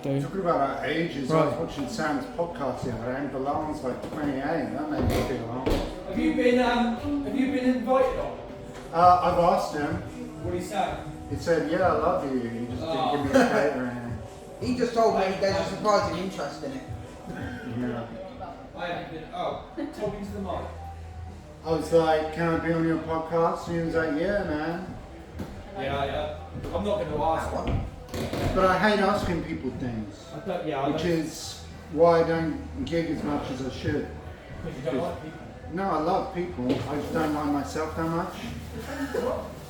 do. Talking about our ages, Right. I was watching Sam's podcast the other day and Balan's like 28. That made me feel old. Have you been invited on? I've asked him. What did he say? He said, yeah, I love you. He just didn't give me a date or anything. He just told me there's a surprising interest in it. Yeah. I haven't been. Oh, talking to the mic. I was like, can I be on your podcast? And he was like, yeah, man. Yeah. I'm not going to ask one. But I hate asking people things, which is why I don't gig as much as I should. Because you don't like people. No, I love people. I just don't like myself that much.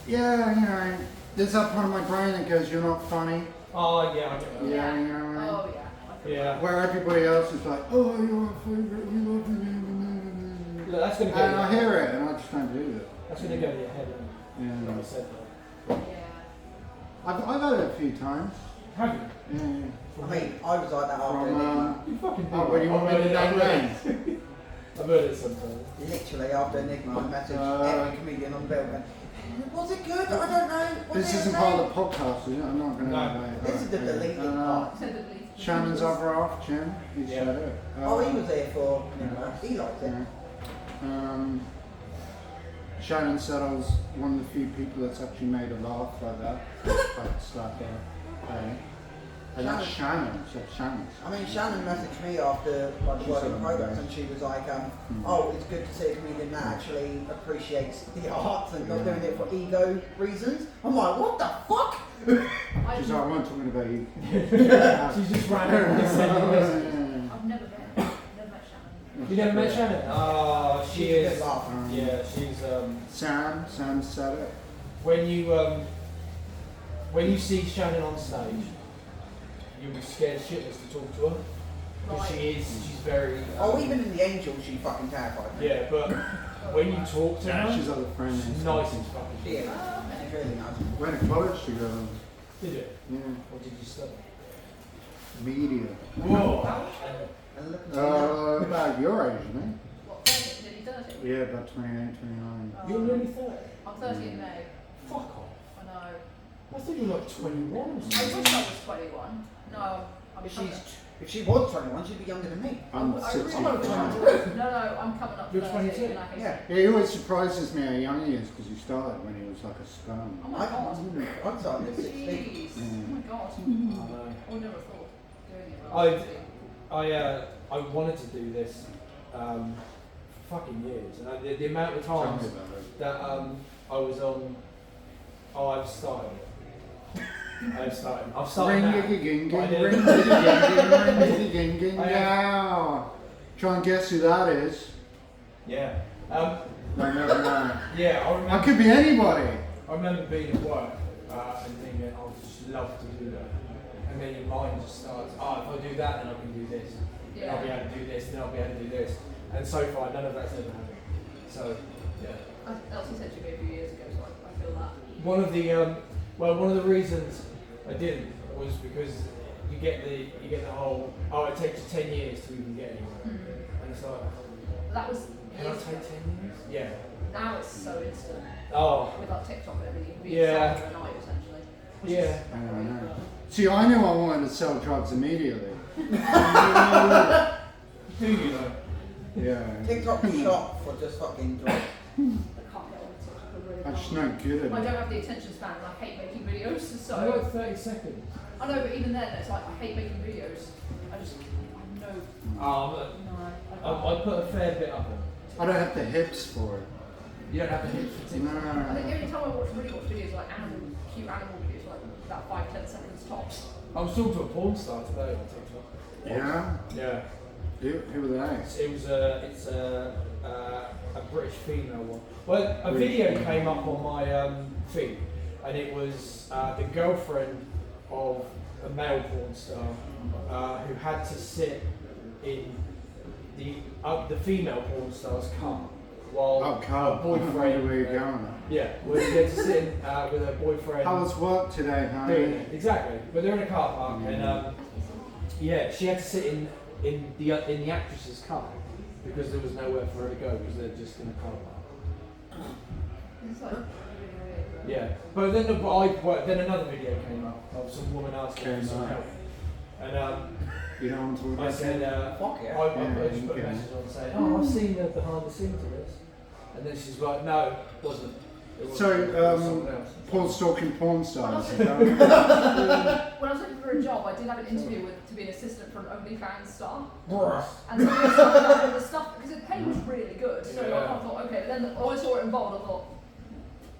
Yeah, you know, there's that part of my brain that goes, you're not funny. Oh, yeah, I get that. Yeah, you know what I mean? Oh, yeah. Yeah. Where everybody else is like, oh, you're our favourite, we love you. Look, that's going to go. And I hear it, and I just don't do it. That's going to go to your head. Yeah. Like I said. Yeah. I've had it a few times. Have you? Yeah. I mean, I was like that after From, Enigma. You fucking do. oh, when you want me to name names? I've heard it sometimes. Literally after Enigma, I messaged every comedian on the bill going, was it good? I don't know. This isn't part of the podcast, is it? I'm not going to No. know. This is the deleted part. Shannon's other half, Jim. He said it. Oh, he was here for Enigma. He liked it. Yeah. Shannon said I was one of the few people that's actually made her laugh like that. Like start there. And that's Shannon. So Shannon's. I mean, Shannon messaged me after like She work said in it, progress, yeah. and she was like, "Oh, it's good to see a comedian that actually appreciates the arts and not doing it for ego reasons." I'm like, "What the fuck?" She's like, I wasn't talking about you. She's just randomly sending messages. I've never met Shannon. You never met Shannon? Oh, she She's a is. good laugh. Yeah, she's. Sam said it. When you see Shannon on stage, you'll be scared shitless to talk to her. Because she's very. Oh, even in the Angel, she fucking terrified me. Yeah, but when you talk to her, She's other friend. she's nice as fucking She shit. is. She's really nice. Went to college together. Did you? Yeah. What did you study? Media. Whoa! And look at you. About your age, isn't What, 30? Did he 30? it? Yeah, about 28, 29. You're nearly 30. I'm 30 in May. Fuck off. I know. I thought you were like 21 or I wish something. I was 21. No, I'm If she was 21, she'd be younger than me. I'm I 65. really No, I'm coming up to You're 30 22? and I hate Yeah. it. Yeah, he always surprises me how young he is because he started when he was like a sperm. Oh my god. I'm sorry, at 16. Jeez. Oh my god. I know. I would never have thought of doing it. when I was 16. I wanted to do this for fucking years, and the amount of Tell times me about it. that I was on. Oh, I've started. I've started now. Now. Try and guess who that is. Yeah. I never know. Yeah, I I remember. could be anybody. I remember being at work and thinking, I would just love to do that. And then your mind just starts, if I do that, then I can do this. Then I'll be able to do this, then I'll be able to do this. And so far, none of that's ever happened. So, yeah. Elsie said to me a few years ago, so I feel that. One of the reasons I didn't was because you get the whole, it takes you 10 years to even get anywhere. And it's like, That was can I years take ago. 10 years? Yeah. Now it's so instant. Oh, With like TikTok and everything, you can be Yeah. inside overnight essentially. Which yeah. is I don't know. great, See, I knew I wanted to sell drugs immediately. Do you know? Yeah. TikTok shop for just fucking drugs. I can't get on TikTok. I really I'm just can't. not good I at don't it. have the attention span and I hate making videos, so. I got 30 seconds. I know, but even then, it's like I hate making videos. I'm no, Oh, I put a fair bit up on. I don't have the hips for it. You don't have to hit for No. TikTok. I think the only time I really watch videos like cute animal videos, like about 5-10 seconds tops. I was talking to a porn star today on TikTok. Yeah? Yeah. Who were they? It's a British female one. Well, a video came up on my feed, and it was the girlfriend of a male porn star who had to sit in the female porn star's car while Oh, Carl. her boyfriend. Where you going? Yeah, well, she had to sit in, with her boyfriend. How was work today, doing honey? it. Exactly, but they're in a car park, and yeah, she had to sit in the actress's car because there was nowhere for her to go because they're just in a car park. It's like, Yeah, but then another video came up of some woman asking for some help, and You don't want to talk about I said, Fuck yeah. I just put a message on saying, oh, I've seen the behind the scenes of this. And then she's like, no, it wasn't. It wasn't. So, It was someone else. Paul's stalking porn stars. When I was looking for a job, I did have an interview to be an assistant for an OnlyFans star. And so the stuff, because the pay was really good. So Yeah. I thought, okay, but then when I saw it involved, I thought,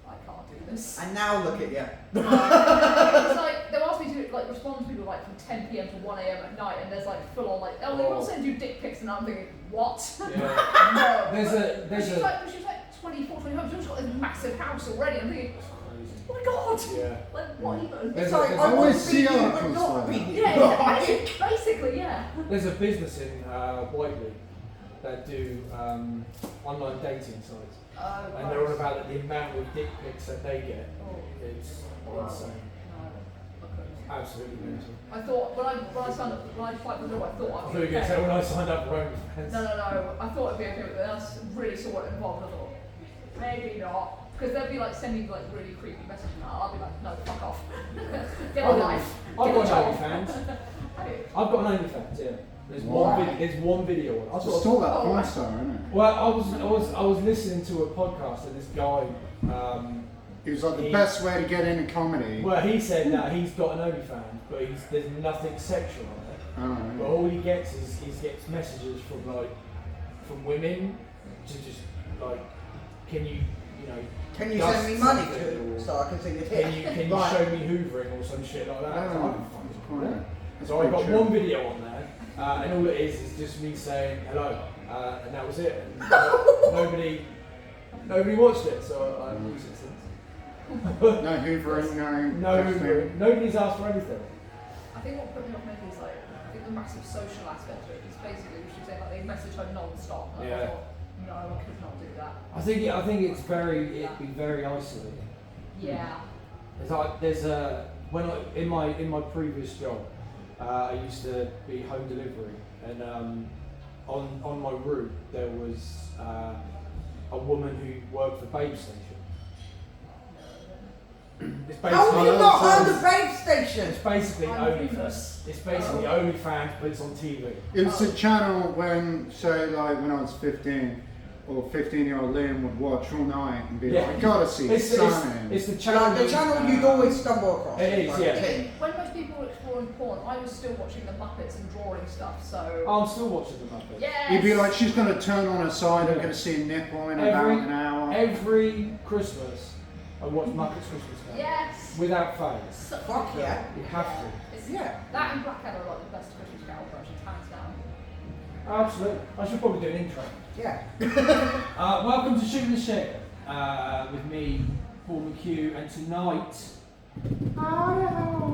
I can't do this. And now look at you. It was like, they asked me to like respond to people like from 10 PM to 1 AM at night, and there's like full on like, oh, they will send you dick pics, and I'm thinking, what? Yeah. No. There's She's like 24, 25, she's got this massive house already. I'm thinking, oh my god! Yeah. Like, what even? There's It's a- like, there's I want always to be you, see but articles not like be that. you. Yeah, basically, yeah. There's a business in Whiteley that do online dating sites. And they're all about the amount of dick pics that they get. It's insane. Absolutely mental. I thought when I signed up, when I applied for the job, I thought I I'd thought be you were going to okay. say when I signed up for OnlyFans. No. I thought it'd be okay, but then I really saw what it involved. I thought maybe not, because they'd be like sending like really creepy messages, and I'll be like, no, fuck off. Get a life. I've Get a got job. an OnlyFans. Have you? I've got an OnlyFans, yeah. There's Why? one video on it. It's still that porn star, isn't it? Well, I was listening to a podcast and this guy. It was like the best way to get into comedy. Well, he said that he's got an OnlyFans, but there's nothing sexual on it. But all he gets is he gets messages from women to just like, can you Can you dust send me money something, to or so I can see your can tits? you Right. show me hoovering or some shit like that? I don't fucking know. That's So I got pretty true. one video on there, and all it is just me saying hello, and that was it. And nobody watched it, so I haven't used it since. No hoovering, No, texting. nobody's asked for anything. I think what put me off maybe is like, I think the massive social aspect of it is basically, she was saying like they message her non-stop. And Yeah. I thought, no, I could not do that. I think it'd be very isolating. Yeah. There's in my previous job, I used to be home delivery, and on my route there was a woman who worked for Babe Station. It's How have you basically not heard of Babe Station? it's basically I'm OnlyFans. famous. It's basically OnlyFans, but it's on TV. It was a channel when, say, like when I was 15, or 15-year-old Liam would watch all night and be Yeah. like, I gotta see It's Sunny. the channel. Like the channel you'd always stumble across. It is, like, yeah. okay. When most people were exploring porn, I was still watching the Muppets and drawing stuff, so... I'm still watching the Muppets. Yes! You'd be like, she's gonna turn on her side, I'm Yeah. gonna see a nipple in about an hour. Every Christmas, I watch Muppets Christmas Carol. Yes! Without fail. So Fuck yeah. You have to. It's, Yeah. That and Blackadder are like the best Christmas Carol versions, hands down. Absolutely. I should probably do an intro. Yeah. Welcome to Shoot the Shit with me, Paul McHugh, and tonight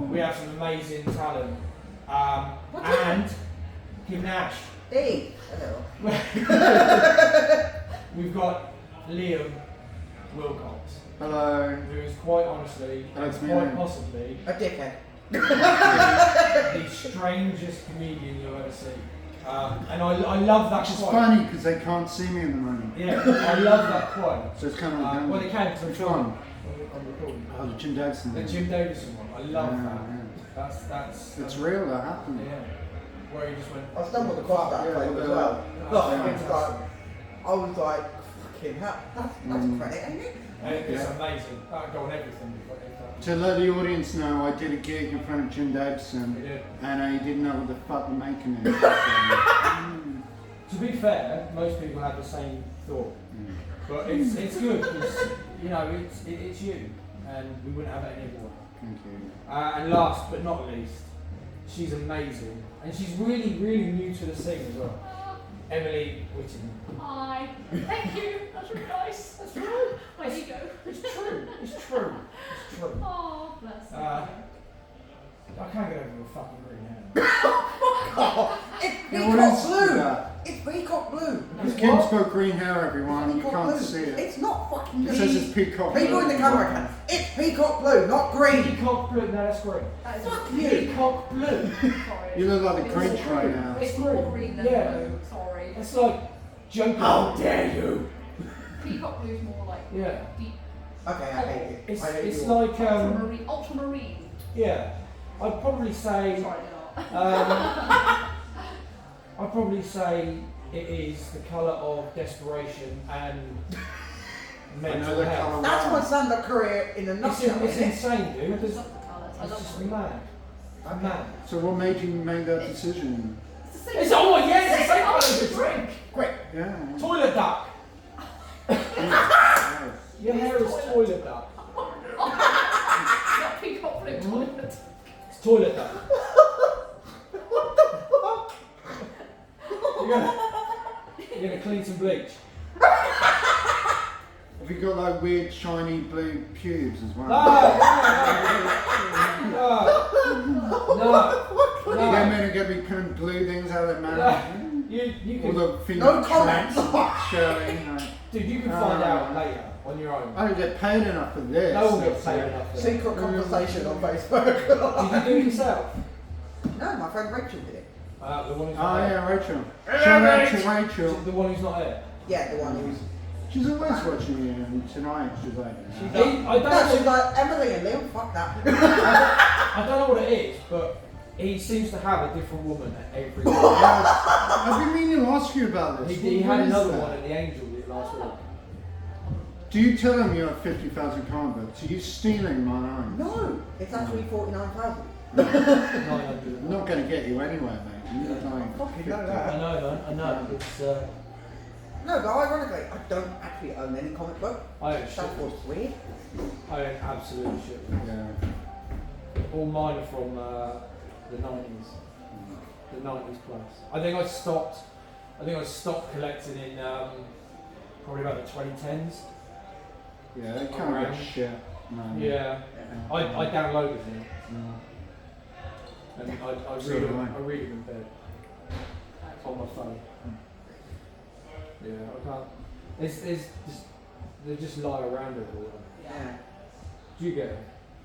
we have some amazing talent. And Kym Nash. Hey. Hello. We've got Liam Wilcox, Hello. who is quite honestly, That's me, quite mate. possibly, A dickhead. the strangest comedian you'll ever see. And I love that Which is quote. funny because they can't see me in the moment. Yeah, I love that quote. So it's kind of like, Well, they can because I'm Which filming. one? I'm recording. Oh, the Jim Davison The thing. Jim Davison one. I love Yeah, that. yeah. That's It's real, that happened. Yeah. Where he just went. I stumbled across that Yeah, clip yeah. as well. Oh, Look, fantastic. I was like, fucking hell, that's credit, ain't it? It's Yeah. amazing. That'd go on everything. To let the audience know, I did a gig in front of Jim Davison, You did. and I didn't know what the fuck the making is. To be fair, most people have the same thought, but it's good because it's you, and we wouldn't have it any other way. Thank you. And last but not least, she's amazing, and she's really new to the scene as well. Emily Whittingham. Hi. Thank you. That's really nice. That's true. My ego. It's true. It's true. It's true. Oh, bless you. I can't get over your fucking green hair. It's No one peacock else blue. do that. It's peacock blue. Because Kim's got green hair, everyone, you Peacock can't blue. see it. It's not fucking It says it's peacock People in the camera can. It's peacock blue, not green. Peacock blue. No, that's green. That is Fuck a- you. Peacock blue. Sorry. You look like the It's Grinch more right green. now. It's more green than Yeah. blue. Sorry. It's like Joker. How dare you? Peacock blue's more like Yeah. deep Okay, I hate you. It's I hate it's you all. like ultramarine. yeah. I'd probably say Sorry, they're not. I'd probably say it is the colour of desperation and mental health. That's my standard career in a nutshell. It's insane, dude. I It's love the colours. I love just green. mad. It's mad. So what made you make that decision? It's the same. It's oh yeah, it's the Same same colour colour as as the a drink. drink. Quick, Yeah. toilet duck. Yes. Your hair is toilet duck. Not peacock blue toilet. It's toilet duck. You're gonna clean some bleach. Have you got like weird shiny blue pubes as well? No. You get men who get me putting blue things out of their mouth. You All can, the things No that comments. trance, Shirley. dude, you can find out later on your own. I don't get paid enough for this. No one gets paid enough for that. Secret conversation on Facebook. Did you do it yourself? No, my friend Rachel did it. The one who's Oh not yeah, Rachel. Hello, Shout out mate. to Rachel. The one who's not here. Yeah, the one who's. She's always watching you, and tonight she's like, I No, she's don't like Emily and Liam. Fuck that. I don't know what it is, but he seems to have a different woman at every week. I've been meaning to ask you about this. He What had is another that? one at the Angel last week. Do you tell them you have 50,000 comic books? Are you stealing mine? No, it's actually 49,000. 900. I'm not going to get you anywhere, mate. You look like Fucking know 50. that. I know, man. I know. It's No, but ironically, I don't actually own any comic book. I own That's shit. what's weird. I own absolute shit. Yeah. All mine are from the 90s. The 90s plus. I think I stopped collecting in probably about the 2010s. Yeah, they kind of Around. get shit, man. Yeah. I downloaded them. Mm. And I So read do them. I. I read them in bed on my phone. Yeah, I can't. They just lie around everywhere. Yeah. Do you get it?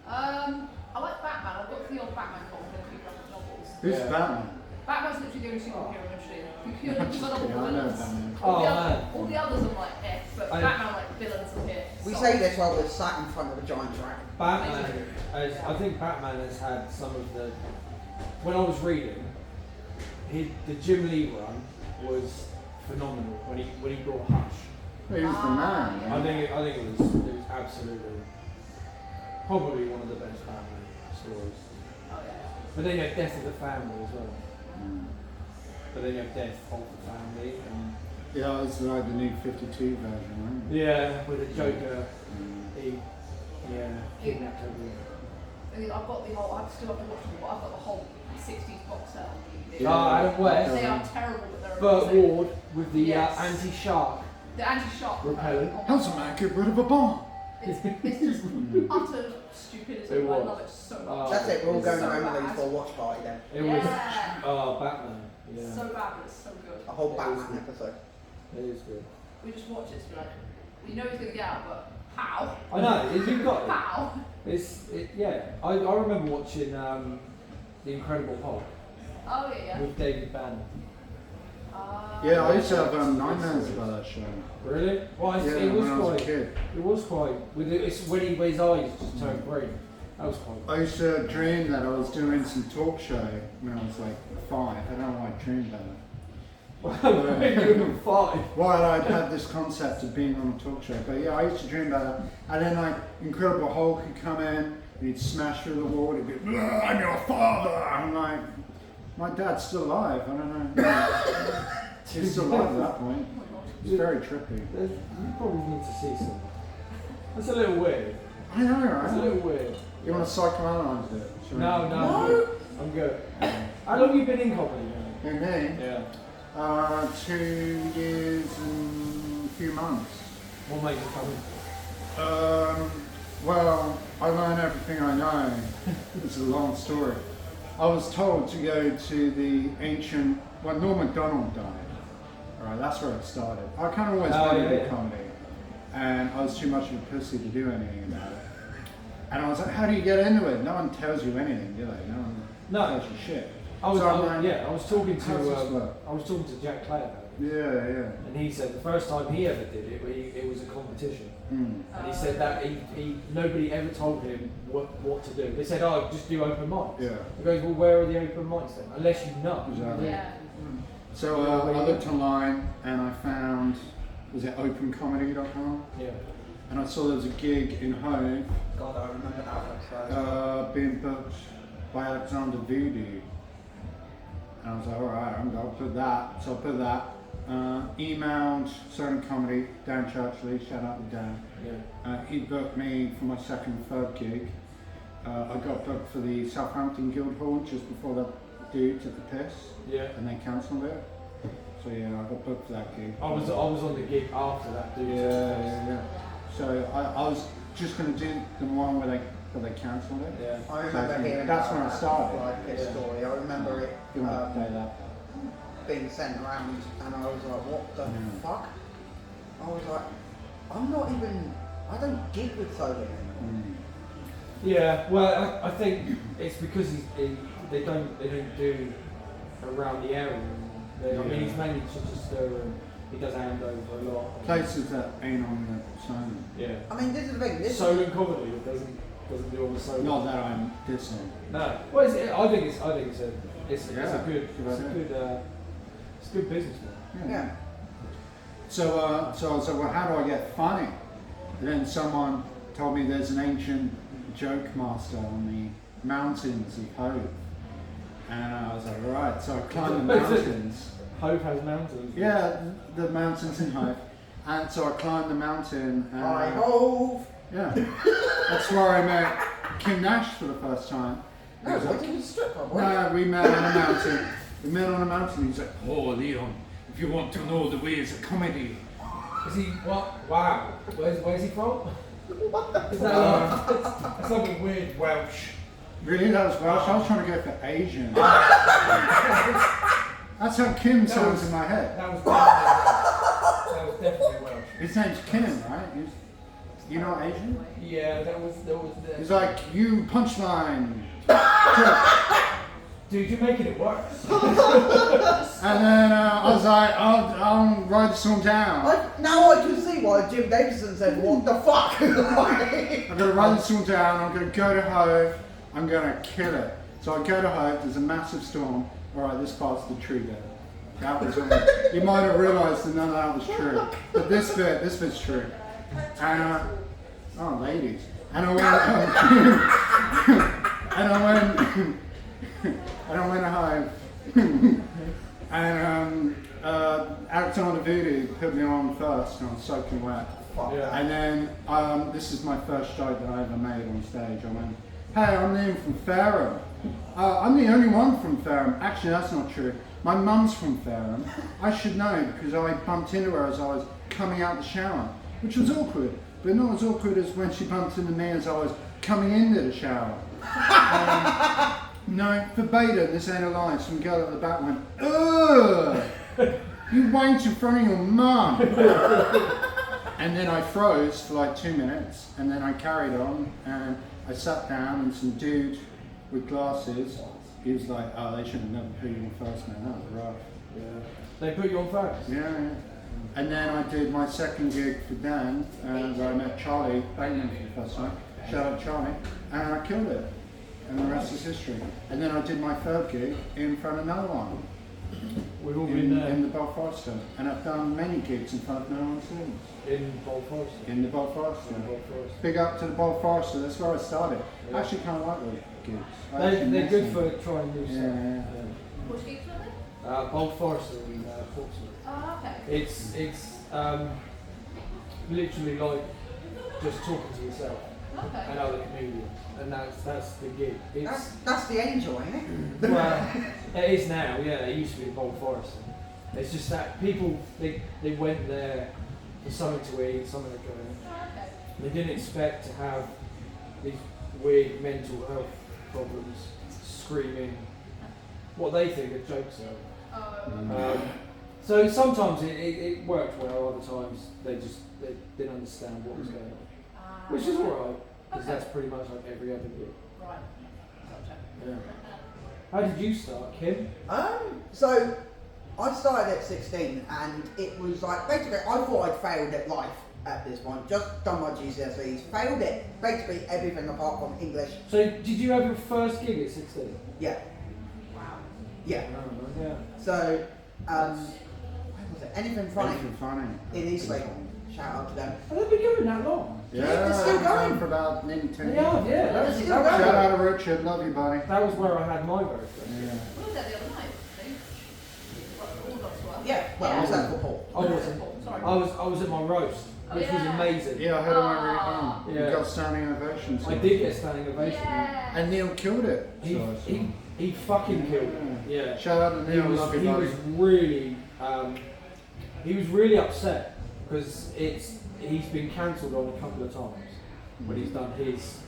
I like Batman. I've got the old Batman comic and a few graphic novels. Who's Yeah. Batman? Batman's literally the only superhero machine. Purely Just because I love kidding, all I the know villains. Batman. Oh, All the man. all the others are like F, but I- Batman like villains are hit. We So- say this while we're sat in front of a giant dragon. Batman, I think Batman has had some of the. When I was reading, the Jim Lee run was phenomenal when he brought Hush. He was the man. I Yeah. think it was absolutely probably one of the best Batman stories. Oh yeah. But then you have Death of the Family as well. Mm. But then you have Death of the Family and Yeah, it's like the new 52 version, right? yeah, with the Joker, Mm. he kidnapped everyone. I've got the whole. I still have to watch them, but I've got the whole 60s box set on DVD. Ah, Adam West. They are terrible, but they're Burt amazing. Ward with the Yes. anti-shark. The anti-shock Repellent. How's a man get rid of a bomb? It's just utter stupidity. It I was. love it so much. Oh. That's it, we're all It's going so to Emily's bad. for a watch party then. It Yeah. was Batman. Yeah, So bad, but it's so good. A whole It Batman is. episode. it is good. We just watch it, like, we know he's gonna get out, but how? I know you've got it. How? Yeah. I remember watching The Incredible Hulk Oh yeah, yeah. with David Banner. Yeah, I used to have nightmares about that show. Really? Well, Yeah, it was when I was a quite. kid. It was quite. It's when his eyes just turned green. That was quite. I used to dream that I was doing some talk show when I was like 5. I don't know why I dreamed that. When you were 5. Well, I'd had this concept of being on a talk show, but yeah, I used to dream about that. And then like Incredible Hulk would come in, and he'd smash through the wall, and he'd be, "I'm your father." I'm like, my dad's still alive. I don't know. He's still alive at that point. It's very trippy. You probably need to see some. That's a little weird. I know, That's a little right? weird. You want to psychoanalyze it? Shall we? No, No. I'm good. How long have you been in comedy now? Who, me? Yeah. 2 years and a few months. What made you come in? Well, I learn everything I know. It's a long story. I was told to go to the ancient, well, Norm Macdonald died. Alright, that's where it started. I kind of always wanted to do comedy, and I was too much of a pussy to do anything about it. And I was like, how do you get into it? No one tells you anything, do they? No one tells you shit. I was So I'm like, I was talking to how's this work? I was talking to Jack Clay about it, Yeah. and he said the first time he ever did it, it was a competition, Mm. and he said that nobody ever told him what to do. They said, oh, just do open mics. Yeah. He goes, well, where are the open mics then? Unless you know. Exactly. Yeah. So I looked online and I found, was it opencomedy.com? Yeah. And I saw there was a gig in Hove God, I remember that. being booked by Alexander Voodoo. And I was like, alright, I'll put that. So I put that. Emailed Certain Comedy, Dan Churchley, shout out to Dan. Yeah. He booked me for my second and third gig. I got booked for the Southampton Guildhall just before the dude took the piss. Yeah. And they cancelled it. So yeah, I got booked for that gig. I was on the gig after that, dude. Yeah. So I was just going to do the one where they cancelled it. Yeah. I remember hearing That's about when I that started. like piss story. I remember it You want to play that? being sent around, and I was like, what the Yeah. fuck? I was like, I don't gig with Solar anymore. Yeah, well, I think it's because they don't do around the area anymore. I mean, he's mainly Chichester and he does Andover a lot. Places that ain't on the sign. Yeah. I mean, this is the thing. Solo comedy that doesn't do all the solo. Not that I'm dissing. No. Well, I think it's a good business model. Yeah. So I said, well, how do I get funny? And then someone told me there's an ancient joke master on the mountains of Hove. And I was like, all right. So I climbed the mountains. Hove has mountains. Yeah, the mountains in Hove. And so I climbed the mountain. And, Hi, Hove. yeah. That's where I met Kym Nash for the first time. No, what did you strip club? No, we met on a mountain. We met on a mountain. He's like, oh, Leon, if you want to know the ways of comedy. Is he what? Wow. Where's he from? Is that it's like a weird Welsh. Really? That was Welsh? I was trying to go for Asian. That's how Kym sounds in my head. That was definitely Welsh. His name's Kym, right? You're not Asian? Yeah, that was He's like, you punchline. Dude, you're making it worse. And then I was like, I'll write this song down. Now I can see why Jim Davidson said, what the fuck? I'm going to write this song down, I'm going to go to Hove, I'm going to kill it. So I go to Hove, there's a massive storm. Alright, this part's the true bit. That was you might have realised that none of that was true. But this bit's true. And, oh, ladies. And I went home. And Alexander Voodoo put me on first, and I was soaking wet. Yeah. And then this is my first joke that I ever made on stage. I went, hey, I'm Liam from Fareham. I'm the only one from Fareham. Actually, that's not true. My mum's from Fareham. I should know because I bumped into her as I was coming out the shower, which was awkward, but not as awkward as when she bumped into me as I was coming into the shower. No, verbatim, this ain't a lie. Some girl at the back went, ugh, you wanked in front of your mum. And then I froze for like 2 minutes, and then I carried on, and I sat down, and some dude with glasses, he was like, oh, they should have never put you on first, man, that was rough. Yeah. They put you on first? Yeah. And then I did my second gig for Dan, where I met Charlie Bateman for the first time. Shout out Charlie. And I killed it. And the rest is history. And then I did my third gig in front of no one. We've all been there. In the Belforester. And I've done many gigs in front of no one since. In Belforester? In the Belforester. Big up to the Belforester, that's where I started. Yeah. I actually kind of like those gigs. They're good for trying new stuff. Yeah. Which gigs were they? Belforester in Portsmouth. Oh, okay. It's literally like just talking to yourself Okay. and other comedians, and that's the gig. That's the angel, ain't it? Well, it is now. Yeah, it used to be in Bold Forest. It's just that people they went there for something to eat, something to go. Okay. They didn't expect to have these weird mental health problems, screaming what they think are jokes are. Oh, So sometimes it worked well, other times they didn't understand what was going on. Which is alright, because Okay. that's pretty much like every other gig. right. Gotcha. Yeah. How did you start, Kym? So I started at 16, and it was like basically I thought I'd failed at life at this point. Just done my GCSEs, failed it basically everything apart from English. So did you have your first gig at 16? Yeah, Wow. yeah. Yeah. So Where was it? Anything Funny Anything funny. in Eastleigh. Shout out to them. Have they been going that long? Yeah, they're still going. for about nearly 10 They years. are, yeah. That was, They're that, still was, Shout out to Richard, love you, buddy. that was where I had my very first. Yeah. What was that the other night? I think. All of us were. Yeah, well, Yeah. was that for Paul? I wasn't. Sorry. I was at my roast, Oh, which was yeah. amazing. Yeah, I heard him when we were home. Yeah. You got standing ovations. I did get standing ovation. Yeah. And Neil killed it. He fucking killed it. Yeah. Shout out to He Neil, was, love you, he buddy. was really upset because he's been cancelled on a couple of times when he's done his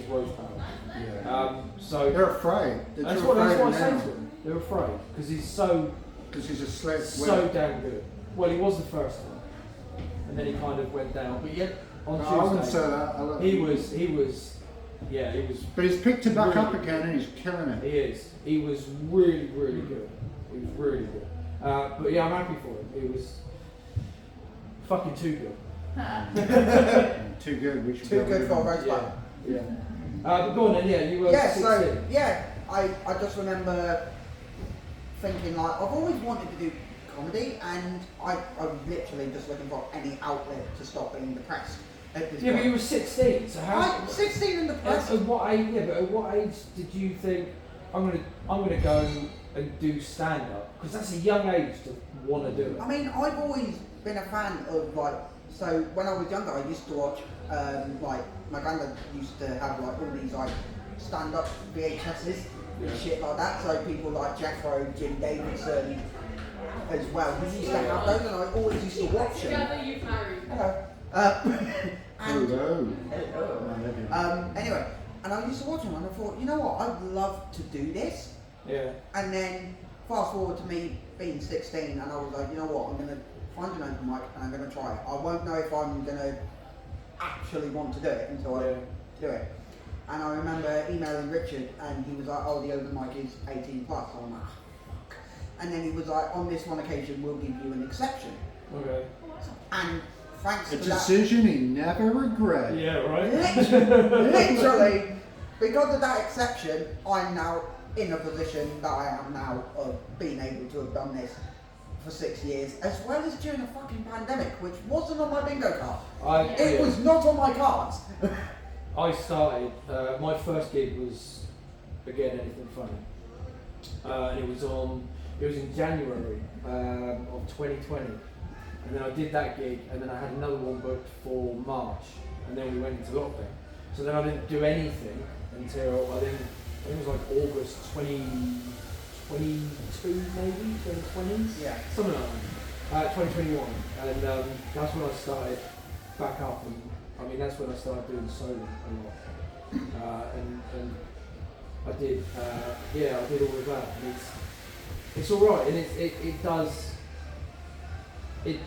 roast battle. Yeah. So They're afraid. that's what I say to them. They're afraid because he's so Because he's a slick so damn good. Well, he was the first time, and then he kind of went down. But yet on I wouldn't Tuesday, say that. he was. But he's picked it back really up again and he's killing it. He is. He was really, really good. He was really good. But yeah, I'm happy for him. He was fucking too good. Too good. We should Too go good with for a him. roast battle. Yeah. But go on then. Yeah, you were Yeah, 16. so, yeah, I just remember thinking, like, I've always wanted to do comedy, and I'm literally just looking for any outlet to stop being depressed at this Yeah, but point. you were 16. So how? I'm 16 and depressed. At what age? Yeah, but at what age did you think I'm gonna go and do stand up? Because that's a young age to want to do it. I mean, I've always been a fan of, like, so when I was younger, I used to watch, like, my granddad used to have, like, all these, like, stand-up VHSs and shit like that. So people like Jethro, Jim Davidson as well. He used to have those, and I always used to watch them. Together you've married. Hello. And Hello. anyway, and I used to watch them, and I thought, you know what, I'd love to do this. Yeah. And then fast forward to me being 16, and I was like, you know what, I'm gonna find an open mic and I'm gonna try it. I won't know if I'm gonna actually want to do it until I do it. And I remember emailing Richard, and he was like, oh, the open mic is 18 plus. So I'm like, fuck. And then he was like, on this one occasion, we'll give you an exception. Okay. And thanks A to that, decision he never regretted. Yeah. Right. literally, because of that exception, I'm now in a position that I am now of being able to have done this for 6 years, as well as during a fucking pandemic, which wasn't on my bingo card. It was not on my cards. I started. My first gig was again Anything Funny, and it was in January of 2020, and then I did that gig, and then I had another one booked for March, and then we went into lockdown. So then I didn't do anything until I think it was like August 2022 maybe 2020. Yeah. Something like that. 2021, and that's when I started back up, and I mean that's when I started doing solo a lot, and I did I did all of that, and it's all right, and it does it.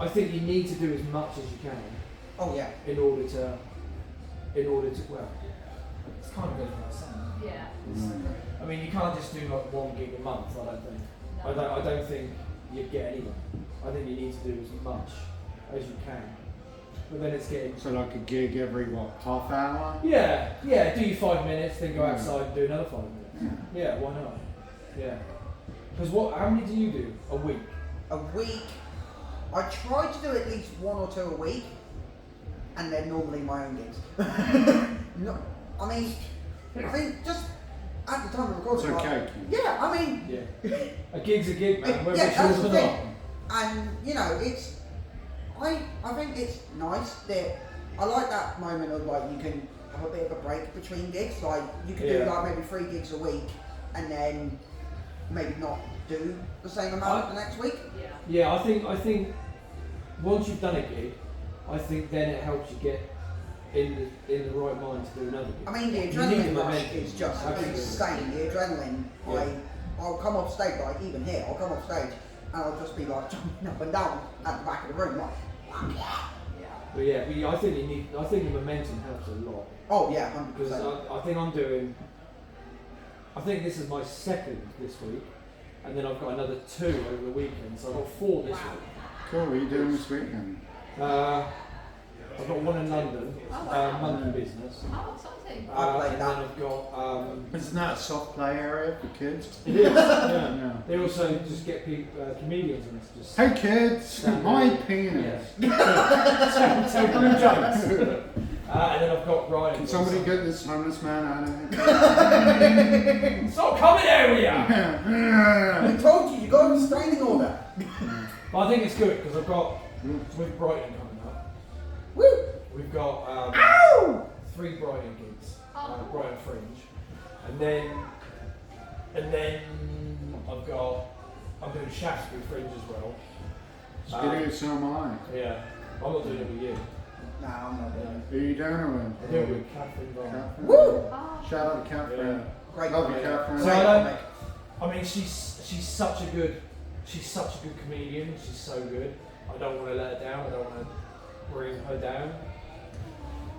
I think you need to do as much as you can Oh yeah. in order to well. It's kind of good for that sound. Yeah. I mean, you can't just do like one gig a month. I don't think. No. I don't think you'd get anywhere. I think you need to do as much as you can. But then it's getting. So like a gig every what, half hour? Yeah. Do your 5 minutes, then go outside and do another 5 minutes. Yeah, why not? Yeah. Because how many do you do a week? A week. I try to do at least 1 or 2 a week, and they're normally my own gigs. No, I mean just at the time of recording. It's okay. Yeah, I mean. Yeah. A gig's a gig, man. Whether Yeah, it's that's yours the or thing. not. And you know, I think it's nice that I like that moment of like you can have a bit of a break between gigs. Like you can do like maybe 3 gigs a week, and then maybe not do the same amount the next week. Yeah. Yeah, I think once you've done a gig, I think then it helps you get in the right mind to do another gig. I mean, the You need adrenaline the rush momentum. is just Absolutely. insane. The adrenaline, Yeah. I'll come off stage, like even here, I'll come off stage and I'll just be like jumping up and down at the back of the room, like, fuck yeah. Yeah. But I think the momentum helps a lot. Oh yeah, Because 100%. I think this is my second this week, and then I've got another 2 over the weekend, so I've got 4 this week. Cool, what are you doing this weekend? I've got one in London, Oh, wow. monkey business. Oh, exciting. I played and that. then I've got. Isn't that a soft play area for kids? It is. Yeah. Yeah. They also just get comedians and just. Hey kids, my penis. Tell blue jokes. And then I've got Ryan. Can somebody get this homeless man out of here? Stop coming area! I told you, you got a restraining order. But I think it's good because I've got with Brighton coming up. Woo! We've got 3 Brighton gigs, Oh. Brighton Fringe, and then I'm doing Shaftesbury Fringe as well. So am I. Yeah, I'm not doing it with you. No, I'm not doing it. Who are you doing it with? I'm doing it with Catherine Brown. Catherine? Woo! Oh. Shout out to Catherine. Yeah. Great. Love you, Yeah. Catherine. So Great comic. I mean, she's such a good comedian. She's so good. I don't want to let her down. I don't want to bring her down.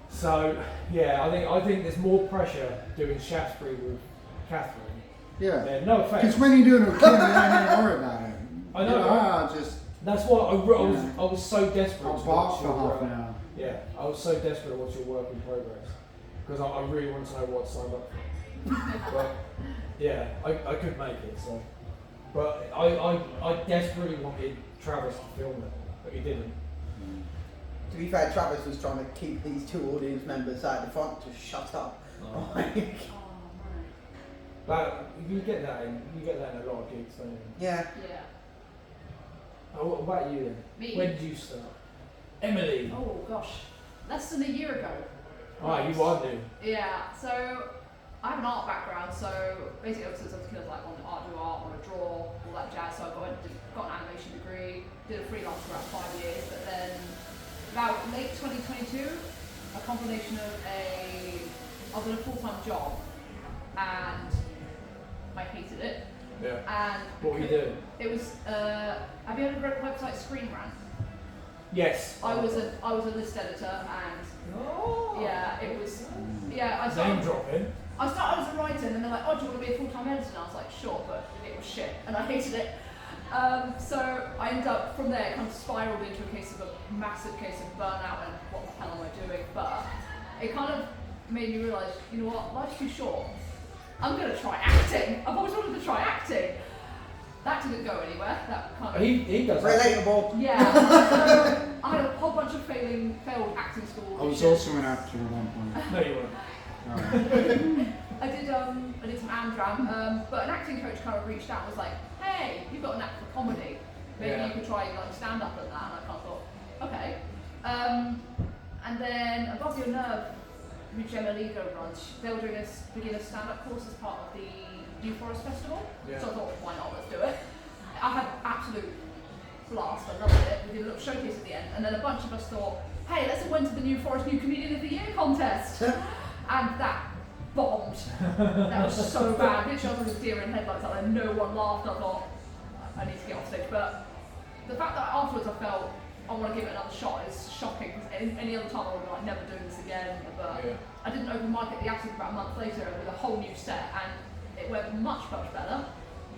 So yeah, I think there's more pressure doing Shaftesbury with Catherine. Yeah. Yeah, no offense. Because when you're doing it with Kim, you don't even worry about it. I know. Just That's why I was so desperate I'll to bark watch for your half an hour. yeah, I was so desperate to watch your work in progress because I really wanted to know what signed up for. But yeah, I couldn't make it. So, but I desperately wanted Travis to film it, but he didn't. To be fair, Travis was trying to keep these 2 audience members out the front to shut up. Oh. Oh, right. But you get that in a lot of gigs, don't you? Yeah. Yeah. Oh, what about you then? Me? When did you start? Emily. Oh gosh, less than a year ago. You are new. Yeah, so I have an art background, so basically ever since I was a kid I was like on art, do art, want to draw, all that jazz, so I got an animation degree, did a freelance for about 5 years, but then about late 2022, a combination of I was in a full-time job and I hated it. Yeah. And What were you doing? it was, have you heard of the website Screen Rant? Yes. I was a list editor and Oh. yeah, it was, yeah, I Name started, dropping. I started as a writer and then they're like, oh, do you want to be a full-time editor? And I was like, sure, but it was shit and I hated it. So I ended up, from there, kind of spiraled into a massive case of burnout and what the hell am I doing? But it kind of made me realise, you know what, life's too short. I'm going to try acting. I've always wanted to try acting. That didn't go anywhere. That kind of... He does that. Relatable. Yeah. So I had a whole bunch of failed acting school. I was auditions. also an actor at one point. No, you weren't. Alright. I did some Amdram, but an acting coach kind of reached out and was like, hey, you've got an act for comedy. Maybe Yeah. you could try like stand up at that. And I kind of thought, okay. And then Above Your Nerve, which Emily runs, they were doing a beginner stand up course as part of the New Forest Festival. Yeah. So I thought, why not, let's do it. I had absolute blast, I loved it. We did a little showcase at the end, and then a bunch of us thought, hey, let's go into the New Forest New Comedian of the Year contest. And that bombed. That was so bad. Literally, I was like a deer in headlights, like no one laughed. I thought, I need to get off stage. But the fact that afterwards I felt, I want to give it another shot is shocking, because any other time I would be like, never doing this again. But Yeah. I did an open mic at the Attic about a month later with a whole new set, and it went much, much better.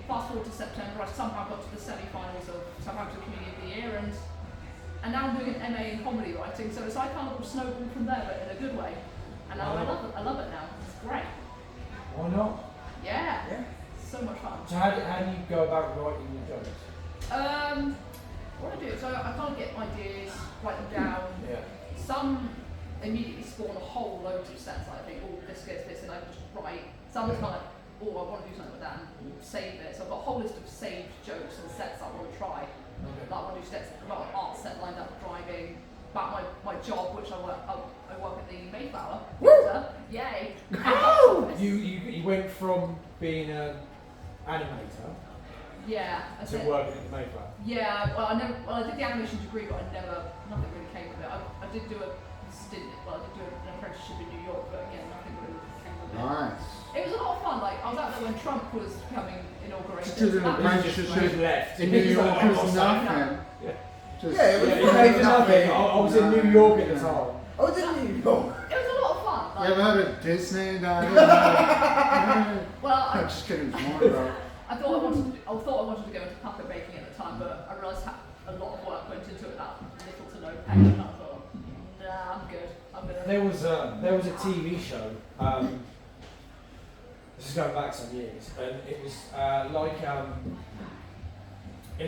Fast forward to September, I somehow got to the semi-finals of Southampton Comedian of the Year, and now I'm doing an MA in comedy writing, so it's like kind of snowballed from there, but in a good way. And now I love it now. It's great. Why not? Yeah. Yeah. So much fun. So how do you go about writing your jokes? What I do, so I kind of get ideas, write them down. Yeah. Some immediately spawn a whole load of sets. I think, oh, this gets this, and I just write. Some is kind of like, oh, I want to do something with that, and save it. So I've got a whole list of saved jokes and sets I want to try. Okay. Like I want to do sets about an art set lined up, driving, about my job, which I work at the Mayflower. Theatre. Yay! You went from being an animator Yeah. I to said- working at the Mayflower. Yeah, I did the animation degree, but nothing really came of it. I did do a stint, I did do an apprenticeship in New York, but again, nothing really came of it. Nice. It was a lot of fun, like, I was out there when Trump was becoming inaugurated. Just did an That was- apprenticeship Just left. in New York Like, was nothing. Yeah. Just, Yeah, it was Yeah, fun. he paid for nothing. I was in New York at the time. I was in New York. It was a lot of fun. You Like, ever heard of Disney? No, I didn't know. well, I'm just kidding, it's more about. I thought I wanted to go into puppet making at the time, but I realised how a lot of work went into it, that little to no pay, and I thought, nah. I'm good. I'm gonna. There was a TV show. This is going back some years, and it was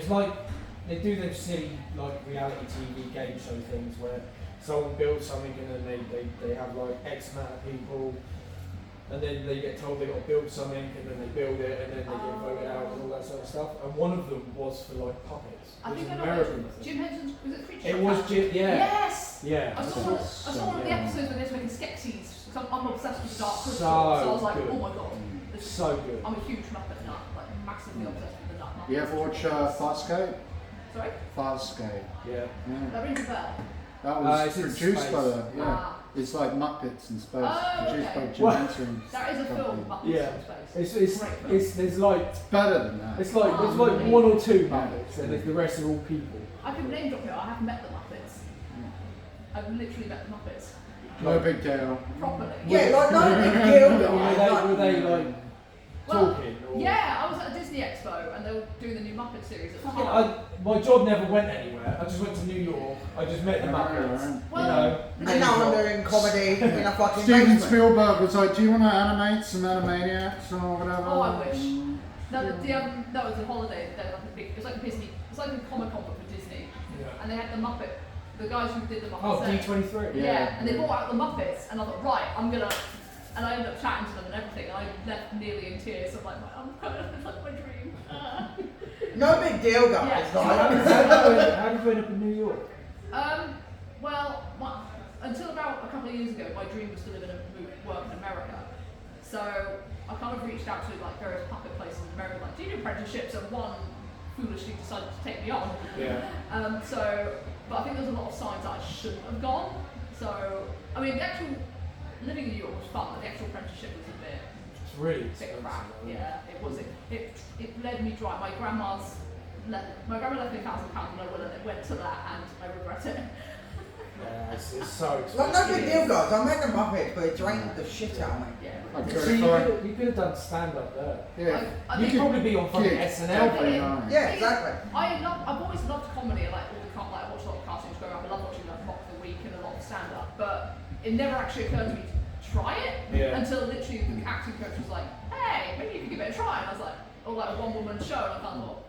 like they do them silly like reality TV game show things where someone builds something and then they have like X amount of people, and then they get told they got to build something and then they build it and then they get voted out and all that sort of stuff. And one of them was for like puppets. I It was think I an know American what thing. Jim Henson's, was it Creature? It was Jim, yeah. Yes! Yeah. I saw one of the episodes when they were making Skeksis, because I'm obsessed with Dark Crystal, so I was like, good. oh my god. This is So good. I'm a huge Muppet nut, like massively obsessed with the nut. You ever watch Farscape? Sorry? Farscape. Yeah. Yeah. That rings a bell. That was it's in produced space. by the, yeah. Ah. It's like Muppets in space, Oh, produced okay. by Jim Henson. That is a film, Muppets Yeah. in Space. It's Great film. there's like It's better than that. it's like there's like one or two Muppets and the rest are all people. I can name drop it, I have met the Muppets. I've literally met the Muppets. No big deal. Properly. Yeah, like no big deal. Were they like Well, talking? Or? yeah, I was at a Disney Expo and they were doing the new Muppet series at the time. My job never went anywhere. I just went to New York. I just met the Muppets. Well, And now I'm doing comedy in a fucking Steven basement. Spielberg was like, do you want to animate some Animaniacs or whatever? Oh, I wish. No, that was a holiday. They had like a big, it was like a Disney, it's like a Comic Con but for Disney. Yeah. And they had the Muppet, the guys who did the Muppets. Oh, there. D23. Yeah, and they brought out the Muppets, and I thought, right, I'm gonna, and I ended up chatting to them and everything, and I left nearly in tears. I'm like, I'm it's like my dream. No big deal, guys. Yeah. How did you end up in New York? Well, until about a couple of years ago, my dream was to live and work in America. So I kind of reached out to like various puppet places in America, like, do you do apprenticeships? And one foolishly decided to take me on. Yeah. But I think there's a lot of signs that I shouldn't have gone. So, I mean, the actual living in New York was fun, but the actual apprenticeship was a bit It's really bit expensive. crap. Yeah, it was. It led me dry. My grandma left me £1,000 and I went to that, and I regret it. Yeah, it's so expensive. Like no big deal, guys. I met the Muppets, but it drained the shit out of me. Yeah. So you could have done stand up there. Yeah. I You think could probably be on fucking Yeah. SNL. Definitely Yeah. not. Yeah, exactly. I've always loved comedy and like all the like I watched a lot of cartoons growing up. I love watching like Mock the Week and a lot of stand up, but it never actually occurred to me to try it until literally the acting coach was like, "Hey, maybe you could give it a try." And I was like, "Oh, like a one-woman show," and I kind of thought,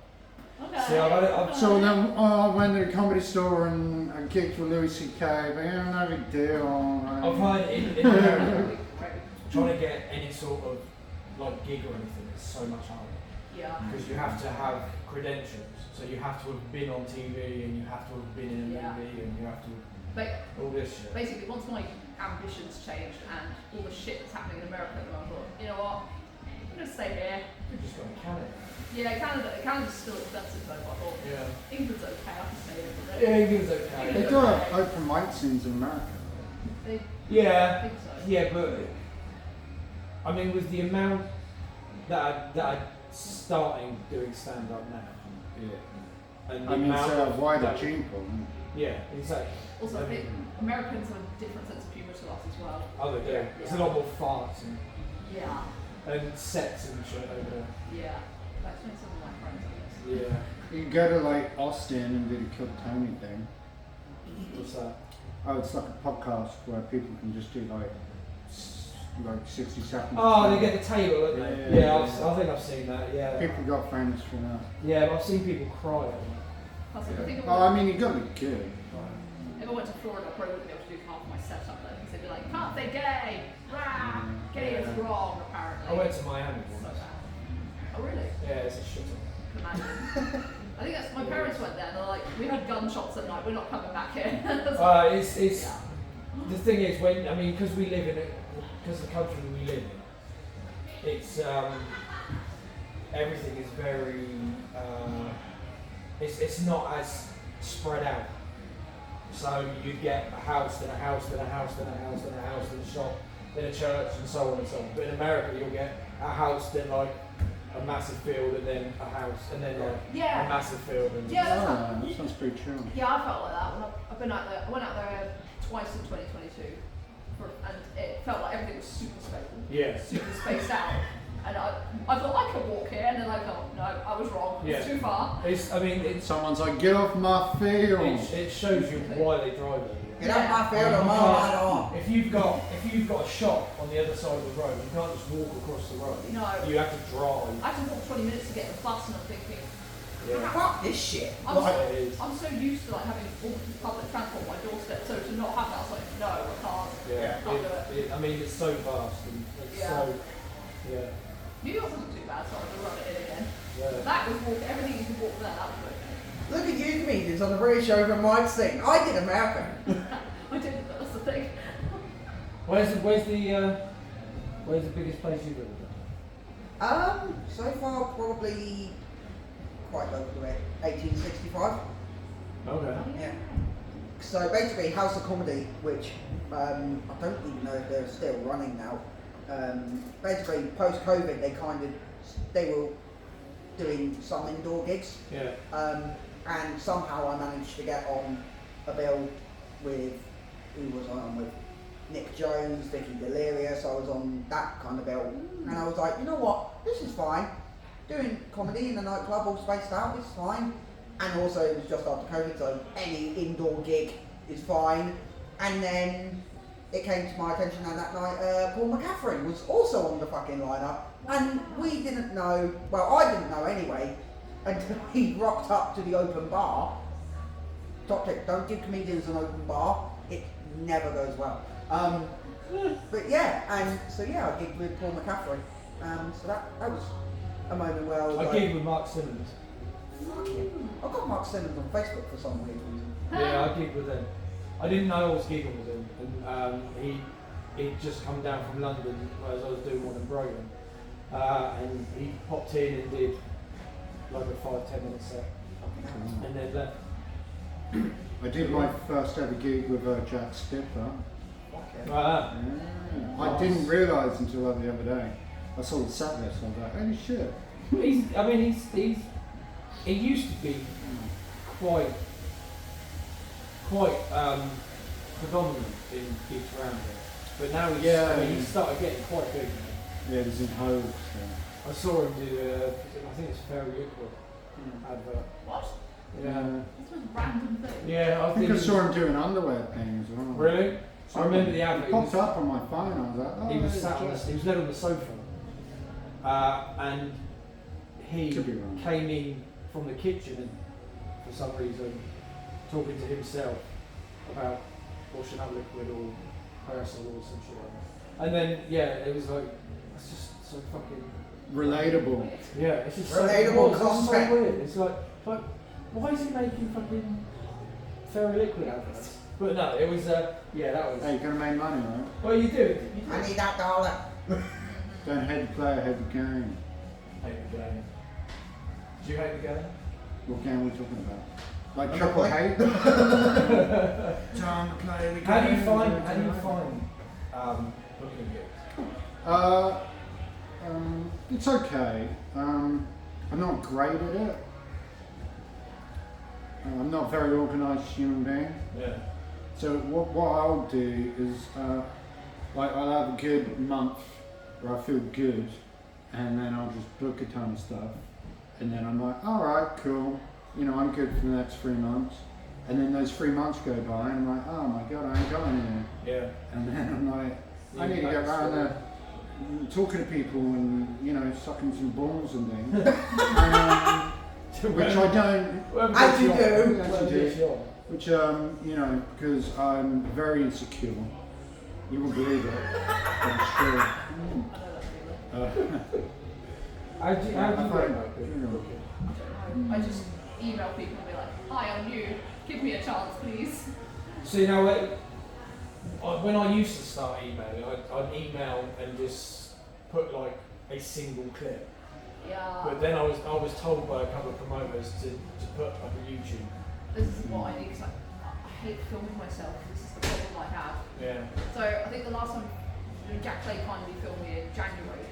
"Okay." See, I've So then I went to the comedy store and I gigged with Louis C.K., but yeah, no big deal. I've heard in America, trying to get any sort of like gig or anything is so much harder. Yeah. Because you have to have credentials. So you have to have been on TV and you have to have been in a Yeah. movie and you have to But all this shit. basically, once my ambitions changed and all the shit that's happening in America, I thought, you know what, I'm gonna stay here. You've just got to Canada. Yeah, Canada's still expensive though, but I thought Yeah. England's okay. I can stay here for a bit. Yeah, England's okay. They do have open mic scenes in America. I Yeah. think so. Yeah, but I mean, with the amount that I starting doing stand up now, Yeah. and the I mean, it's amount a of wider that- gene pool. Yeah, exactly. Also, I think Americans have a different sense of humour to us as well. Oh, they do. It's a lot more farts Yeah, and sex and shit over there. yeah. That's been some of my friends, I guess. Yeah. You can go to like Austin and do the Kill Tony thing. What's that? Oh, it's like a podcast where people can just do like 60 seconds. Oh, they get the table, don't they? Yeah, Yeah, yeah. I think I've seen that. Yeah. People got famous for that. Yeah, but I've seen people cry. At that. Plus, I think Oh, I mean, you got to be good. if I went to Florida, I probably wouldn't be able to do half my setup there because they'd be like, can't say gay! Rah! Gay is wrong, apparently. I went to Miami So once. bad. Oh, really? Yeah, it's a shit. Can imagine. I think that's my parents went there and they're like, we had gunshots at night, we're not coming back here. It's Yeah. the thing is because we live in it, because the country we live in, it's everything is very it's not as spread out. So you get a house, then a house, then a house, then a house, then a house, then a shop, then a church, and so on and so on. But in America, you'll get a house, then like a massive field, and then a house, and then like Yeah. a massive field. And Yeah, that's Oh, that sounds pretty chill. Yeah, I felt like that when I've been out there. I went out there twice in 2022, and it felt like everything was super spaced, yeah. super spaced out. And I thought I could walk here, and then I thought, no, I was wrong. It's Yeah. too far. It's Someone's like, get off my field. it shows you why they drive over there. Get out my field or You mow my lawn. can't- If you've got a shop on the other side of the road, you can't just walk across the road. No. You have to drive. I had to walk 20 minutes to get the bus, and I'm thinking, Yeah. Fuck this shit. I'm, Like so, it is. I'm so used to like having all this public transport on my doorstep, so to not have that, I was like, no, I can't. Yeah. Can't do it. I mean, it's so vast and it's Yeah. so. Yeah. New York wasn't too bad, so I had to run it in again. Yeah. That was walk, everything you could walk there, that was good. Look at you comedians on the British Open Mic thing. I did America. I did, that's the thing. Where's the biggest place you've ever done? So far probably quite local to it. 1865. Okay. Yeah. So basically, House of Comedy, which I don't even know if they're still running now. Basically, post-COVID, they were doing some indoor gigs, Yeah. and somehow I managed to get on a bill with who was I on with? Nick Jones, Vicky Delirious. I was on that kind of bill, and I was like, you know what, this is fine. Doing comedy in a nightclub all spaced out is fine. And also it was just after COVID, so any indoor gig is fine. And then it came to my attention that night Paul McCaffrey was also on the fucking lineup. And we didn't know, well I didn't know anyway, until he rocked up to the open bar. Top tip, don't give comedians an open bar, it never goes well. But yeah, and so yeah, I gigged with Paul McCaffrey. So that was a moment where I was I like, gigged with Mark Simmons. fuck him. I got Mark Simmons on Facebook for some weird reason. Yeah, I gigged with him. I didn't know I was gigging with him, and he'd just come down from London as I was doing one in Brighton, and he popped in and did like a 5-10 minute set, and then left. I did my first ever gig with Jack Stipper. Right. Yeah. I didn't realise until like the other day. I saw the set list and I was like, holy shit. He used to be quite predominant in gigs around here, but now he started getting quite big. Yeah, he's in Hove. I saw him do, I think it's Fairy Liquid advert. What? Yeah. This was a random thing. Yeah, I think I saw him do an underwear thing as well. Really? I remember the advert. It popped up on my phone. I was like, oh, He was there's sat on Jack. he was led on the sofa, and he Could be wrong. came in from the kitchen and for some reason talking to himself about washing up liquid or personal or some shit like that. And then it was like it's just so fucking Relatable. yeah, it's just Relatable it's content. so weird. It's like why is he making fucking Fairy Liquid adverts? But no, it was that was. Hey, you're gonna make money, right? Well, you do. I need that dollar. Don't hate the player, hate the game. Hate the game. Do you hate the game? What game are we talking about? Like I'm triple not hate? Time to play the game. How do you find booking gigs? It's okay. I'm not great at it. I'm not a very organised human being. Yeah. So what I'll do is, like I'll have a good month where I feel good, and then I'll just book a ton of stuff, and then I'm like, all right, cool, I'm good for the next 3 months, and then those 3 months go by, and I'm like, oh my god, I ain't going anywhere, Yeah. and then I'm like, I need to get around there, talking to people and sucking some balls and things, which I don't. As you do. As you do. Which, because I'm very insecure. You won't believe it, but it's true. How do you I just email people and be like, hi, I'm new. Give me a chance, please. See now, when I used to start emailing, I'd email and just put like a single clip. Yeah. But then I was told by a couple of promoters to put like a YouTube. This is what I need because I hate filming myself. This is the problem I have. Yeah. So I think the last time Jack Clay kindly filmed me in January,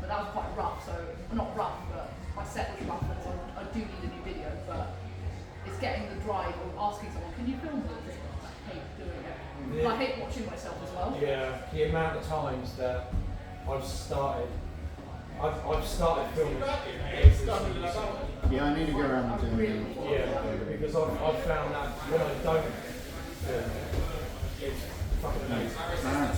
but that was quite rough. So not rough, but my set was rough, and so I do need a new video. But it's getting the drive of asking someone, can you film this? I hate doing it. Yeah. I hate watching myself as well. Yeah. The amount of times that I've started filming. Yeah, I need to go around and do it. Yeah, because I've found that when I don't film it, fucking amazing. No.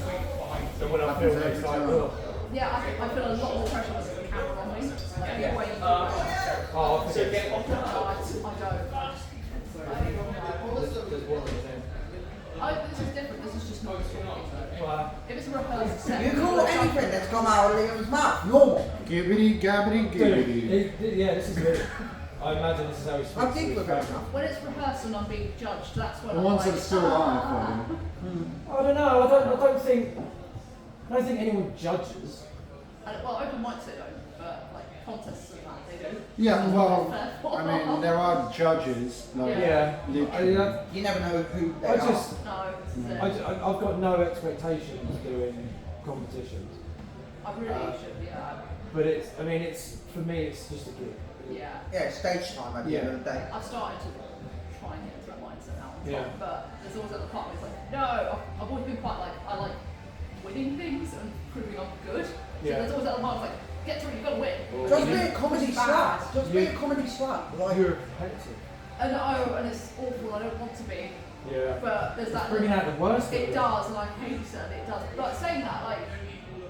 So when I Happens film, it's every like, time. ugh. Yeah, I feel a lot more pressure when there's a camera on me. Like, Yeah. the way you do it. Oh, I think it's, No, I don't. there's one of them. This is different. This is just not talking. Well, If it's a rehearsal set, You call anything that's come out of Liam's mouth normal. Gibbity gabbity gibbity. yeah, this is it. I imagine this is how he's I supposed think to we're be. good enough. when it's rehearsal and I'm being judged, that's when The I'm ones like, that are still alive, I I don't know. I don't think anyone judges. well, open mics they don't, but like contests and that they do. Yeah, well, Therefore- I mean, there are judges, like, Yeah. literally. You never know who they I are. just, No, this is it. I've got no expectations doing competitions. I really should, yeah. But it's for me, it's just a gig. Yeah. Yeah, stage time at the end of the day. I've started to try and get into that mindset now. Yeah. But there's always other part where it's like, no, I've always been quite like, I like winning things and proving I'm good. So Yeah. there's always other part where it's like, get through, you've got to win. Just be Even a comedy if it's slap. bad. Just be a comedy slap. Like, You're competitive. And and it's awful, I don't want to be. Yeah. But there's that. Bringing out the worst. of It does, and I hate it, it does. But saying that, like,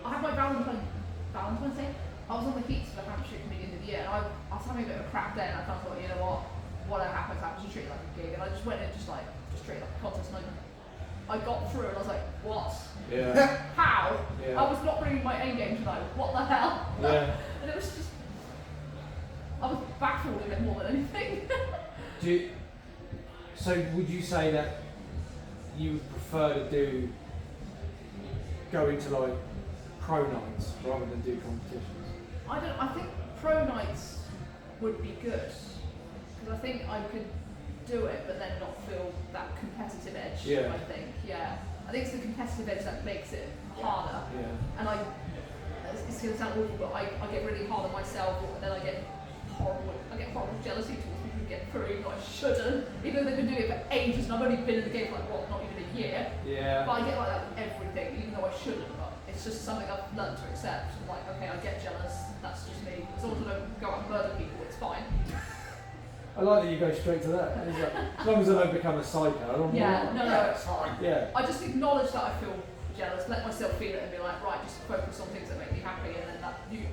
I had my Valentine's Day. I was on the heats for the Hampshire Comedian of the Year, and I was having a bit of a crap day, and I thought, you know what, whatever happens, just treat it like a gig. And I just went in, just treat it like a contest, and I got through, and I was like, what? Yeah. How? Yeah. I was not bringing my A game tonight. What the hell? Yeah. And it was just, I was baffled a bit more than anything. So would you say that you would prefer to go into like pro nights rather than do competitions? I think pro nights would be good because I think I could do it, but then not feel that competitive edge. Yeah. I think it's the competitive edge that makes it harder. Yeah. And it's going to sound awful, but I get really hard on myself, and then I get horrible jealousy towards people who get through, even though I shouldn't. Even though they've been doing it for ages, and I've only been in the game for like not even a year. Yeah. But I get like that with everything, even though I shouldn't. But it's just something I've learned to accept. I'm like, okay, I get jealous. That's just me. As long as I don't go out and murder people, it's fine. I like that you go straight to that. It's like, as long as I don't become a psycho, I don't Yeah, no. it's fine. Yeah. I just acknowledge that I feel jealous, let myself feel it, and be like, right, just focus on things that make me happy, and then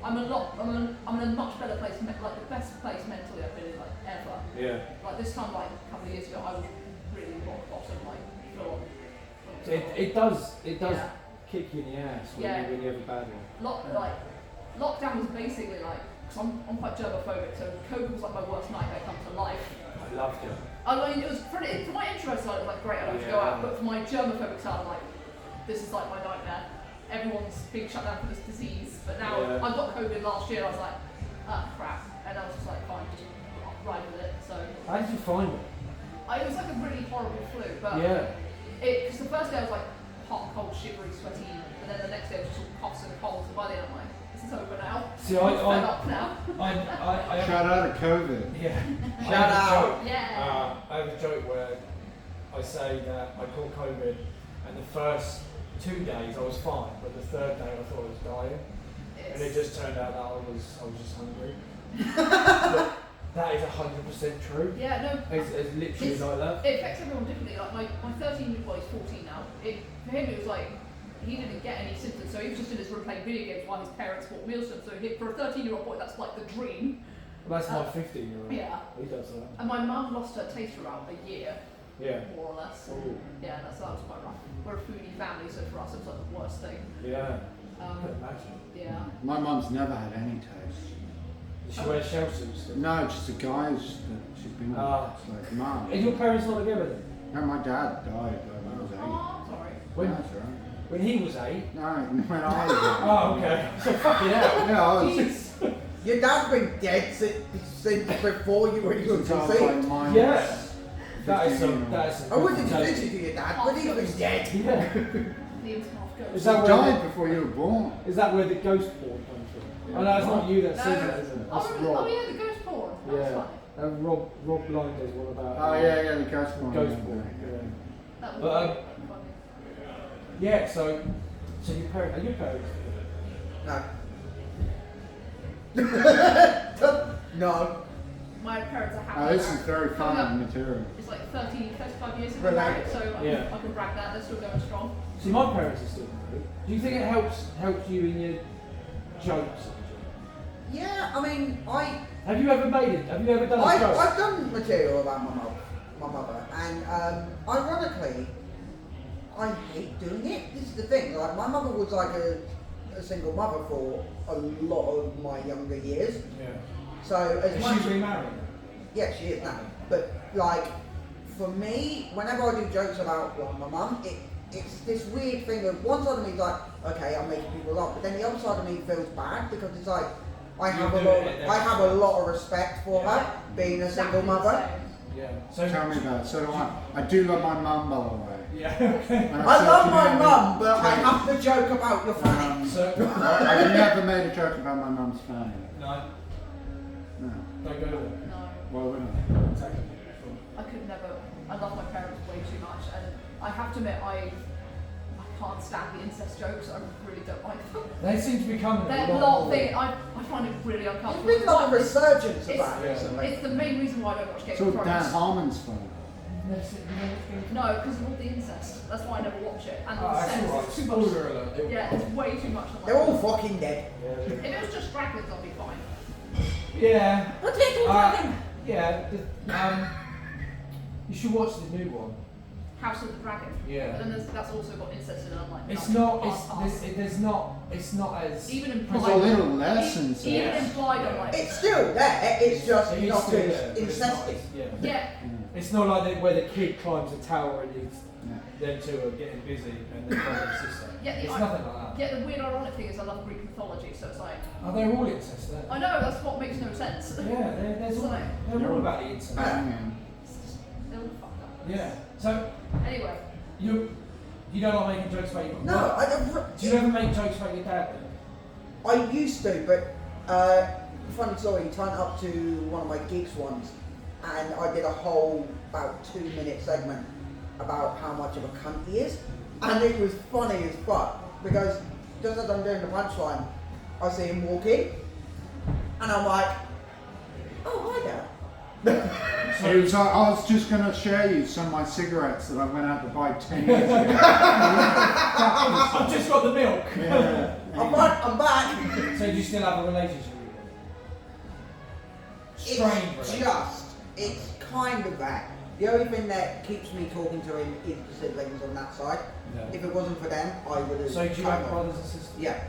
I'm in a much better place, like the best place mentally I've been in like ever. Yeah. Like this time, like a couple of years ago, I was really rock bottom, like full on. So it does Yeah. kick you in the ass when Yeah. you really have a bad one. Lockdown was basically like, because I'm quite germophobic, so COVID was like my worst nightmare come to life. I loved it. I mean, it was for my intro side, it was like great, I don't have to go out, Yeah. but for my germophobic side, I'm like, this is like my nightmare. Everyone's being shut down for this disease, but now Yeah. I got COVID last year. I was like, ah, crap, and I was just like, fine, just ride with it. So How did you find it? it was like a really horrible flu, but Yeah. because the first day I was like hot, cold, shivery, sweaty, and then the next day I was just all coughs and colds, and by the end I'm like, this is over now. See, I'm fed up now. I Shout out to COVID. Yeah. Shout out. Yeah. I have a joke where I say that I caught COVID, and the first 2 days I was fine, but the third day I thought I was dying, and it just turned out that I was just hungry. But that is 100% true. Yeah, no. It's literally It's- like that. It affects everyone differently. Like my 13-year-old boy is 14 now. For him, it was like he didn't get any symptoms, so he was just in his room playing video games while his parents bought meals to him. So for a 13-year-old boy, that's like the dream. Well, that's my 15-year-old. Yeah. He does that. And my mum lost her taste for about a year, Yeah. more or less. Ooh. Yeah, that was quite rough. We're a foodie family, so for us it was like the worst thing. Yeah. I can imagine. Yeah. My mum's never had any taste. Does she wear shell suits still? No, just the guys that she's been with. Ah. It's like, Mum. Is your parents not together then? No, my dad died when I was 8. Oh, I'm sorry. When, That's all right. when he was 8? No, when I was 8. Oh, okay. So fucking hell. Yeah, I was. Jeez. Your dad's been dead since before you were even Since I was like conceived. minus Yeah. That is 15 some. year old. That is some. I wouldn't good introduce taste. you to your dad, but he's been dead. Yeah. Liam's half ghost. Is He that where died before you were born. Is that where the ghost porn comes from? Oh no, it's not you that No. says that, is it? That's Oh, Rob. yeah, the ghost porn. That's Yeah. funny. Rob Blind does one about. Oh yeah, the ghost one. Ghost yeah, porn. yeah. Yeah. That was But, really funny. Yeah. So your parents are your parents? No. No. my parents are happy. Oh, this is very Coming up- fun material. It's like 35 years since Relate. we're married, so Yeah. I can brag that they're still going strong. See, my parents are still married. Do you think it helps you in your jokes? Yeah, I mean, Have you ever made it? Have you ever done a joke? I've done material about my mother, and ironically, I hate doing it. This is the thing. Like, my mother was like a single mother for a lot of my younger years. Yeah. So as Is much she remarried? yeah, she is now. But like, for me, whenever I do jokes about like, my mum, it's this weird thing of one side of me is like, okay, I'm making people laugh, but then the other side of me feels bad because it's like I have a lot of respect for her being a single mother. Yeah. So Tell me about it. So do I. I do love my mum, by the way. Yeah. And I said love to my Mary, mum, but I "Take have to joke about your family. So I've never made a joke about my mum's family. no, No. don't go there. No, Why would I? Exactly. I could never. I love my parents way too much, and I have to admit I can't stand the incest jokes. I really don't like them. They seem to be coming. They're a lot of things. I find it really uncomfortable. There's been like a resurgence of It's- that yeah. recently. It's the main reason why I don't watch Game It's of all Thrones. Dan Harmon's fault. No, because of all the incest. That's why I never watch it. And Oh, the that's sex alright. is too much. Spoiler alert. Yeah, it's way too much. They're all fucking dead. If it was just dragons, I'd be fine. Yeah. What's it all Uh, fucking? Yeah. You should watch the new one. House of the Dragon. Yeah. But then that's also got incest in it. I'm like, It's no, not. There's not. It's not as. even There's implied. a little lessons Even there. implied, I'm like, It's still there, it's just It is not still as there, but it's not incesty. as- Yeah. yeah, It's not like where the kid climbs a tower and it's Yeah. them two are getting busy and they're brother and sister. Yeah, It's I- nothing like that. yeah. The weird, ironic thing is I love Greek mythology, so it's like, Oh, they're all incest. I know that's what makes no sense. Yeah, they're all about the incest. Banging. They're all fucked up. Yeah. So Anyway, you don't like making jokes about your No, I don't. Do you ever make jokes about your dad then? I used to, but funny story, he turned up to one of my gigs once and I did a whole about 2-minute segment about how much of a cunt he is. And it was funny as fuck because just as I'm doing the punchline, I see him walk in and I'm like, oh, hi there. It was, I was just going to share you some of my cigarettes that I went out to buy 10 years ago. I've just got the milk. Yeah. I'm back. So do you still have a relationship with him? Strained relationship. It's kind of that. The only thing that keeps me talking to him is the siblings on that side. Yeah. If it wasn't for them, I would have. So do you have brothers and sisters? Yeah.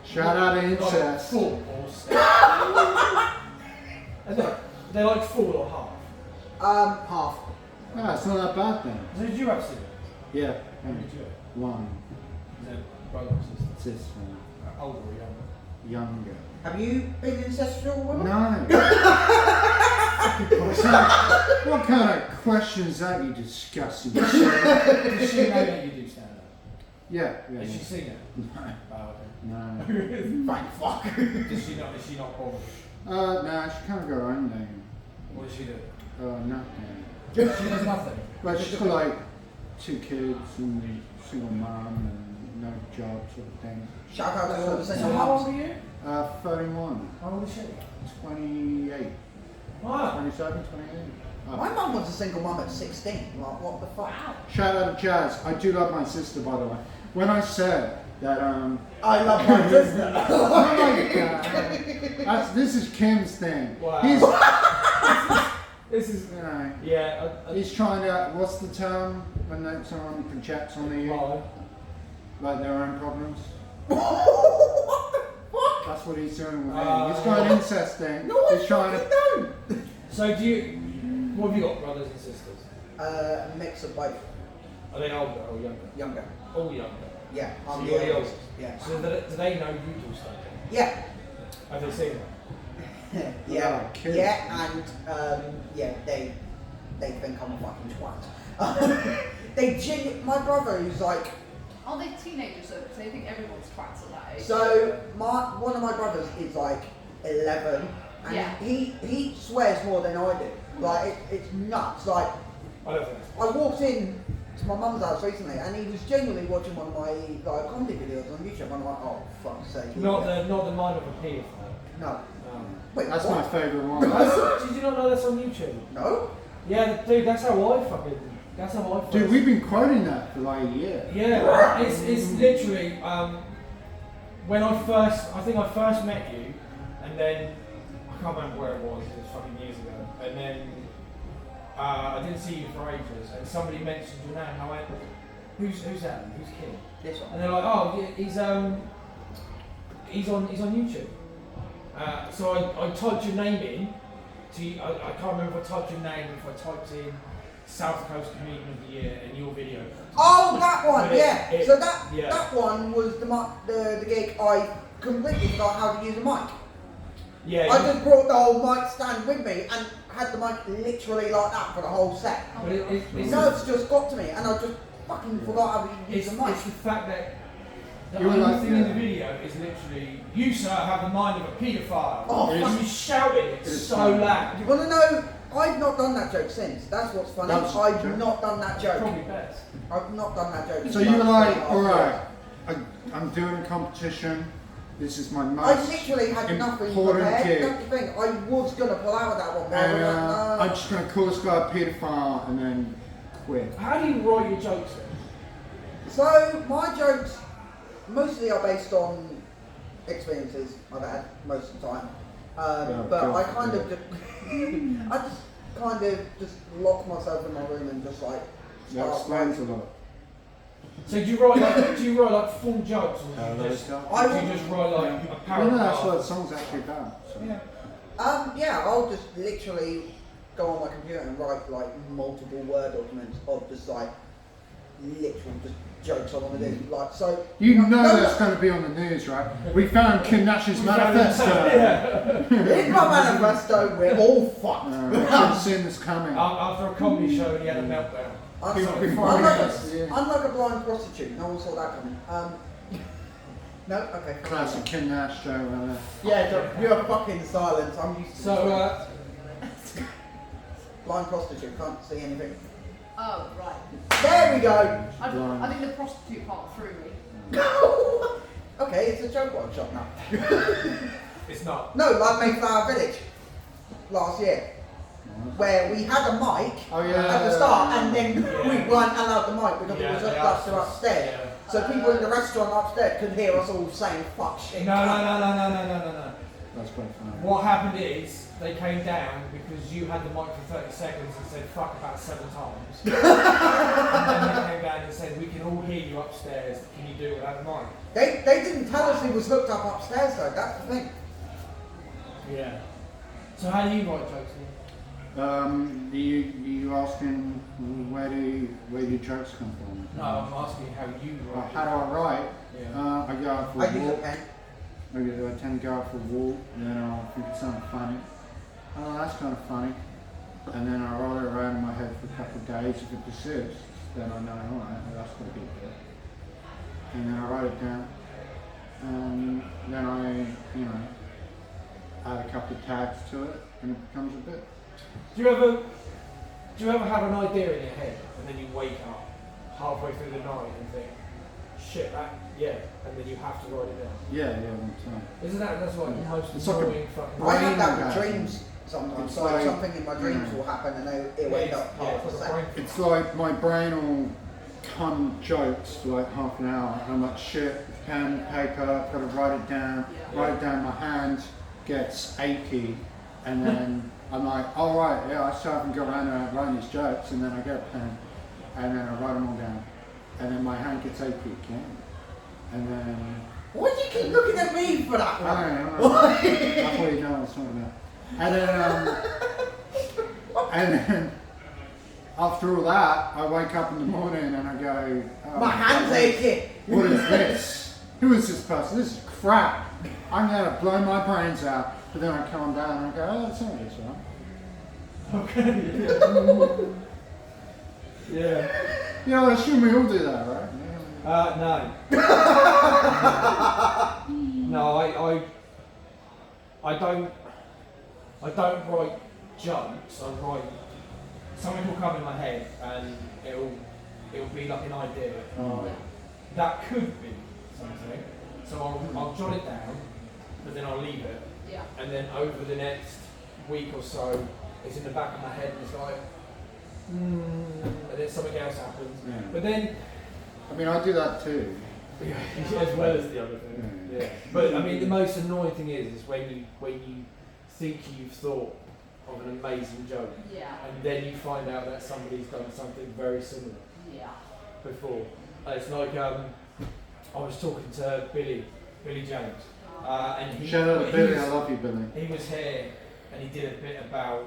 Shout out to Like incest. full or step? They're like full or half. Half. No, it's not that bad then. So did you have siblings? Yeah. How many did you have? One. Is there brothers and sisters? Sister. Older or younger? Younger. Have you been incestual with them? No. What kind of question is that, you disgusting shit? Does she know that you do stand up? Yeah. Yeah. Has she seen it? No. Oh, No. okay. Thank fuck. Is she not bothered? No, she can't go her own thing. What does she do? Nothing. She does nothing. But she's got like 2 kids and a single mum and no job sort of thing. Shout out to all the So single how old mums. are you? 31. How old is she? 28. Wow. 27, 28. My mum was a single mum at 16. Like, what the fuck? Shout out to Jazz. I do love my sister, by the way. When I said that, I love my sister. oh my God. This is Kim's thing. Wow. This is You know, yeah. he's trying to, what's the term when someone projects onto you? Well, Like their own problems? What the fuck? That's what he's doing with me. Oh. He's got an incest thing. No, I He's trying to. fucking don't. so do you? What have you got, brothers and sisters? A mix of both. Are they older or younger? Younger. All younger. Yeah, So I'm you're the the oldest. oldest. Yeah. So do they know you do stuff? Yeah. Have they seen it? Yeah, kids. yeah, and yeah, they think I'm a fucking twat. My brother, who's like, are they teenagers though? Because they think everyone's twats at that age. so one of my brothers is like 11, and Yeah. he swears more than I do. Like it's nuts. Like I don't think. I walked in to my mum's house recently, and he was genuinely watching one of my like comedy videos on YouTube. And I'm like, oh fuck's sake. Not the mind of a paedophile. No. Wait, That's what? my favourite one. Did you not know that's on YouTube? No? Yeah, dude, that's how I first. Dude, we've been quoting that for like a year. Yeah, it's literally when I first met you, and then I can't remember where it was fucking years ago, and then I didn't see you for ages, and somebody mentioned your name, and I went, who's that? Who's Kym? This one. And they're like, oh, yeah, he's on YouTube. So I typed your name in. I can't remember if I typed your name, if I typed in South Coast Comedian of the Year and your video. Oh, that one, But yeah. it- So that yeah. that one was the gig I completely forgot how to use a mic. Yeah. I just brought the whole mic stand with me and had the mic literally like that for the whole set. But it's Nerves just got to me and I just fucking forgot how to use It's a mic. the fact that the You were only like, thing in the yeah. video is literally, you sir have the mind of a paedophile. Oh, and fuck. you shouted it It's so funny. loud. You want to know? I've not done that joke since. That's what's funny. That's I've true. not done that joke. Probably best. I've not done that joke. So in you were about like, 3.5 alright, years. I'm doing a competition. This is my I most literally had nothing important prepared. gig. That's the thing. I was gonna pull out of that one, but I was like, no. I'm just going to call this guy a paedophile and then quit. How do you write your jokes then? So my jokes mostly are based on experiences I've had most of the time. But God, I kind yeah. of just, I just kind of just lock myself in my room and just like That start explains a writing. lot. So do you write like full jokes, or do you just write like a You paragraph? know that's what the song's actually about. So. Yeah. Yeah, I'll just literally go on my computer and write like multiple Word documents of just like literal just jokes I want to do. Like so. You know no, that's going to be on the news, right? We found Kym Nash's manifesto. Yeah. It's my manifesto. We're all fucked. I should have seen this coming. After a comedy show, he had a meltdown. I'm People sorry. been I'm like, finding us, I'm like a blind prostitute. No one saw that coming. No, okay. Classic Kym Nash show, right there. Yeah, you're fucking silent. I'm used to So blind prostitute. Can't see anything. Oh, right. There we go. I think the prostitute part threw me. Okay, it's a joke one shot now. it's not. No, like Mayflower Village last year, where we had a mic Oh, yeah. at the start, and then Yeah. we weren't allowed the mic because Yeah, it was they hooked up asked to us. upstairs. Yeah. So people in the restaurant upstairs could hear us all saying "fuck shit." No. That's quite funny. What happened is they came down because you had the mic for 30 seconds and said fuck about 7 times. And then they came down and said we can all hear you upstairs. Can you do it without the mic? They didn't tell us he was hooked up upstairs though. That's the thing. Yeah. So how do you write jokes then? You asking where do jokes come from? No, I'm asking how you write. How do I write? Yeah. I go out for I a use a walk. pen. I tend to go out for a walk, and then I'll think of something funny. Oh, that's kind of funny. And then I roll it around in my head for a couple of days. If it persists, then I know, alright, that's going to be good. And then I write it down. And then I, add a couple of tags to it, and it becomes a bit. Do you ever have an idea in your head and then you wake up halfway through the night and think, shit, and then you have to write it down? Yeah, one time. Isn't that's like the most It's like a- annoying fucking I have Brain that with orgasm. dreams sometimes. It's So like- something in my dreams will happen and it'll end up yeah, part it's of the like a set. brain It's like my brain will come jokes for like half an hour, and I'm like, shit, pen, paper, I've got to write it down, write it down, my hand gets achy, and then I'm like, all right, yeah, I still haven't go around and write these jokes, and then I get a pen, and then I write them all down, and then my hand gets achy again, and then, Why do you keep looking at me for that one? I don't know, I thought you know what I'm talking about. And then after all that, I wake up in the morning and I go, oh, My hand's aching. what is this? Who is this person? This is crap. I'm going to blow my brains out. But then I calm down and I go, oh, that's not this one. Yeah. Yeah, I assume we all do that, right? No. No, I don't write jokes. I write. Something will come in my head and it'll be like an idea. Oh. That could be something. So I'll jot it down, but then I'll leave it. Yeah. And then over the next week or so, it's in the back of my head and it's like, and then something else happens. Yeah. But then, I mean, I do that too. as well as the other thing. Yeah. Yeah. But I mean, the most annoying thing is when you think you've thought of an amazing joke, Yeah. and then you find out that somebody's done something very similar Yeah. before. It's like I was talking to Billy James, and he Shout out to he Billy, was- I love you, Billy. He was here and he did a bit about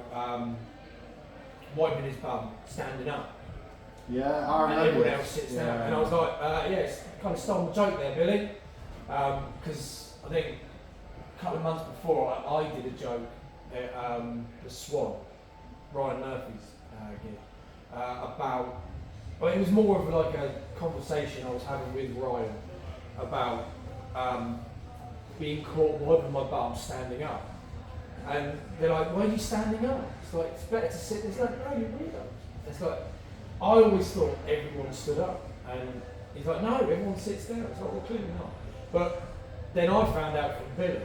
wiping his bum, standing up. Yeah, I And remember. everyone this. else sits Yeah. down. And I was like, yeah, it's kind of stole my joke there, Billy. Because I think a couple of months before I did a joke at the Swan, Ryan Murphy's gig, about, well, it was more of like a conversation I was having with Ryan about being caught wiping my bum standing up. And they're like, why are you standing up? It's like, it's better to sit. It's like, no, you weirdo. It's like, I always thought everyone stood up. And he's like, no, everyone sits down. It's like, well, clearly not. But then I found out from Billy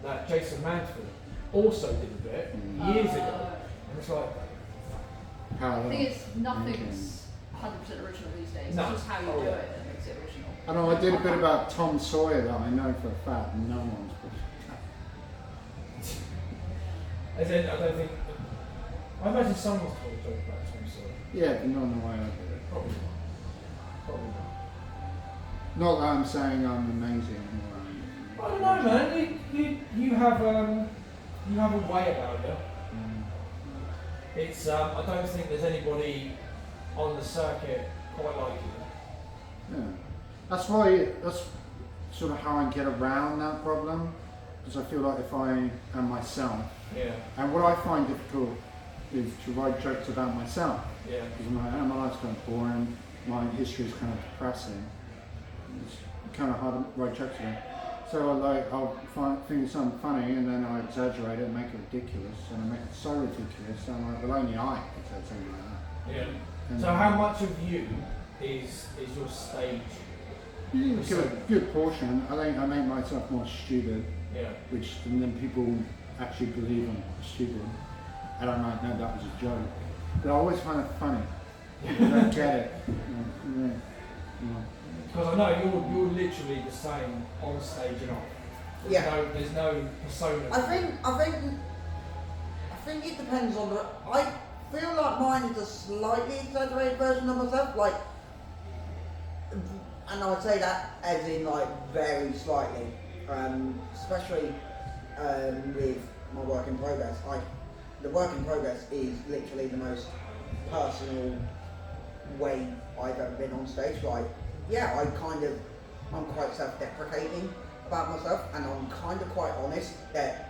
that Jason Mansfield also did a bit years ago. And it's like, I Parallel. think it's nothing's 100% original these days. No. It's just how you Oh, do yeah. it that makes it original. I know I did a bit about Tom Sawyer that I know for a fact no one's put. as in, I don't think, I imagine someone's told a joke about Tom Sawyer. Yeah, but not in the way I did it. Probably not. Probably not. Not that I'm saying I'm amazing. I don't know, man. You have a way about you. It's I don't think there's anybody on the circuit quite like you. Yeah. That's sort of how I get around that problem. Because I feel like if I am myself, Yeah, and what I find difficult is to write jokes about myself. yeah. Because my life's kind of boring, my history is kind of depressing. It's kind of hard to write jokes about. So I'll think of something funny and then I exaggerate it and make it ridiculous, and I make it so ridiculous, and I'm like, well, only I could say something like that. Yeah. And So how much of you is your stage? give a good portion. I think I make myself more stupid, Yeah. which and then people actually believe I'm stupid. And I'm like, no, that was a joke. But I always find it funny. People don't get it. Because I know you're literally the same on stage and off. There's no persona. I think it depends on the. I feel like mine is a slightly exaggerated version of myself, like, and I would say that as in like very slightly, especially with my work in progress. The work in progress is literally the most personal way I've ever been on stage. Like, yeah, I'm quite self-deprecating about myself, and I'm kind of quite honest that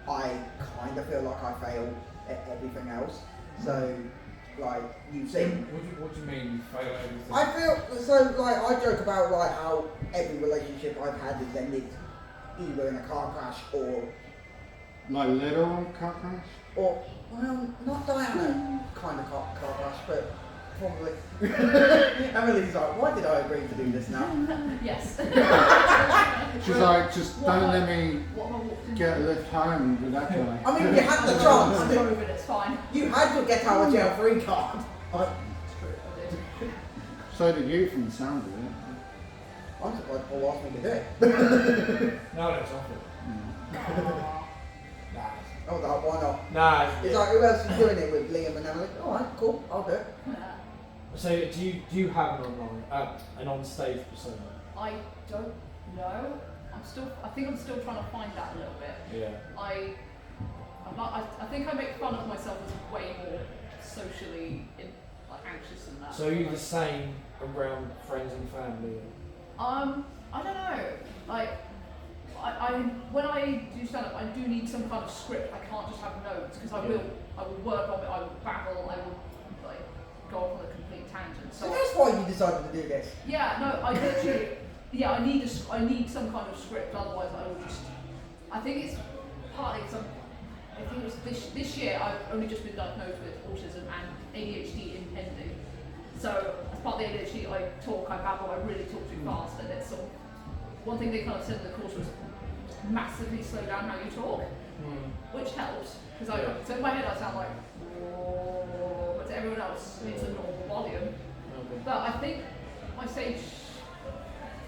I kind of feel like I fail at everything else. So, like, you've seen. What do you mean you fail at everything? I feel so. Like, I joke about like how every relationship I've had has ended either in a car crash or Like literal car crash? well, not Diana kind of car crash, but probably. Emily's like, why did I agree to do this now? Yes. She's like, just What don't am I- let me What am I walking get a lift home with that guy. I mean, you had the I'm chance. moving, it's fine. You had your get out of jail free card. It's true, I did. So did you from the sound of it. I'm surprised Paul asked me to do it. No, that's awful. Nah. Oh, no, why not? Nah. It's like, who else is doing it with Liam and Emily? Alright, cool, I'll do it. So do you have an on-stage persona? I don't know. I think I'm still trying to find that a little bit. Yeah. I think I make fun of myself as way more socially anxious than that. So are you the same around friends and family? I don't know. Like, I when I do stand up, I do need some kind of script. I can't just have notes because I will work on it. I will babble. I will like go off on a complete tangent. So So that's why you decided to do this. yeah, no, I literally I need some kind of script. Otherwise, I will just. I think it's partly because I think it was this year I've only just been diagnosed with autism and ADHD impending. So as part of the ADHD, I talk, I babble, I really talk too fast, and it's sort of one thing they kind of said in the course was massively slow down how you talk, which helps because so in my head I sound like, oh, but to everyone else it's a normal volume. Okay. But I think my stage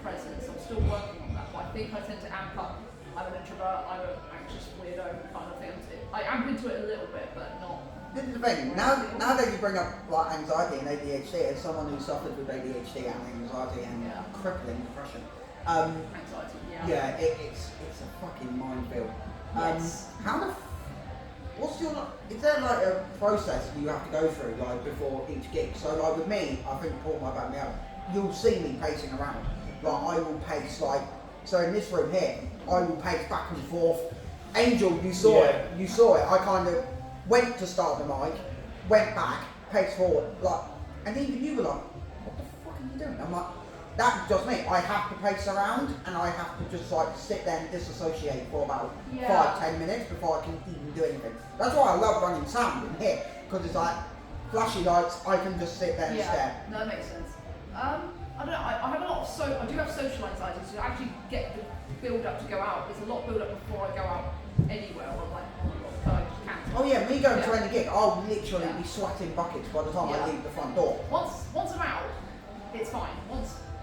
presence, I'm still working on that, but I think I tend to amp up. I'm an introvert, I'm an anxious weirdo kind of thing. I amp into it a little bit, but not. This is the thing. Now that you bring up like anxiety and ADHD, as someone who suffers with ADHD and anxiety and crippling depression, Anxiety, yeah, it's a fucking minefield. Yes. What's your, is there like a process you have to go through like before each gig? So like with me, I think Paul might back me up. You'll see me pacing around. Like I will pace like, so in this room here, I will pace back and forth. Angel, you saw it. You saw it. I kind of went to start the mic, went back, paced forward, like, and even you were like, "What the fuck are you doing?" I'm like, "That's just me. I have to pace around, and I have to just like sit there and disassociate for about 5-10 minutes before I can even do anything." That's why I love running sound in here because it's like flashy lights. I can just sit there and stare. No, that makes sense. I don't know. I have a lot of I do have social anxiety, so to actually get the build up to go out. There's a lot of build up before I go out anywhere. I'm like, oh my god, I just can't. Oh yeah, me going to any gig, I'll literally be sweating buckets by the time I leave the front door. Once I'm out, it's fine.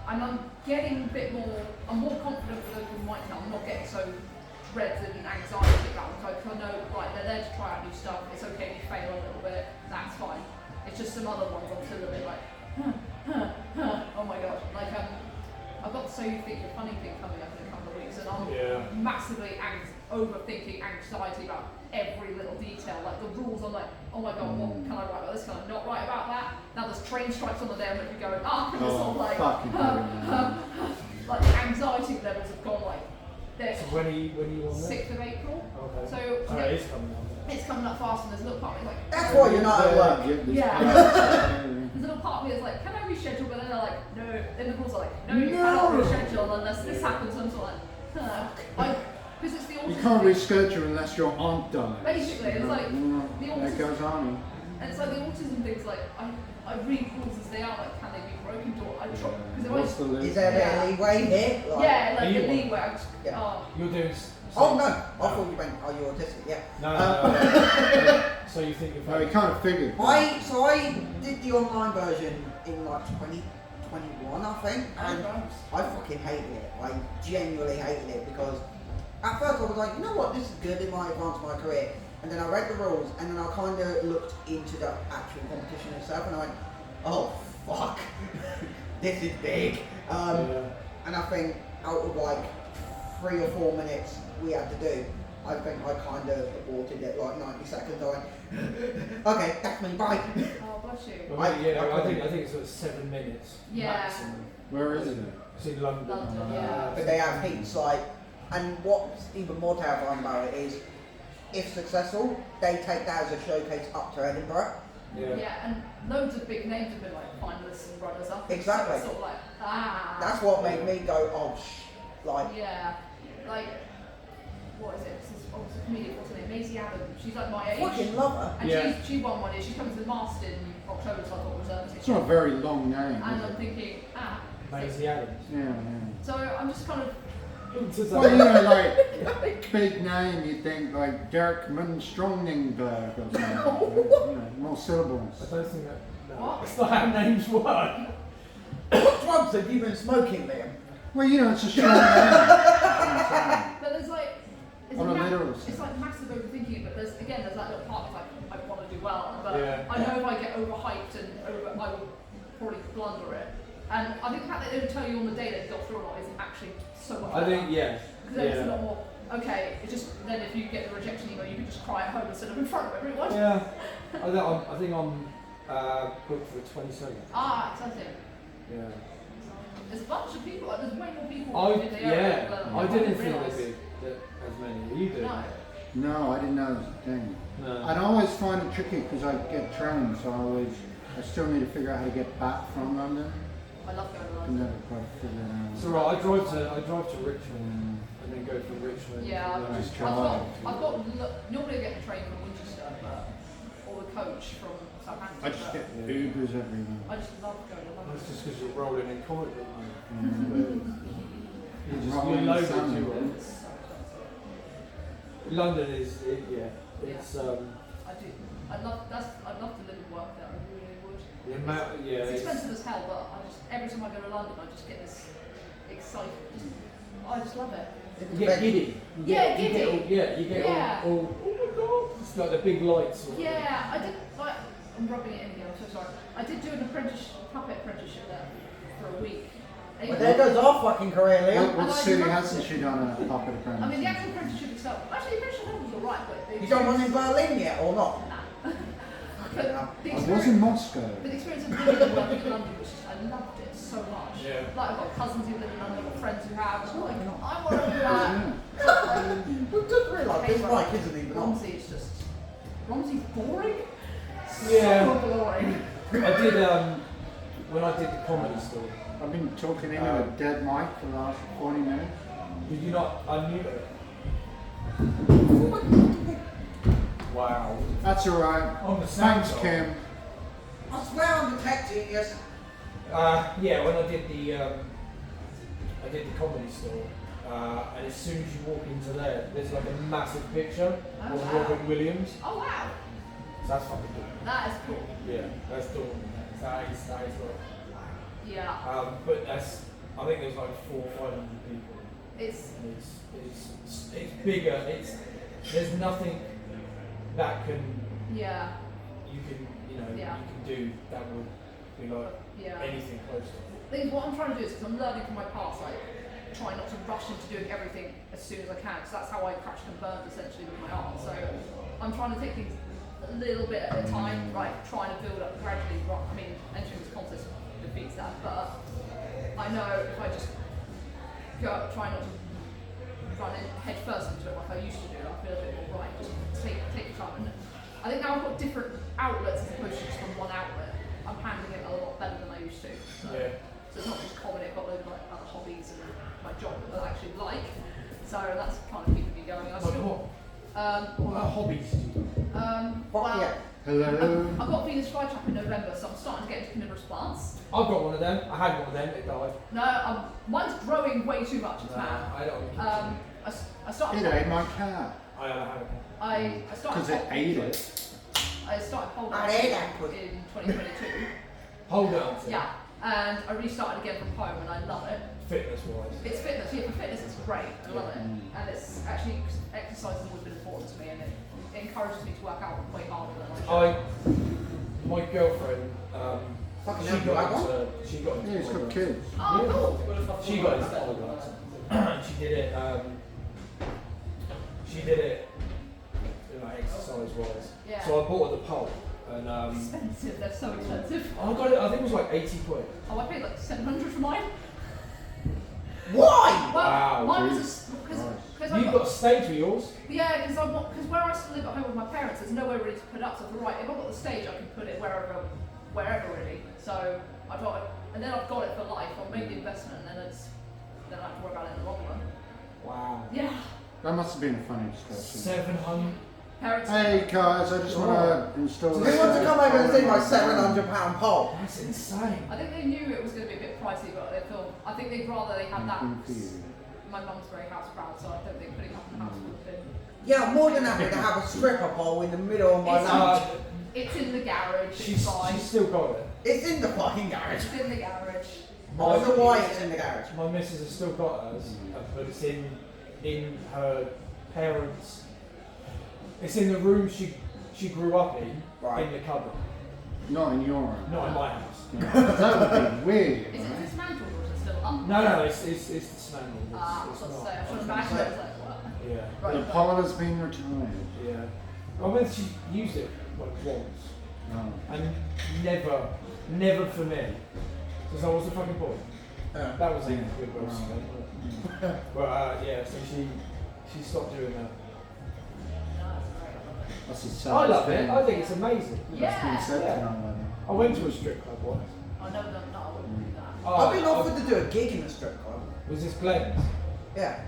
I'm getting a bit more. I'm more confident with open mic now. I'm not getting so dread and anxiety about it. I know, right, they're there to try out new stuff. It's okay if you fail a little bit. That's fine. It's just some other ones I'm still a bit like, oh my god. Like I've got So You Think You're Funny thing coming up in a couple of weeks, and I'm massively overthinking anxiety about every little detail. Like the rules, I'm like, oh my god, what can I write about this? Can I not write about that? Now there's train strikes on the day, I'm going to be going up, and it's all like, like the anxiety levels have gone like this. So when are you on that? 6th of April. Okay. So it is coming up. it's coming up fast, and there's a little part of me like, That's why you're not at work. there's a little part of me that's like, can I reschedule? But then they're like, no. Then the rules are like, no, you cannot reschedule unless this happens. I'm sort of like, because it's the autism. You can't reschedule unless your aunt dies. Basically, it's like the autism. That goes on. And it's like the autism thing's like, I read rules as they are, like, can they be broken to? I try, because What's the Is there a leeway here? Like, like the you leeway. I just, You're doing. Oh no, I thought you meant, are you autistic? Yeah. No. So you think you're. No, you kind of figured. I did the online version in like 2021, I think, and I fucking hated it. I genuinely hated it because at first I was like, you know what, this is good, it might advance my career. And then I read the rules, and then I kind of looked into the actual competition itself, and I went, oh fuck, this is big. And I think out of like 3 or 4 minutes we had to do, I think I kind of aborted it like 90 seconds. I went, okay, that's me, bye. Oh, bless you. Well, I think it's sort of 7 minutes maximum. Where is it? It's in London. But they have heats, like, and what's even more terrifying about it is, if successful, they take that as a showcase up to Edinburgh. Yeah, and loads of big names have been like finalists and runners up. Exactly. So it's sort of like, That's what made me go, oh like. Yeah, like, what is it? This is a comedian, what's her name? Maisie Adams. She's like my age. Fucking love her. And she won one year. She's coming to the Mast in October, so I thought it was It's not a very long name. And I'm thinking, Maisie Adams. Yeah. So I'm just kind of. Well, you know, like, big name, you think like Derek Strongingberg or something. You know, more syllables. I don't think that. No, What? that's not how names work. What drugs have you been smoking, Liam? Well, you know, it's a strong name. But there's like. It's like massive overthinking it, but there's that little part of like, I want to do well, but I know if I get overhyped and I will probably blunder it. And I think the fact that they don't tell you on the day that you got through or not is actually so much better. I think, because then it's a lot more, okay, it's just, then if you get the rejection email, you can just cry at home instead of in front of everyone. Yeah. I think I'm booked for the 27th. Exciting. Yeah. There's a bunch of people, there's way more people I in the area than I didn't think realise. there'd be as many. You did. No. No, I didn't know it was a thing. No. I'd always find it tricky because I get trained, so I still need to figure out how to get back from London. I love going to I London. never quite figured it out. It's alright. I drive to Richmond and then go from Richmond. Yeah, to Nice I've got normally I get the train from Winchester, or the coach from Southampton. I just get Yeah. Ubers everywhere. I just love going to London. That's just because you're rolling in comic book money. Mm. You're Rolling loaded salmon, to man. It's so expensive. London is, it's I do. I'd love to live and work there. I really would. the amount, yeah. It's expensive as hell, but every time I go to London, I just get this excitement. I just love it. You get giddy. Yeah, giddy. You get all, oh my god, it's like the big lights. Yeah, I did, like, I'm rubbing it in here, I'm so sorry. I did do an puppet apprenticeship there for a week. Well, there goes our fucking career, Liam. What city hasn't she done a puppet apprentice? I mean, the actual apprenticeship itself, actually, the apprenticeship was alright, but You done one in Berlin yet, or not? Nah. But the I was in Moscow. But the experience of living and working in London was just, I loved it so much. Yeah. Like, I've got cousins who live in London, I've got friends who have, I'm like, I want to do that. We just realised this mic isn't even on. Romsey's just, Romsey's boring. Yeah. So boring. I did, when I did the comedy store, I've been talking into a dead mic for the last 40 minutes. did you not unmute it? Wow. That's alright. On the sound Thanks, side. Kim. I swear I'm the tech genius. Yeah, when I did the comedy store, and as soon as you walk into there, there's like a massive picture Oh, of wow. Robin Williams. Oh wow, So that's fucking cool. that is cool. Yeah, that's cool. That is like, Yeah, but I think there's like 400 or 500 people. it's, And it's bigger. There's nothing that yeah, you can Yeah. you can do that would be like yeah. anything close to it. I think what I'm trying to do is, because I'm learning from my past, like, try not to rush into doing everything as soon as I can, because that's how I crashed and burned essentially with my art. So I'm trying to take things a little bit at a time, right? Trying to build up gradually. I mean, entering this contest defeats that, but I know if I just try not to run in head first into it like I used to do, I feel a bit more right. Just take your time. And I think now I've got different outlets as opposed to just from one outlet. I'm handling it a lot better than I used to. So. Yeah. So it's not just comedy, I've got loads of like other hobbies and my job that I actually like. So that's kind of keeping me going. I Like still, what hobbies do you do? well, yeah. Hello. I've got Venus flytrap in November, so I'm starting to get into carnivorous plants. I've got one of them. I had one of them. It died. No, mine's growing way too much. It's mad. I don't. I started. It ate my cat. I had a I started. Because it ate it. I started pole I dancing ate that put- in 2022. pole dancing. Yeah, and I restarted again from home, and I love it. Fitness wise. It's fitness, yeah, for fitness it's great, I love it. And it's actually, exercise has always been important to me, and it encourages me to work out way harder than I should. My girlfriend, Fucking she hell, you like got one? into, she got into Yeah, he's pole got dancing. kids. Oh, cool. She got into pole dancing. She did it. She did it, like exercise wise. Yeah. So I bought her the pole, and Expensive, they're so expensive. I got it. I think it was like 80 quid. Oh, I paid like 700 for mine. Why? Well, Wow, mine dude. was because You've got a stage for yours. yeah, because where I still live at home with my parents, there's nowhere really to put it up. So I thought, right, if I've got the stage, I can put it wherever really. So I thought, and then I've got it for life. I'll make the investment, and then I don't have to worry about it in the long run. Wow. Yeah, That must have been a funny discussion. 700. parents. Hey guys, I just want to install Do this. they want to come over and see my £700 pole? That's insane. I think they knew it was going to be a bit pricey, but they thought I think they'd rather they had that. Good for you. My mum's very house proud, so I don't think putting up in the house would have been. Yeah, I'm more than happy to have a stripper pole in the middle of my It's lounge. It's in the garage. She's It's fine. still got it. It's in the fucking garage. It's in the garage. I don't know why it's in the garage. My missus has still got hers, but it's in her parents'. It's in the room she grew up in Right. the cupboard, Not in your room. not in my house. That would be weird. Is it right? dismantled or is it still up? No, it's dismantled. Ah, I It's was not. about to say, I should imagine it was like, what? Yeah, Right. The pole has been retired. yeah. I mean, she used it like once, Oh. and never for me. So what's the fucking point? That was a good well spent. But yeah, so she stopped doing that. No, it's great, I love it. That's a sad I love it. thing. I think it's amazing. That's been Yeah. said Yeah. tonight, I think. I went to a strip club once. I know that, no, I wouldn't do that. Oh, I've been offered to do a gig in a strip club. Was this Glenn's? Yeah.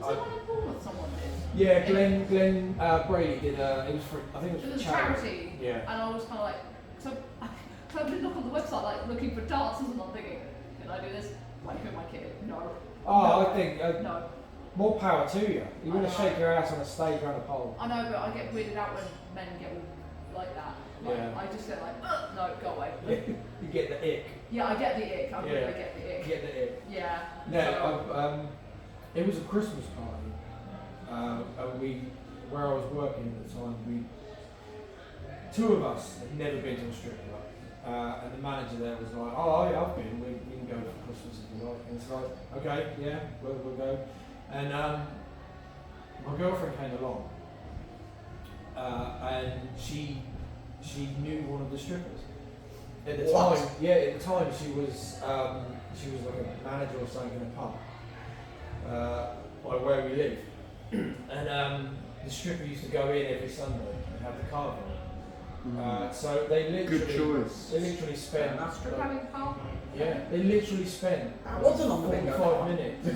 Was it one in Bournemouth someone did? Yeah, Glenn Brady did. It was for. I think it It was was for a charity. Yeah. And I was kind of like, so I did look on the website, like looking for dancers, and I'm thinking, can I do this? Like, who am I kidding? No. Oh, No. I think. No. more power to you. You want to I know. shake your ass on a stage around a pole. I know, but I get weirded out when men get all like that. Like, Yeah. I just get like, no, go away. You get the ick. Yeah, I get the ick. I really Yeah. get the You ick. get the ick. Yeah. No, it was a Christmas party, and where I was working at the time, two of us had never been to a strip club, and the manager there was like, "Oh, yeah, I've been. We can go for Christmas if you like." And it's like, "Okay, yeah, we'll go." And my girlfriend came along, and she knew one of the strippers. At the What? time, she was like a manager or something in a pub, by where we live. And the stripper used to go in every Sunday and have the card on. So they Good literally choice. spent Strip having a pal? they literally spent That wasn't on the bingo 45 card. minutes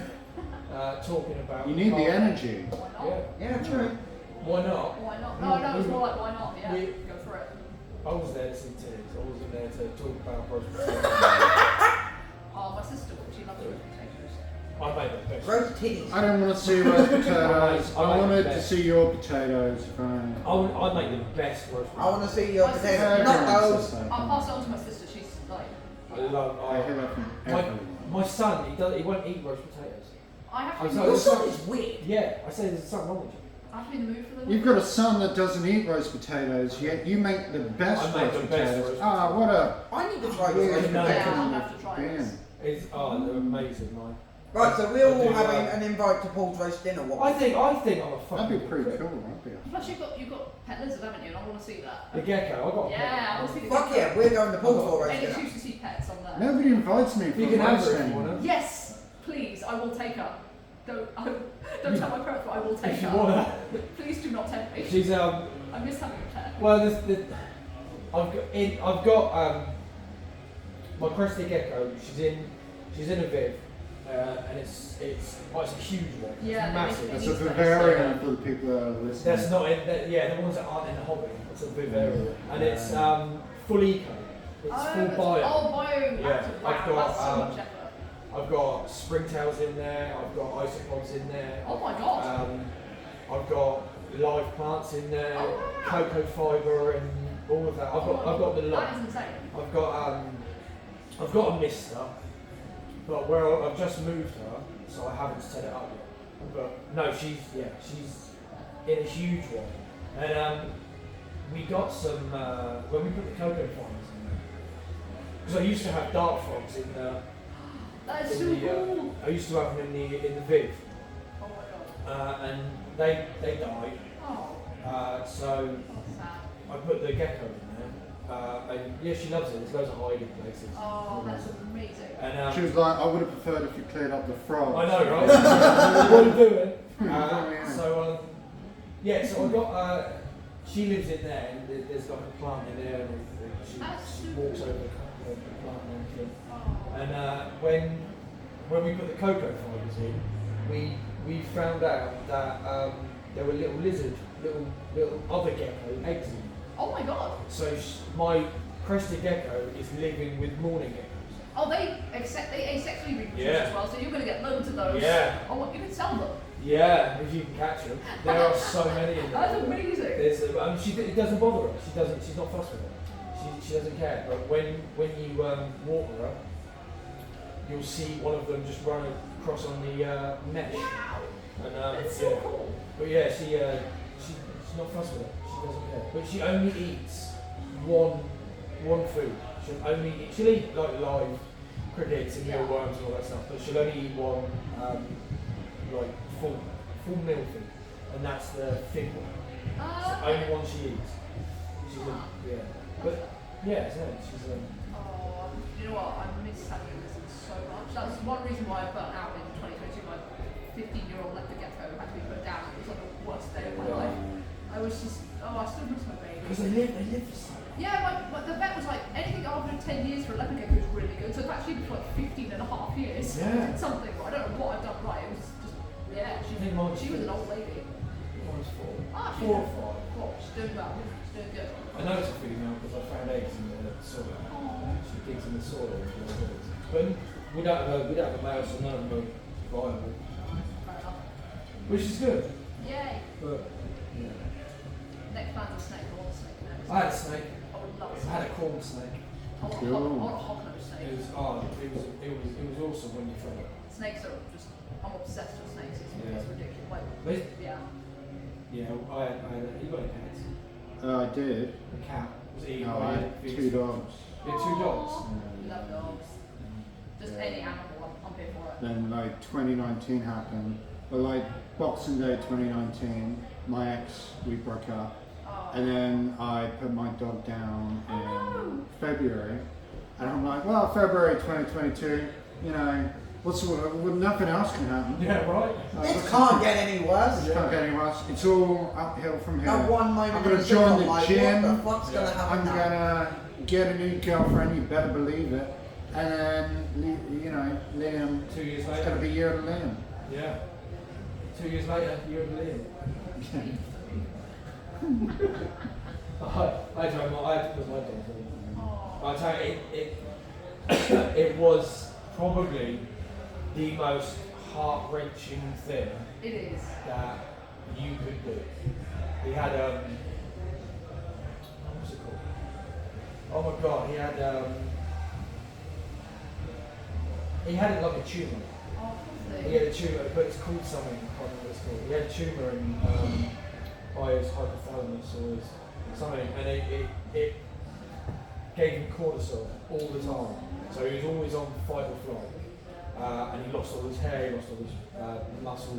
talking about You need the card. energy. Why not? Yeah. Yeah, true. Why not? Why not? No, it's more like why not? Yeah, We- go for it. I was there to see titties. I wasn't there to talk about prostitution. Oh, my sister, she loves roast potatoes. I made the best. Roast titties. I don't want to see roast potatoes. I I like wanted the to best. see your potatoes, Frank. I make the best roast. I want to see your My potatoes. sister- Not Everyone's those. the same. I'll pass it on to my sister. She's like, I love. I hear that from everyone. My son, he won't eat roast potatoes. I have to I'm be sorry. Your moved. son is weird. Yeah, I say there's something wrong with you. I have to be in the mood for them. You've got a son that doesn't eat roast potatoes, yet you make the best I make roast the best potatoes. roast Ah, what a I need to try weird roast No. Yeah, potatoes. I'll have to try bin. this. It's they're amazing, man. Right, so we're I all do, having an invite to Paul's roast dinner. I What? think I'm a fucking. That'd be pretty prick. cool, that'd be. Plus, you've got pet lizards, haven't you? And I want to see that. The gecko, I got. Yeah, I want to see the Fuck yeah, we're going to Paul's for roast Any dinner. excuse to see pets on there. Nobody invites me for You can have her if roasting. you want to. Yes, please, I will take her. Don't tell my parents, but I will take If you her. wanna. Please do not tempt me. She's I miss having a pet. Well, I've got my crested gecko. She's in a Viv, and it's a huge one. Yeah, It's massive. That's It a needs to be Bavarian for the people that are listening. That's not in. The ones that aren't in the hobby. It's a Bavarian, and it's full eco. It's full bio. Oh, bio. Yeah, active. Wow, I've got, that's so much effort. I've got springtails in there. I've got isopods in there. Oh my god. I've got live plants in there, Oh, wow. cocoa fibre and all of that. I've got the lot. That is insane. I've got a mister, but where I've just moved her, so I haven't set it up yet. But no, she's in a huge one, and we got some when we put the cocoa farms in there. Because I used to have dart frogs in the. That is so in the, cool. I used to have them in the Viv, Oh my god. and they died. Oh, So that's sad. I put the gecko in there, and yeah, she loves it. There's loads of hiding places. Oh, that's amazing. And She was like, I would have preferred if you cleared up the frogs. I know, right? What are you doing? Yeah. So so I got. She lives in there, and there's like a plant in there, and she walks over the plant and everything. Oh. And when we put the cocoa fibres in, we found out that there were little other gecko eggs in. Oh my god. So my crested gecko is living with mourning geckos. Oh, they asexually reproduce Yeah. as well, so you're going to get loads of those. Yeah. Oh, what, you can sell them. Yeah, if you can catch them. There are so many in there. That's amazing. It doesn't bother her. She's not fussed with it. She doesn't care. But when you water her, you'll see one of them just run across on the mesh. Wow. And That's so cool. But yeah, she's not fussed with it. She doesn't care. But she only eats one food. She'll eat like live crickets and mealworms and all that stuff. But she'll only eat one like full meal food, and that's the thin one. It's the only one she eats. But yeah, she's Oh, you know what? I miss having lizards so much. That's one reason why I burnt out in 2022. My 15-year-old leopard gecko had to be put down. It was like the worst day of my life. I was just, I still miss my baby. because they live for so. Yeah, the vet was like, anything after 10 years for a leopard gecko is really good. So it's actually for like 15 and a half years. Yeah. Something. I don't know what I've done right. It was just, yeah. I think mine's She was an old lady. Mine's 4. Ah, she's 4 or doing- 5. Well, she's doing well. She's doing good. I know it's a female because I found eggs in the soil. She digs in the soil. But we don't have a male, so none of them are viable. Fair enough. which is good. Yay. But yeah. Next plan's a snake. I want a snake next. I had a snake. I would love a I snake. had a corn snake. I want Cool. a hog-nosed snake. It was awesome when you tried it. Snakes are just, I'm obsessed with snakes. Yeah. It's ridiculous. Like, They- yeah. Yeah, you got any pets? I did. A cat was eating. No, I had 2 dogs. You had 2 dogs. Love dogs. Just Yeah. any animal, I'm here for it. Then like 2019 happened. But like Boxing Day 2019, my ex, we broke up. Oh. And then I put my dog down in February. And I'm like, well, February 2022, you know, nothing else can happen. Yeah, right. It can't get any worse. It can't get any worse. It's all uphill from here. That one moment I'm gonna you think, join I'm the like, gym. What the fuck's gonna happen I'm now? gonna get a new girlfriend, you better believe it. And then, you know, Liam, 2 years it's later. gonna be year to Liam. Yeah. 2 years later, you're in Liam. I had to put my dog in. Oh. I'll tell you, it was probably the most heart-wrenching thing It is. that you could do. He had what's it called? Oh my god, he had like a tumour. Oh, He had a tumour, but it's called something. I can't remember what it's called. He had a tumour in by his hypothalamus or his something, and it gave him cortisol all the time. So he was always on fight or flight, and he lost all his hair, he lost all his muscle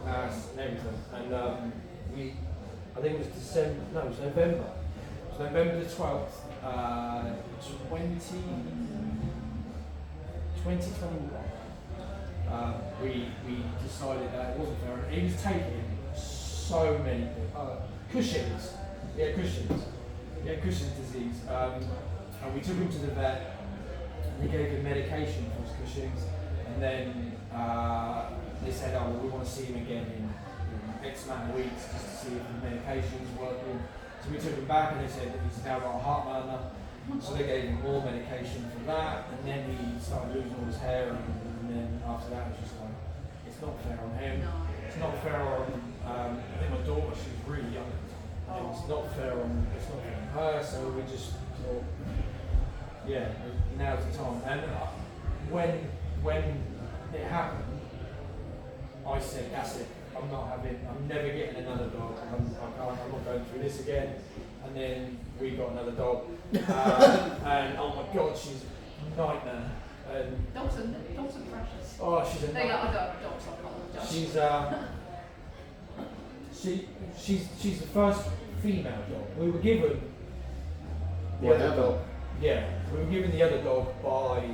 mass and everything. And I think it was it was November. It was November the 12th, 2021. We decided that it wasn't fair. He was taking so many Cushing's. Yeah, Cushing's disease. And we took him to the vet, and they gave him medication for his Cushing's, and then they said, oh, well, we want to see him again in X amount of weeks just to see if the medication's working. So we took him back, and they said that he's now got a heart murmur. So they gave him more medication for that, and then he started losing all his hair, and then after that it was just like, it's not fair on him. No. It's not fair on, I think my daughter, she was really young at the time. It's not fair on her, so we just thought, yeah, now's the time. And when it happened, I said, that's it, I'm never getting another dog, I'm not going through this again. And then we got another dog, and oh my god, she's a nightmare. And Dogs are precious. oh, she's a They nightmare. I don't have dogs, so I can't judge. She's the first female dog. We were given the Whatever. other dog. Yeah, we were given the other dog by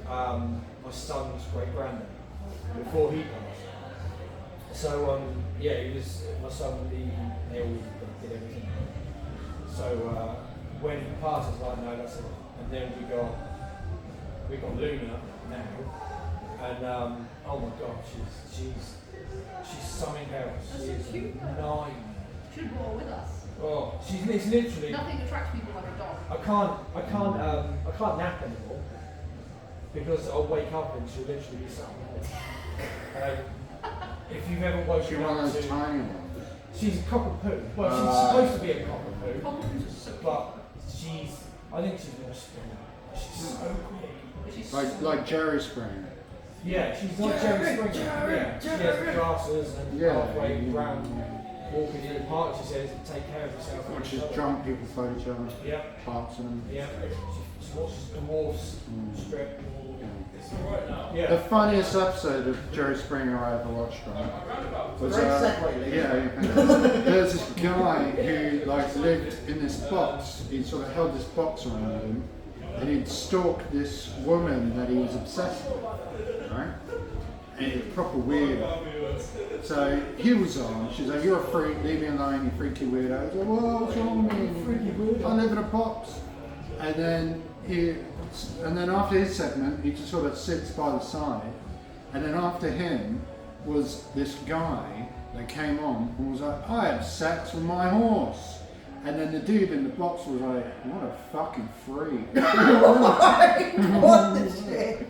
my son's great granddad before he passed. So yeah, he was my son. They always did everything. So when he passed, I was like, no, that's it. And then we got Luna now, and oh my god, she's something else. That's She's so cute. 9. Should have brought her with us. Oh, it's literally. Nothing attracts people like a dog. I can't nap anymore because I'll wake up and she'll literally be something. If you've ever woken She one up of those to, tiny ones. she's a cockapoo. Well, she's supposed to be a cockapoo, Cockatoos are so cute. but I think she's gonna spin. She's so quick. But she's Like Jerry Springer. Yeah, she's like Jerry Springer. Yeah, she has glasses and Yeah. halfway round walking in the park. She says, "Take care of yourself." Which is drunk people fight each other. Yeah, Parts of them. yeah. She watches Dwarfs strip. The Yeah. funniest episode of Jerry Springer I ever watched on was Great segue, Lee. there's this guy who like lived in this box. He sort of held this box around him, and he'd stalk this woman that he was obsessed with, right? And he was proper weird. So he was on. She's like, "You're a freak. Leave me alone, you freaky weirdo." He's like, "Well, what's wrong with me? I live in a box." And then after his segment, he just sort of sits by the side. And then after him was this guy that came on and was like, "I had sex with my horse." And then the dude in the box was like, "What a fucking freak." What the shit?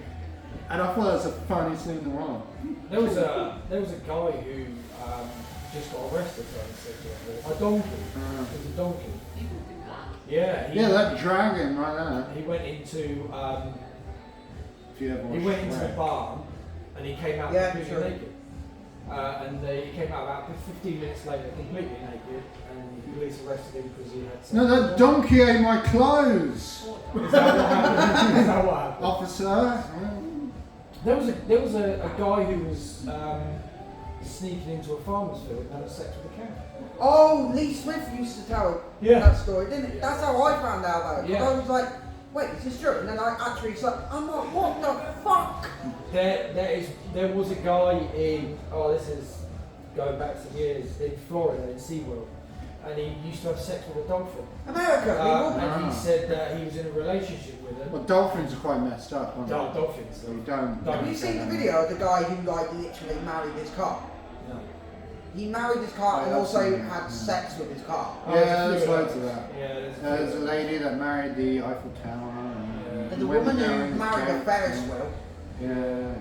And I thought that was the funniest thing in the world. There was a guy who just got arrested for having sex with a donkey. It was a donkey. People do that. Yeah. Yeah, that dragon right there. He went into If you ever he watch went into the Shrek. barn and he came out Yeah, completely sure. naked. He came out about 15 minutes later completely naked, and the police arrested him because he had sex. No, that donkey ate my clothes, Is that what happened? Is that what happened? officer. There was a guy who was sneaking into a farmer's field and having sex with a cow. Oh, Lee Smith used to tell Yeah. that story, didn't it? That's how I found out about it. 'Cause Yeah. I was like, wait, is this true? And then I actually said, I'm like, what the fuck? There was a guy in this is going back some years in Florida in SeaWorld, and he used to have sex with a dolphin. America, people. And he said that he was in a relationship with her. Well, dolphins are quite messed up, aren't they? Dolphins. So you don't. Have Have you seen the video of the guy who like literally married his car? No. He married his car Oh, and I've also seen that, had yeah. sex with his car. Yeah, there's loads of that. Yeah, There's a lady that married the Eiffel Tower. There's a went woman down who in married a jet. Ferris wheel. Yeah.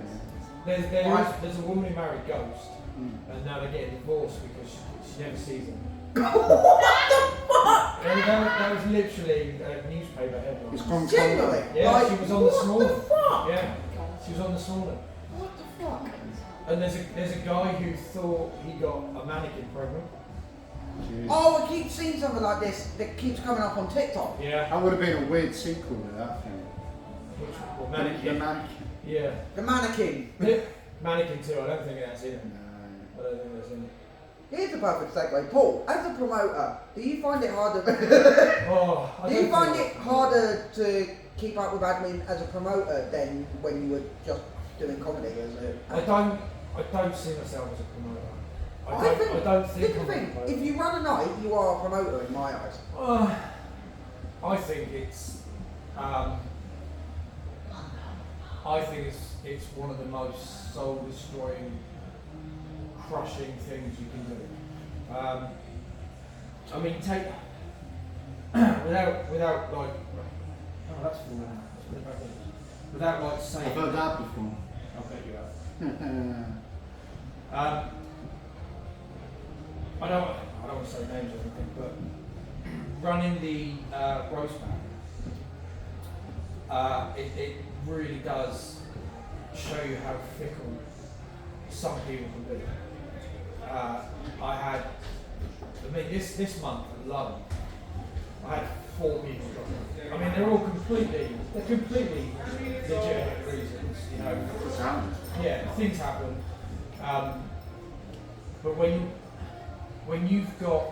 There's a woman who married Ghost, and now they're getting divorced because she never sees him. What the fuck? That was literally a newspaper headline. It's gone Genuinely? Yeah, Like, she was on the small. What the fuck? Yeah, she was on the smaller. What the fuck? And there's a guy who thought he got a mannequin pregnant. Jeez. Oh, I keep seeing something like this that keeps coming up on TikTok. Yeah. That would have been a weird sequel to that thing. Well, The mannequin. mannequin. Yeah. The mannequin. Mannequin too. I don't think that's in it. No. I don't think that's in it. Here's the perfect segue. Paul, as a promoter, do you find it harder? Oh, I Do you don't find think- it harder to keep up with admin as a promoter than when you were just doing comedy as a? I don't see myself as a promoter. I don't Here's think the I'm a thing. promoter. If you run a night, you are a promoter in my eyes. I think it's one of the most soul destroying, crushing things you can do. I mean, take without like, oh, that's falling out. Let's put it back in. Without like saying, I've heard that before. I'll bet you have. I don't want to say names or anything, but running the roast battle, it really does show you how fickle some people can be. This month alone, I had 4 people drop out. I mean, they're completely legitimate reasons, you know. What's happening? Yeah, things happen. But when you've got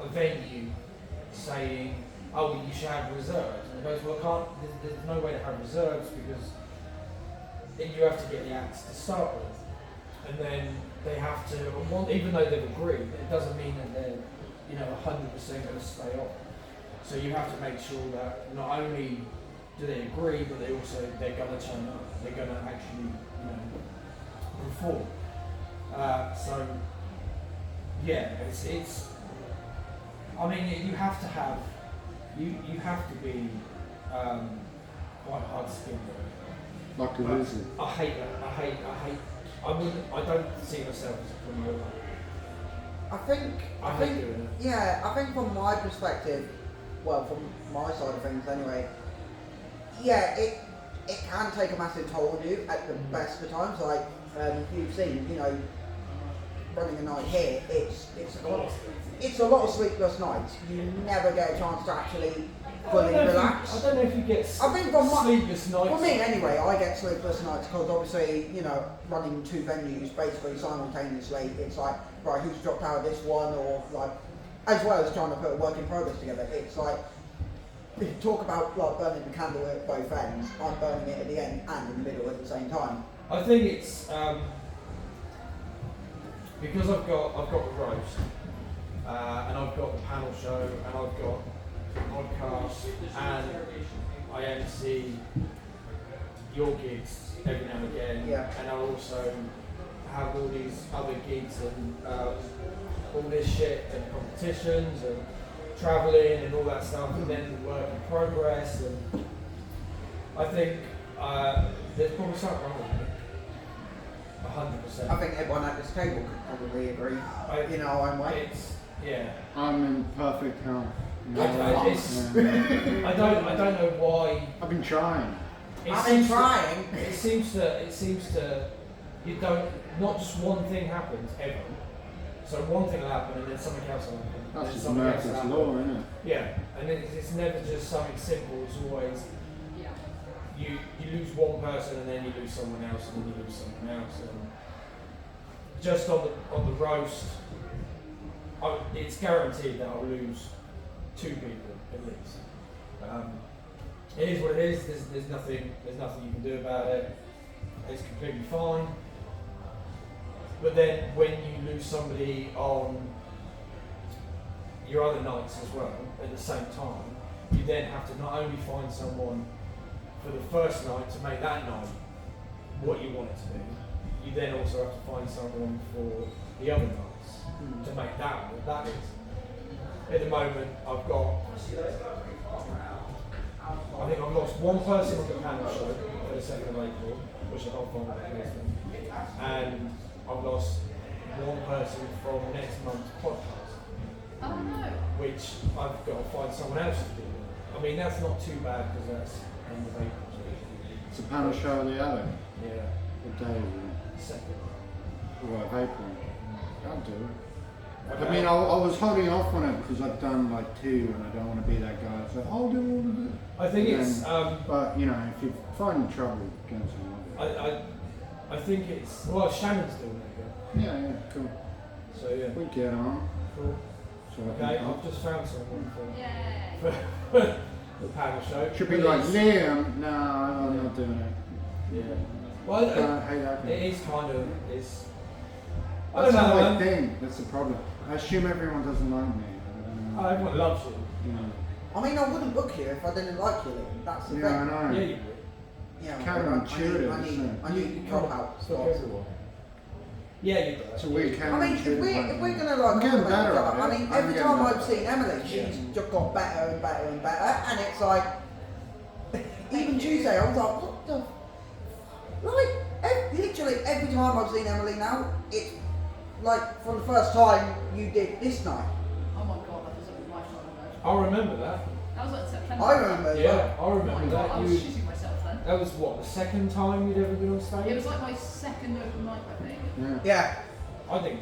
a venue saying, oh, well, you should have reserves, and it goes, well, there's no way to have reserves because then you have to get the acts to start with, and then they have to, even though they've agreed, it doesn't mean that they're 100% going to stay on. So you have to make sure that not only do they agree, but they're going to turn up. They're going to actually perform. So yeah, it's. I mean, you have to have. You have to be quite hard-skinned. Like a lizard. I hate that. I don't see myself as a promoter. I hate think, doing it. yeah, I think from my perspective, well, from my side of things anyway, yeah, it can take a massive toll on you at the best of times. Like you've seen, running a night here, it's a lot of sleepless nights. You never get a chance to actually fully relax. I don't know if you get I think from my, sleepless nights. for me anyway, I get sleepless nights because obviously, running 2 venues basically simultaneously, it's like, right, who's dropped out of this one, or like, as well as trying to put a work in progress together. It's like, if you talk about like burning the candle at both ends, I'm burning it at the end and in the middle at the same time. I think it's because I've got the roast, and I've got the panel show, and I've got the podcast, and I MC your gigs every now and again, Yeah. and I also have all these other gigs and all this shit and competitions and travelling and all that stuff, and then work in progress, and I think there's probably something wrong with me. 100%. I think everyone at this table could probably agree. I- You know, I'm like, It's yeah. I'm in perfect health. You know, I don't know why. I've been trying. I've been trying. It seems to. You don't. Not just one thing happens ever. So one thing will happen and then something else will happen. That's and just something else will Murphy's happen. law, isn't it? Yeah, and it's never just something simple. It's always you lose one person and then you lose someone else and then you lose someone else. And just on the roast, it's guaranteed that I'll lose 2 people at least. It is what it is. There's nothing you can do about it. It's completely fine. But then when you lose somebody on your other nights as well at the same time, you then have to not only find someone for the first night to make that night what you want it to be, you then also have to find someone for the other nights to make that what that is. At the moment, I think I've lost one person on the panel show for the 2nd of April, which I can't find replacement, and I've lost one person from next month's podcast, Oh no. which I've got to find someone else to do. I mean, that's not too bad because that's end of April. It's a panel show of the other. Yeah, What day is it? 2nd. Well, of April. I'll do it. Okay. I mean, I was holding off on it because I've done like 2 and I don't want to be that guy. So I'll do all of it. I think And it's. then- But, you know, if you find trouble, go to another. I think it's. Well, Shannon's doing it. Yeah, cool. So yeah. We get on. Cool. So I Okay, can I've just found someone Yay. for the panel show. Should be like Liam. No, I'm not doing it. Yeah. Well, I hate that. it is kind of. It's. I That's don't know. how I Man. think. That's the problem. I assume everyone doesn't like me. I don't know. Everyone loves you. You know. I mean, I wouldn't book you if I didn't like you, Liam. That's the Yeah, I thing. know. Yeah, you would. Yeah, Counterintuitive, I isn't it? need drop out Fuck spots. everyone. Yeah, you do. It's a weird I mean, if we're gonna like, I'm getting better compliment each other, at it. I mean, I'm every getting time better. I've seen Emily, she's just got better and better and better, and it's like, even Tuesday, I was like, what the, literally every time I've seen Emily now, it's like for the first time you did this night. Oh my god, that was a lifetime ago. I remember that. That was like in September. I remember. Yeah, I Oh my remember god, I that. was You. shitting myself then. That was what, the 2nd time you'd ever been on stage? It was like my 2nd open mic, I think. Yeah. Yeah. I think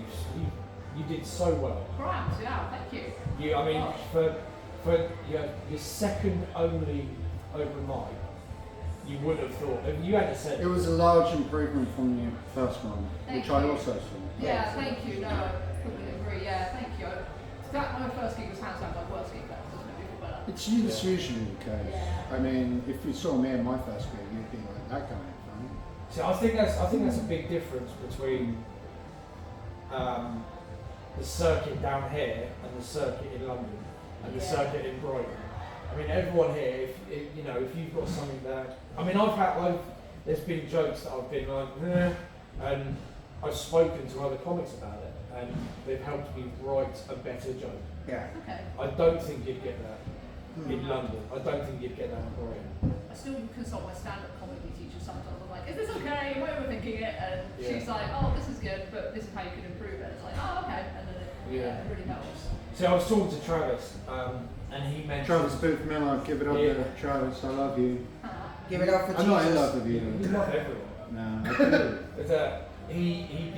you did so well. Perhaps, yeah, thank you. I mean, for your 2nd only open mic, you would have thought if you hadn't said It was a large improvement from the first one, Thank which I you. also saw. Yeah, thank you. No, I completely agree. Yeah, thank you. That my first gig was hands down my worst gig. That doesn't make me feel better. It's usually the case. Yeah. I mean, if you saw me at my first gig, you'd be like, that guy ain't funny. So I think that's a big difference between the circuit down here and the circuit in London and the circuit in Brighton. I mean, everyone here, if you've got something that, I mean, there's been jokes that I've been like, and I've spoken to other comics about it, and they've helped me write a better joke. Yeah. Okay. I don't think you'd get that in London. I don't think you'd get that in Brighton. I still consult my stand-up comedy teacher sometimes. I'm like, is this okay? Am I overthinking it? And she's like, oh, this is good, but this is how you can improve it. It's like, oh, okay. And then it really helps. So I was talking to Travis, and he mentioned. Travis Booth Miller, give it up Yeah. there. Travis, I love you. Give it up for I'm not in Jesus. love with you. You love everyone. No, I do. But he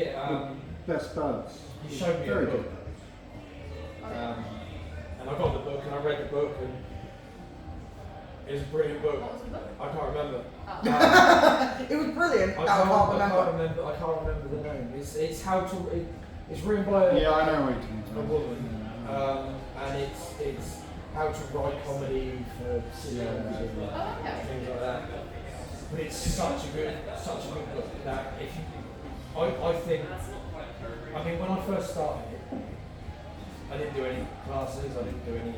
Best buds. he showed me a Very book, good buds. and I got the book and I read the book and it was a brilliant book. What was the book? I can't remember. Oh. It was brilliant. I I can't can't remember. remember the name. It's how to. It's written by Yeah, I know what you're talking a about. woman, and it's how to write comedy for sitcoms and Oh, okay. things like that. But it's such a good book that if you, I think, I mean, when I first started, I didn't do any classes. I didn't do any.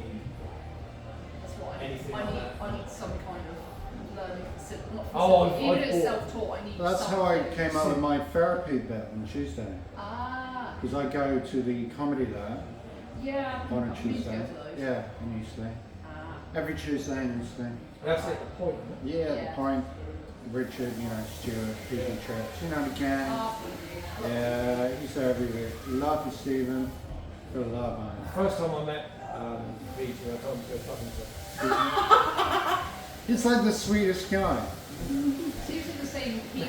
That's what Anything I like need. that. I need some kind of learning facility. Not Oh, facility. Even I if it's bought- self-taught, I need. Well, that's how I something. came up with my therapy bit on Tuesday. Ah. Because I go to the comedy lab Yeah. on a I need to go Tuesday. to those. Yeah, in Tuesday. Ah. Every Tuesday and Tuesday. That's it. The point. Yeah, the Yeah. point. Richard, Stuart, PG Trips, the gang. Oh, Yeah, he's everywhere. Love you, Stephen. For love, man. First time I met PG, I told him to go fucking himself. He's like the sweetest guy. So he was in the same heat.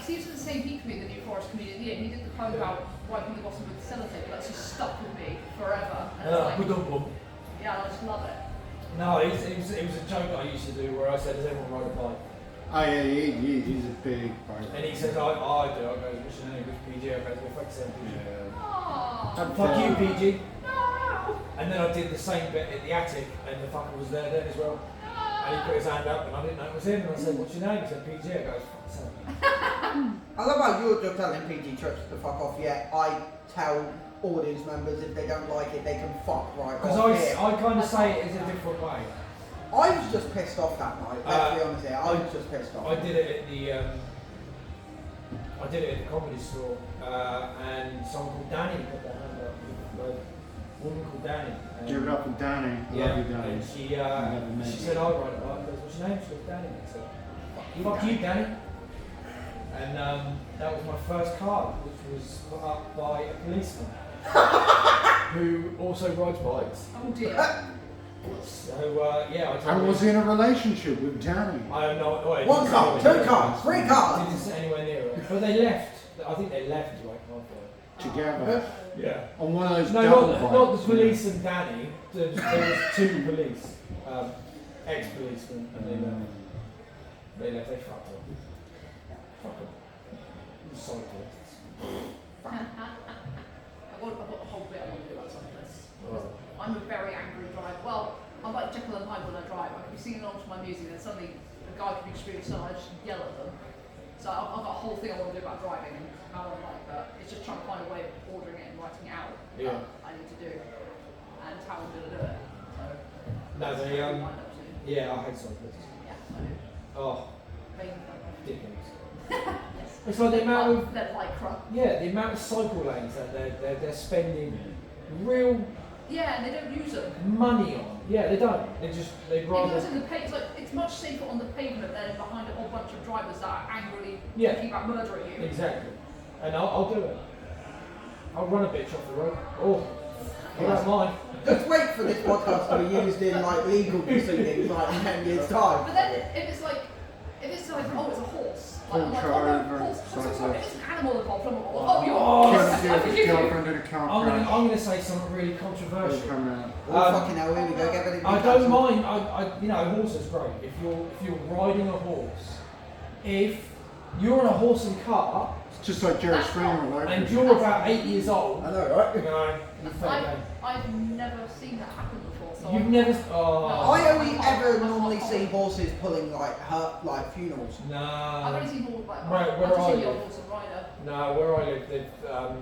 He was in the same heat for me, the New Forest Comedian of the Year. He did the quote about wiping the bottom with sellotape. That's just stuck with me forever. And it's yeah, I just love it. No, it was a joke that I used to do where I said, does everyone ride a bike? Oh yeah, he's a big bike. And he says, I do. I go, what's your name? Who's PG? I go, well, fuck yourself, PG. Aww. Fuck you, PG. No. And then I did the same bit at the attic, and the fucker was there then as well. And he put his hand up, and I didn't know it was him. And I said, what's your name? He said, PG. I go, fuck yourself. I love how you're just telling PG Trips to fuck off, yet I tell audience members if they don't like it, they can fuck right off. Because I kind of say it in a different way. I was just pissed off that night, let's be honest here. I was just pissed off. I did it at the comedy store, and someone called Danny put their hand up. A woman called Danny. Give it up for Danny. Yeah, Love you, Danny. and she said, "I ride a bike." I goes, "What's your name?" She goes, "Danny." I said, "Fuck you, Danny." And that was my first card, which was put up by a policeman who also rides bikes. Oh dear. So yeah, I And was in a relationship with Danny. I don't know. Wait, One card, two cards, three cards. Didn't sit anywhere near it. But they left. I think they left like halfway. Together. Yeah. On one of those No, double not bikes. the police and Danny. There was two police, ex-policemen, and they left. They left. They fucked up. Fuck them. Cyclists. I've got a whole bit I want to do about cyclists. I'm a very angry driver. Well, I'm like Jekyll and Hyde when I drive. I can be singing along to my music and suddenly a guy can be screaming so I just yell at them. So I've got a whole thing I want to do about driving and how I'm like that. It's just trying to find a way of ordering it and writing it out. Yeah. I need to do. And how I'm going to do it. So, No, they wind up soon. yeah, I hate cyclists. Yeah, I do. Oh, Main ridiculous. yes. It's like the amount of They're lycra. the amount of cycle lanes that they're spending real Yeah, and they don't use them. money on. Yeah, they don't. They It rather. goes in the it's like it's much safer on the pavement than behind a whole bunch of drivers that are angrily Yeah. thinking about murdering you. Exactly. And I'll do it. I'll run a bitch off the road. Oh, I don't mind. Just wait for this podcast to be used in like legal proceedings like in 10 years' time. But then if it's like oh it's a horse. Like, I'm like, Pull oh no, over, horse. I'm so cyclist. sorry. If it's an animal involved, I'm like, oh you're Oh, yes, Kevin I Steele's forgive you. girlfriend in a car I'm crash. gonna say something really It'll controversial. come out. Oh fucking hell, here we go, get ready to be I don't cancelled. mind. A horse is great. If you're riding a horse, if you're on a horse and cart It's just like Jerry Springer all over. and you're about 8 years old, I know, right? no, you fake game. I've never seen that happen before. So You've never. Oh. I only ever normally see horses pulling like funerals. No. I've only seen horse like Right, where I've are seen you? the old horse and rider. No, where I live,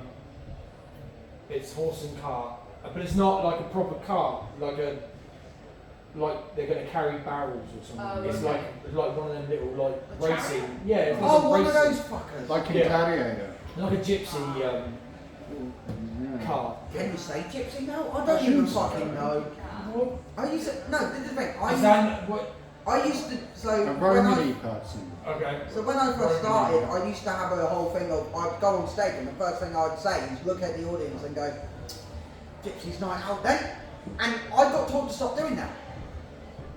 it's horse and cart, but it's not like a proper cart, like they're going to carry barrels or something. Oh, It's okay. like one of them little like A chariot? racing. Yeah, it's like Oh, a one of racing- those fuckers. Like in Yeah. Gladiator. like a gypsy Yeah. cart. Can you say gypsy now? I I don't even shouldn't say fucking that. know. What? I used to, no, this is the thing. Is that what? I used to, so A when Romany person. Okay. I first started, I used to have a whole thing of, I'd go on stage and the first thing I'd say is look at the audience and go, Gypsy's night out then. And I got told to stop doing that.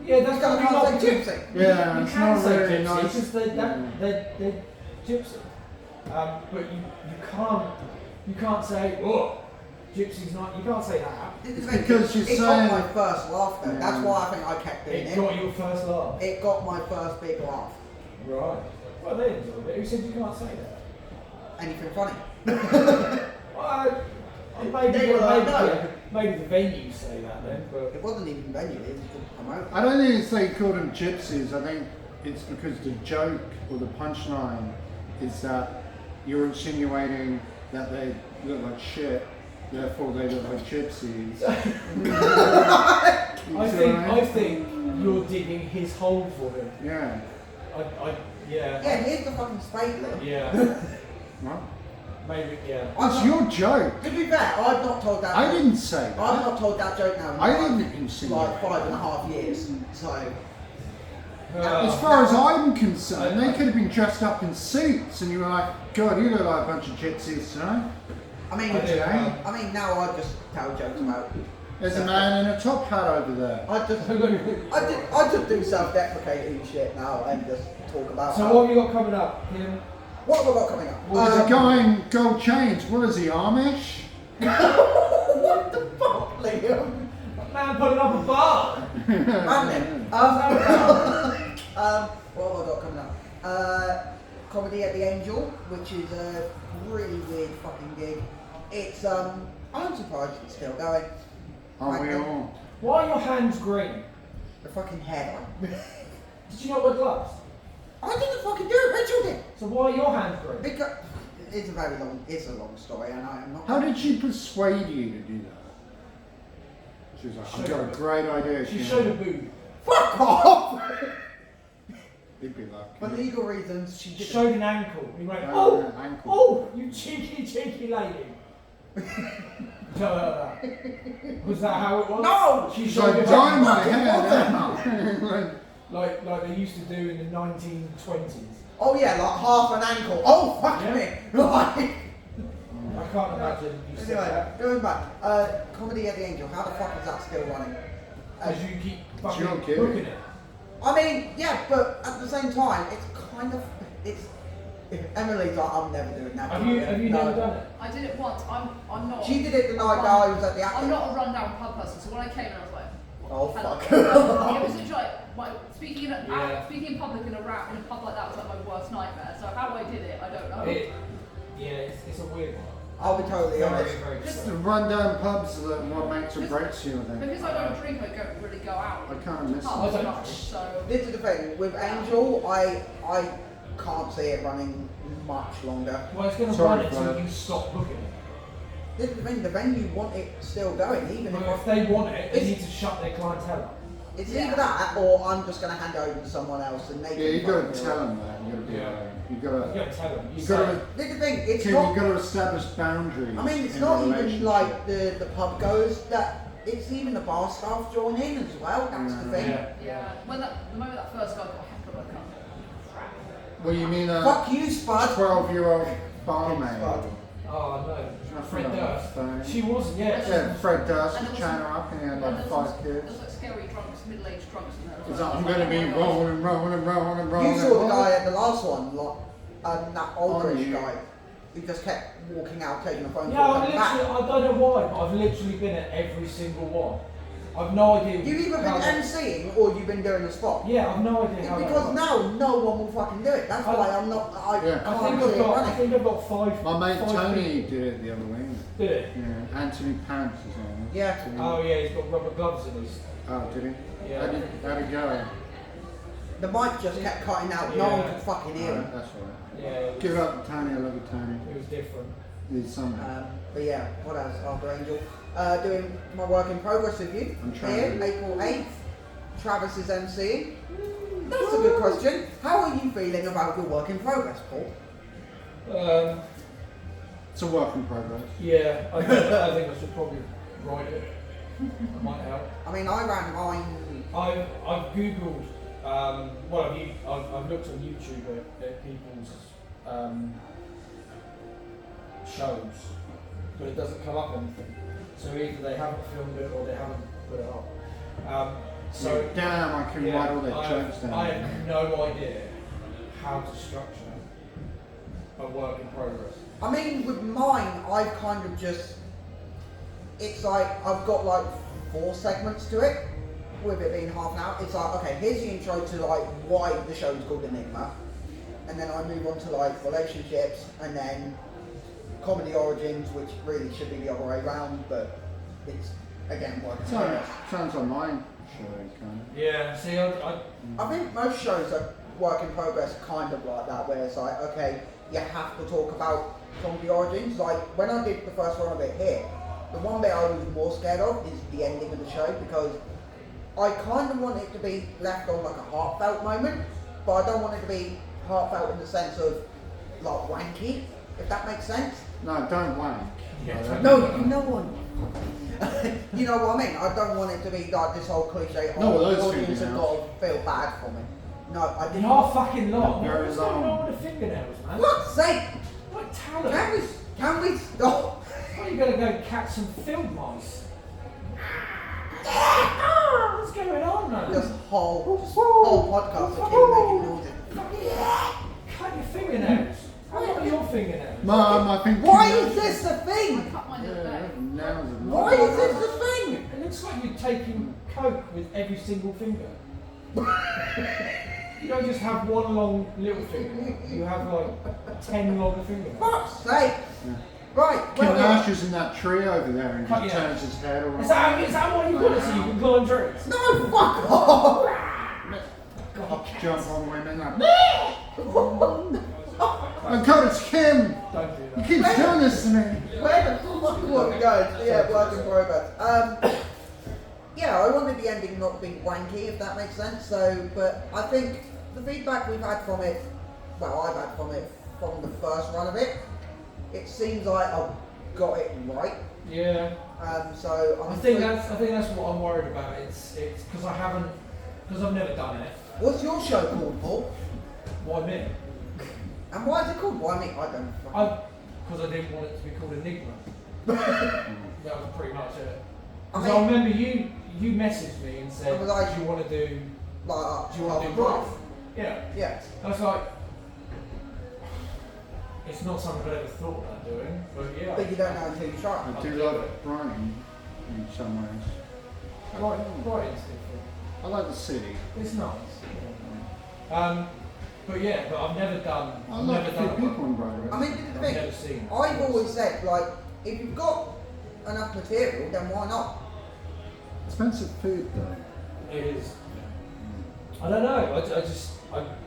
Yeah, that's Because I not can't say gypsy. Yeah, You it's can not say really gypsy, nice. it's just they're gypsy. But you can't say, oh, gypsy's not. You can't say that. It's because you're it got saying my it- first laugh though. That's Yeah. why I think I kept doing It it. got your first laugh. It got my first big laugh. Right. Well, they enjoyed it. Who said you can't say that? Anything funny? Well, They were like, no. maybe the venues say that then, but It wasn't even venue, it was just promote. I don't think it's they call them gypsies. I think it's because the joke or the punchline is that you're insinuating that they look like shit, therefore they look like gypsies. I think you're digging his hole for him. Yeah. Yeah. Yeah, here's the fucking spade lid. Yeah. What? Maybe. Yeah. It's your joke. To be fair, I've not told that I joke. didn't say I've that. not told that joke now in I like, didn't insinuate like 5.5 years. So As far as I'm concerned, they could have been dressed up in suits, and you were like, "God, you look like a bunch of gypsies tonight." I mean, now I just tell jokes about. There's a man in a top hat over there. I just do self-deprecating shit now and just talk about. So what have you got coming up, Kym? What have I got coming up? There's a guy in gold chains. What is he, Amish? What the fuck, Liam? Man putting up a bar. Man, what have I got coming up? Comedy at the Angel, which is a really weird fucking gig. It's I'm surprised it's still going. Are we all? Why are your hands green? The fucking hairline. Did you not wear gloves? I didn't fucking do it, Rachel did. So why are your hands green? Because it's a long story, and I am not. How did she persuade you to do that? She was like, "I've got a great idea." She showed a boob. Fuck off! He'd be like, For legal reasons, she She did. showed an ankle. You went, ankle. oh, you cheeky lady. Was that how it was? No! She She's showed like, a "Dye my ankle. hair." Like they used to do in the 1920s. Oh yeah, like half an ankle. Oh fuck Yeah. me! Right. I can't imagine you said Anyway, that. going back. Comedy at the Angel. How the fuck is that still running? Because you keep You're fucking kidding. booking it. I mean, yeah, but at the same time, it's kind of Emily's like, I'm never doing that. Have you No. never done it? I did it once. I'm not. She did it the night that I was at the I'm acting. not a rundown pub person, so when I came in, I was like, Oh hello. fuck. It was literally like speaking in public in a pub like that was like my worst nightmare. So how I did it, I don't know. It's a weird one. I'll be totally honest. Very The rundown pubs are what makes or breaks you, I think. Because I don't drink, I don't really go out. I kind of miss Pubs it. much, so. This is the thing with Angel. I can't see it running much longer. Well, it's going to Sorry, run it till Brad. you stop booking it. This is the thing. The venue want it still going, even But if if they want it, they need to shut their clientele up. it's Yeah. either that or I'm just going to hand it over to someone else and they. Yeah, you can got fucking to do tell it. them that. You got to be Yeah. like, you You got got to tell them. to. Got to. This is the thing. It's Tim, not. you got to establish boundaries. I mean, it's in not a even relationship. like the pub goes. That it's even the bar staff join in as well. That's the thing. Yeah. When the moment that first guy got heckled, I can't. Crap. Well, you mean a Fuck you, Spud. 12-year-old barmaid? Spud. Oh no, Fred Nothing Durst. like that. She wasn't, yeah. Yeah, Fred Durst And was there chatting her up and he had And like there 5 was kids. like scary drunks, middle-aged drunks in there. He's like, I'm going to be rolling. You saw the guy at the last one, like that olderish you. guy, who just kept walking out, taking a phone Yeah, call, I coming back. don't know why, but I've literally been at every single one. I've no idea. You've either been how they- MCing or you've been doing the spot. Yeah, I've no idea It's how that because works. now no one will fucking do it. That's why I'm not. I Yeah. I can't think see I've it got. I running. think I've got five. My mate five Tony people. did it the other week. Did it? Yeah, Anthony Pants is on it. Yeah. Oh yeah, he's got rubber gloves in his. Oh, did he? Yeah. How'd it go? The mic just kept cutting out. No one Yeah. could fucking hear him. Alright, that's alright. Yeah. Give it up to Tony, I love you, Tony. It was different. He's something. But yeah, what else after Angel? Doing my work in progress with you I'm trying here, to- April 8th. Travis is MCing. That's a good question. How are you feeling about your work in progress, Paul? It's a work in progress. Yeah, I think I should probably write it. That might help. I mean, I ran mine. I've googled. I've looked on YouTube at people's shows, but it doesn't come up anything. So either they haven't filmed it or they haven't put it up. So Damn, I can write all their I jokes down. have no idea how to structure a work in progress. I mean, with mine, I've kind of just. It's like I've got like 4 segments to it, with it being half an hour. It's like, okay, here's the intro to like why the show's called Enigma, and then I move on to like relationships, and then comedy origins, which really should be the other way around, but it's again work in progress. Sounds like mine show, kind of. Yeah. See, I I think most shows are work in progress, kind of like that, where it's like, okay, you have to talk about comedy origins. Like when I did the first one of it here, the one bit I was more scared of is the ending of the show, because I kind of want it to be left on like a heartfelt moment, but I don't want it to be heartfelt in the sense of like wanky, if that makes sense. No, don't wank. Yeah. No, you know what? You know what I mean? I don't want it to be like this whole cliche. No, well, the those audience two have now. got to feel bad for me. No, I They didn't. are fucking long. Very What's going long. on with the fingernails, man? Fuck's sake! Like talent. Can we stop? Why are you gonna go catch some field mice? What's going on, man? This whole podcast of him making noises. Cut your fingernails. How long are your fingernails? Mum, I think. Why is this a I thing? cut mine the other day. Nails are Why is this a thing? It looks like you're taking coke with every single finger. You don't just have one long little finger. You have like 10 longer fingers. Fuck's sake! Right, Kym Nash is in that tree over there and Cut just your- turns his head around. Is that why you got it so you can climb trees? No, fuck off! Jump on women. Oh God, it's Kym! Don't do He that. keeps doing this to me. Where the fuck were we going? Yeah, work in progress. Yeah, I wanted the ending not being wanky, if that makes sense. So, but I think the feedback we've had from it, well, I've had from it from the first run of it, it seems like I've got it right. Yeah. So I think that's what I'm worried about. It's because I've never done it. What's your show called, Paul? Why me? And why is it called? Why me? I don't. fucking- Because I didn't want it to be called Enigma. That was pretty much it. I 'Cause I mean, remember you messaged me and said, I was like- do you want to do like, both? Yeah. Yeah. I was like, it's not something I've ever thought about doing, but yeah. But you don't know until you try. I do love Brighton in some ways. Brighton's different. I like the city. It's nice. But yeah, but I've never done. I I've like never a few done people in Brighton. I mean, this is the I've thing. never seen. I've always said, like, if you've got enough material, then why not? Expensive food though. It is. I don't know.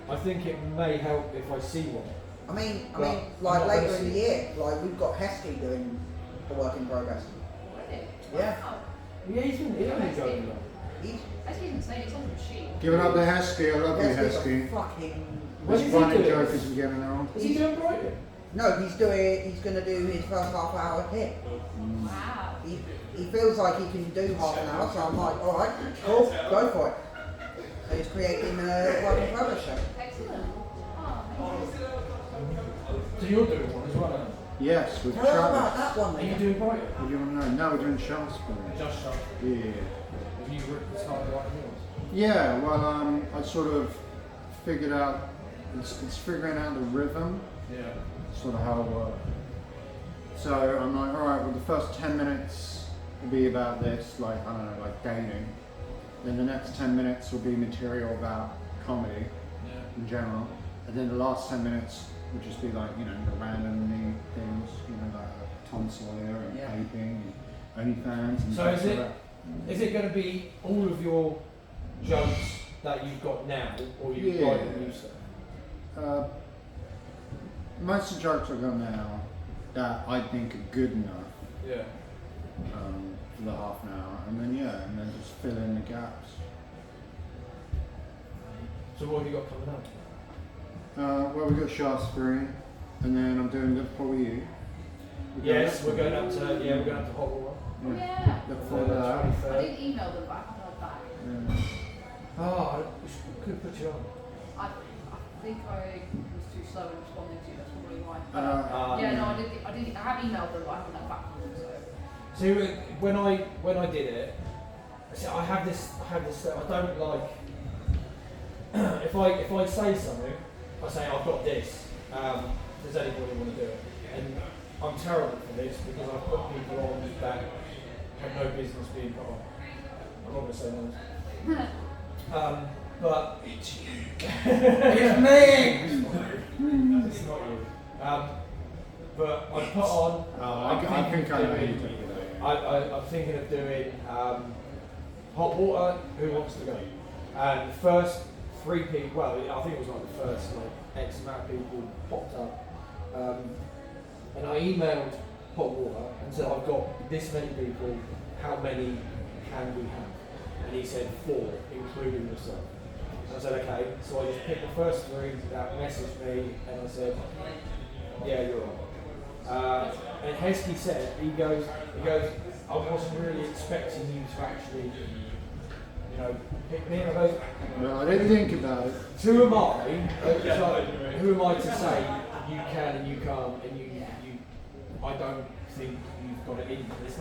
I think it may help if I see one. I mean, Well, like I'm not later gonna in the see- year, like we've got Heskey doing a work in progress. Really? Yeah. Wow. Yeah, he's been going along. He's Actually, he didn't say it's on the machine. Giving up the Heskey, I love you Heskey's a Heskey. fucking. What This is he running doing? joke isn't getting on. Is he doing Brighton? No, he's gonna do his first half hour here. Wow. He feels like he can do half an hour, so I'm like, all right, cool, go for it. So he's creating a work in progress show. Excellent. Oh, amazing. So you're doing one as well, aren't Yes, with Tell us about Travis. that one you? Are you then. doing Brighton? What do you want to know? No, we're doing Shaftesbury. Just shot. Yeah. Have you started writing yours? Yeah, well, I sort of figured out, it's figuring out the rhythm, Yeah. sort of how it works. So I'm like, all right, well, the first 10 minutes will be about this, like, I don't know, like dating. Then the next 10 minutes will be material about comedy Yeah. in general. And then the last 10 minutes would just be like, you know, the randomly things, you know, like Tom Sawyer and Yeah. Paping and OnlyFans and So stuff is like it- that. Is it going to be all of your jokes that you've got now, or you've Yeah. got new stuff? Most of the jokes I've got now that I think are good enough Yeah. for the half an hour, and then just fill in the gaps. So what have you got coming up? Well, we got Shaftesbury, and then I'm doing Liverpool with you. Yes, we're going up to Hot Water. Oh, yeah. Look On forward to the that. 23rd. I didn't email them back. I heard back. Yeah. Oh, could have put you on. I think I was too slow in responding to you. That's probably why. Yeah. No, I have emailed them, but I haven't heard back from them. So. See, when I did it, see, I have this. I don't like if I say something, I say I've got this. Does anybody want to do it? And I'm terrible for this because I've put people on that have no business being put on. I'm not going to say no. But it's you. It's me! It's not you. But I put on. I think I know you doing- do that. I'm thinking of doing Hot Water, Who Wants to Go? And the first 3 people, well, I think it was like the first X amount of people popped up. And I emailed Hot Water and said, I've got this many people, how many can we have? And he said 4, including yourself. And I said, okay. So I just picked the first 3 that messaged me and I said, yeah, you're on. And Heskey said, he goes, I wasn't really expecting you to actually know, pick me. And I go, No, I didn't think about it. who am I? Who am I to say you can and you can't and you I don't think you've got it in you. It's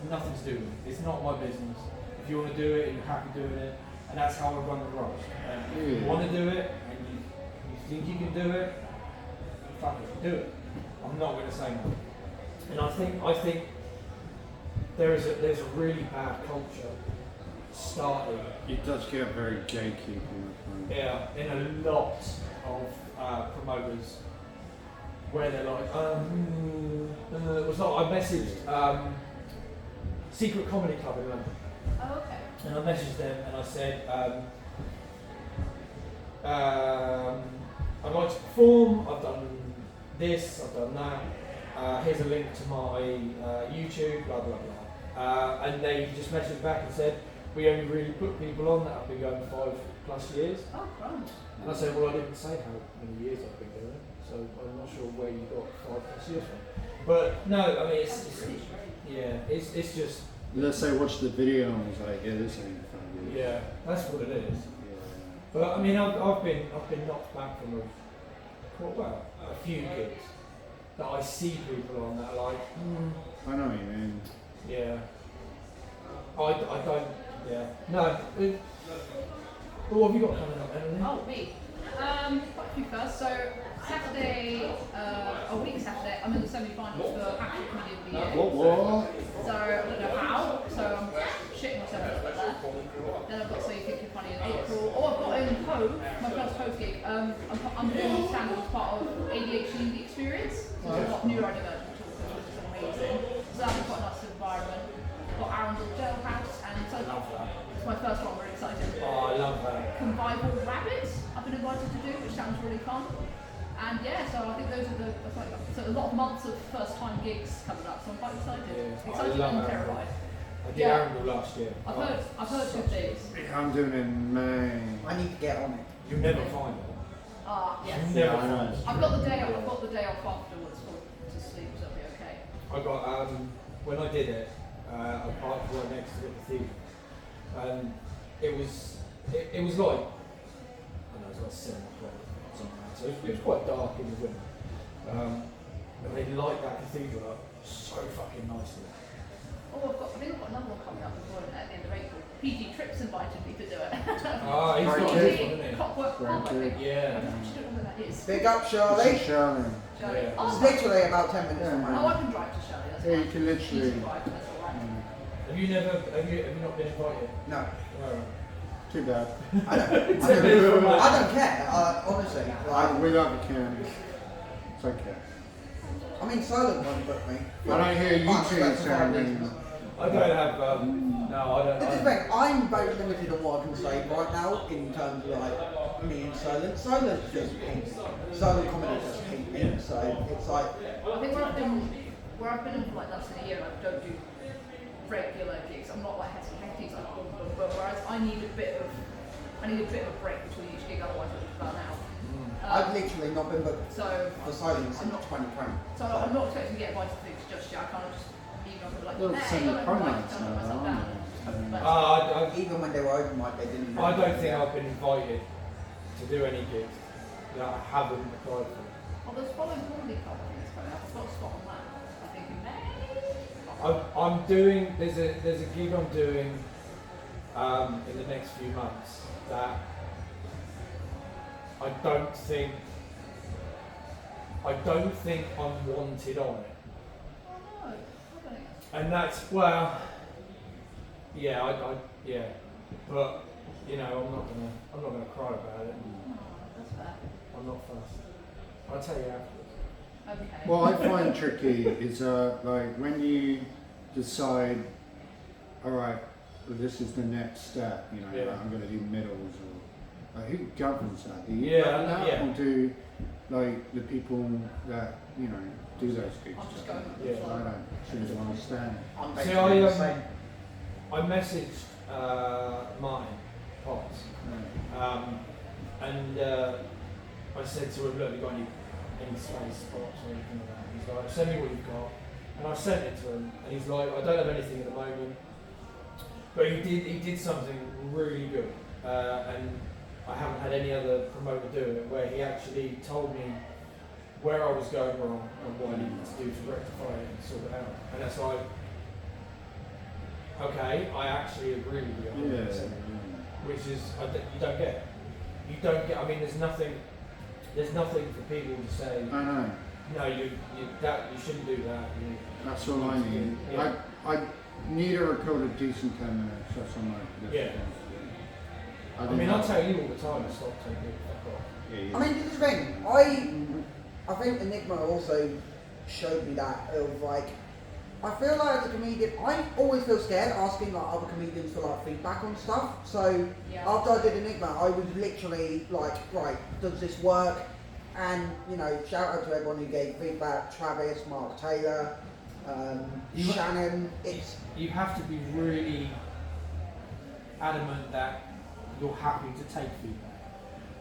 nothing to do with it. It's not my business. If you want to do it and you're happy doing it, and that's how I run the garage. If you want to do it and you think you can do it, fuck it, do it. I'm not going to say no. And I think there's a really bad culture starting. It does get very gatekeeping. Yeah, in a lot of promoters where they're like, it was like I messaged Secret Comedy Club in London. Oh, okay. And I messaged them and I said, I'd like to perform, I've done this, I've done that, here's a link to my YouTube, blah, blah, blah. And they just messaged back and said, we only really put people on that have been going 5+ years. Oh, right. And I said, well, I didn't say how many years I've been doing it, so I'm not sure where you got 5+ years from. But no, I mean, it's just. Let's say watch the video and was like, yeah, this ain't funny. Yeah, that's what it is. Yeah. But I mean, I've been knocked back from a few gigs that I see people on that are like, I know what you mean. yeah. I don't, yeah. No. What have you got coming up, Emily? Oh, me. Quite a few first. So Saturday, a week Saturday, I'm in the semi-finals for Actual Comedy of the Year. What? So I don't know how. So I'm shitting myself a little bit there. Then I've got So You Think You're Funny in April. Oh, I've got in Hove, my first Hove gig. I'm doing stand-up as part of ADHD The Experience. So I've got neurodivergent children, which is amazing. So that's quite a nice environment. I've got Arundel Jailhouse, and so I love that. it's my first one. I'm really excited. Oh, I love that. Convival Rabbits I've been invited to do, which sounds really fun. And yeah, so I think those are so a lot of months of first time gigs coming up, so I'm quite excited. Yeah, Excited I love and Arundel. terrified. I did Yeah. Arundel last year. I've heard good things. I'm doing it in May. I need to get on it. You'll never find it. Yes. You never I find know. it. I've got the day off. I've got the day off afterwards to sleep, so it'll be okay. I got when I did it, I parked right next to the cathedral, and it was like I don't know, it was like 7 o'clock or something like that. So it was quite dark in the winter. But they light that cathedral up so fucking nicely. Oh, I think I've got another one coming up as well at the end of April. PG Trips invited me to do it. Ah, he's Very got good. this one, isn't he? Clockwork Very Club, I think. Yeah. I don't know where that is. Big up, It's Charlie. in Sherman. Shirley. Yeah. Oh, It's literally about 10 minutes from oh, my I can drive to Shirley. That's Yeah, you fine. can literally. Easy drive, that's all right. Have you not been invited? No, Oh. Too bad. I don't care, honestly. Like, We love the can. It's okay. I mean, Silent won't book me. I don't hear you But two that's for sounding. reasons. I don't have no, I don't. But the thing, I'm very limited on what I can say right now in terms of like me and Silent. Silent just hate me. Silent comedy just hate me. So it's like, I think where I've been in for like less than a year and I don't do regular gigs, I'm not like hectic, but whereas I need a bit of a break between each gig, otherwise I'll just burn out. I've literally not been booked So for Silent since I'm not- 2020. So I'm not expecting to get invited to things just yet. I kind of just email them like, They'll hey, send you're you not invited, promos don't let now, myself aren't down. they? But Even when they were open mic, they didn't. I don't think I've been invited to do any gigs that I haven't applied for. well, there's following comedy club things coming up. I've got a spot on that. I think in May. I'm doing. There's a gig I'm doing in the next few months that I don't think I'm wanted on it, Oh, okay. and that's yeah, but you know I'm not gonna cry about it. Oh, that's fair. I'm not fussed. I'll tell you afterwards. Okay. What I find tricky is like when you decide, all right, well, this is the next step. You know, Yeah. like, I'm going to do middles or like, who governs that? Do you Yeah, govern that, yeah. or do like the people that do those gigs? I'm just govern going it? with the Yeah. I don't seem to understand. I'm See, basically the same. I messaged Martin Potts, and I said to him, look, you got any space spots or anything like that? He's like, send me what you've got. And I sent it to him, and he's like, I don't have anything at the moment. But he did something really good, and I haven't had any other promoter do it, where he actually told me where I was going wrong and what I needed to do to rectify it and sort it out. And that's like, okay, I actually agree with you. Yeah. Which is, you don't get. You don't get. I mean, there's nothing for people to say. I know. No, you shouldn't do that. That's all I need. Yeah. I need to record a decent 10 minutes. That's all my Yeah. I mean, I'll tell you all the time. Stop taking it back off. Yeah. I mean, this is the thing. I think Enigma also showed me that of like, I feel like as a comedian, I always feel scared asking like other comedians for like feedback on stuff. So after I did Enigma, I was literally like, right, does this work? And shout out to everyone who gave feedback: Travis, Mark Taylor, Shannon. You have to be really adamant that you're happy to take feedback.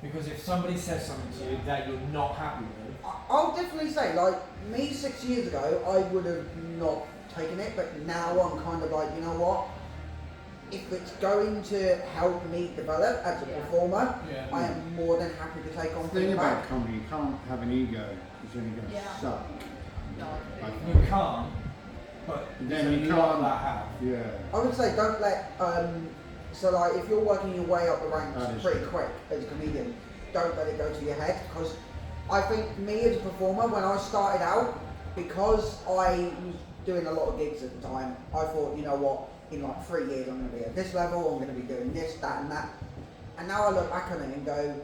Because if somebody says something to you that you're not happy with, I'll definitely say, like, me 6 years ago, I would have not taken it, but now I'm kind of like, you know what? If it's going to help me develop as a performer, I am more than happy to take on The thing feedback. about comedy, you can't have an ego, because then you're going to suck. No, you can't, but Then there's you a lot can't. that have. Yeah. I would say don't let, so like if you're working your way up the ranks pretty quick as a comedian, don't let it go to your head, because I think me as a performer, when I started out, because I was doing a lot of gigs at the time, I thought, you know what, in like 3 years I'm going to be at this level, I'm going to be doing this, that and that. And now I look back on it and go,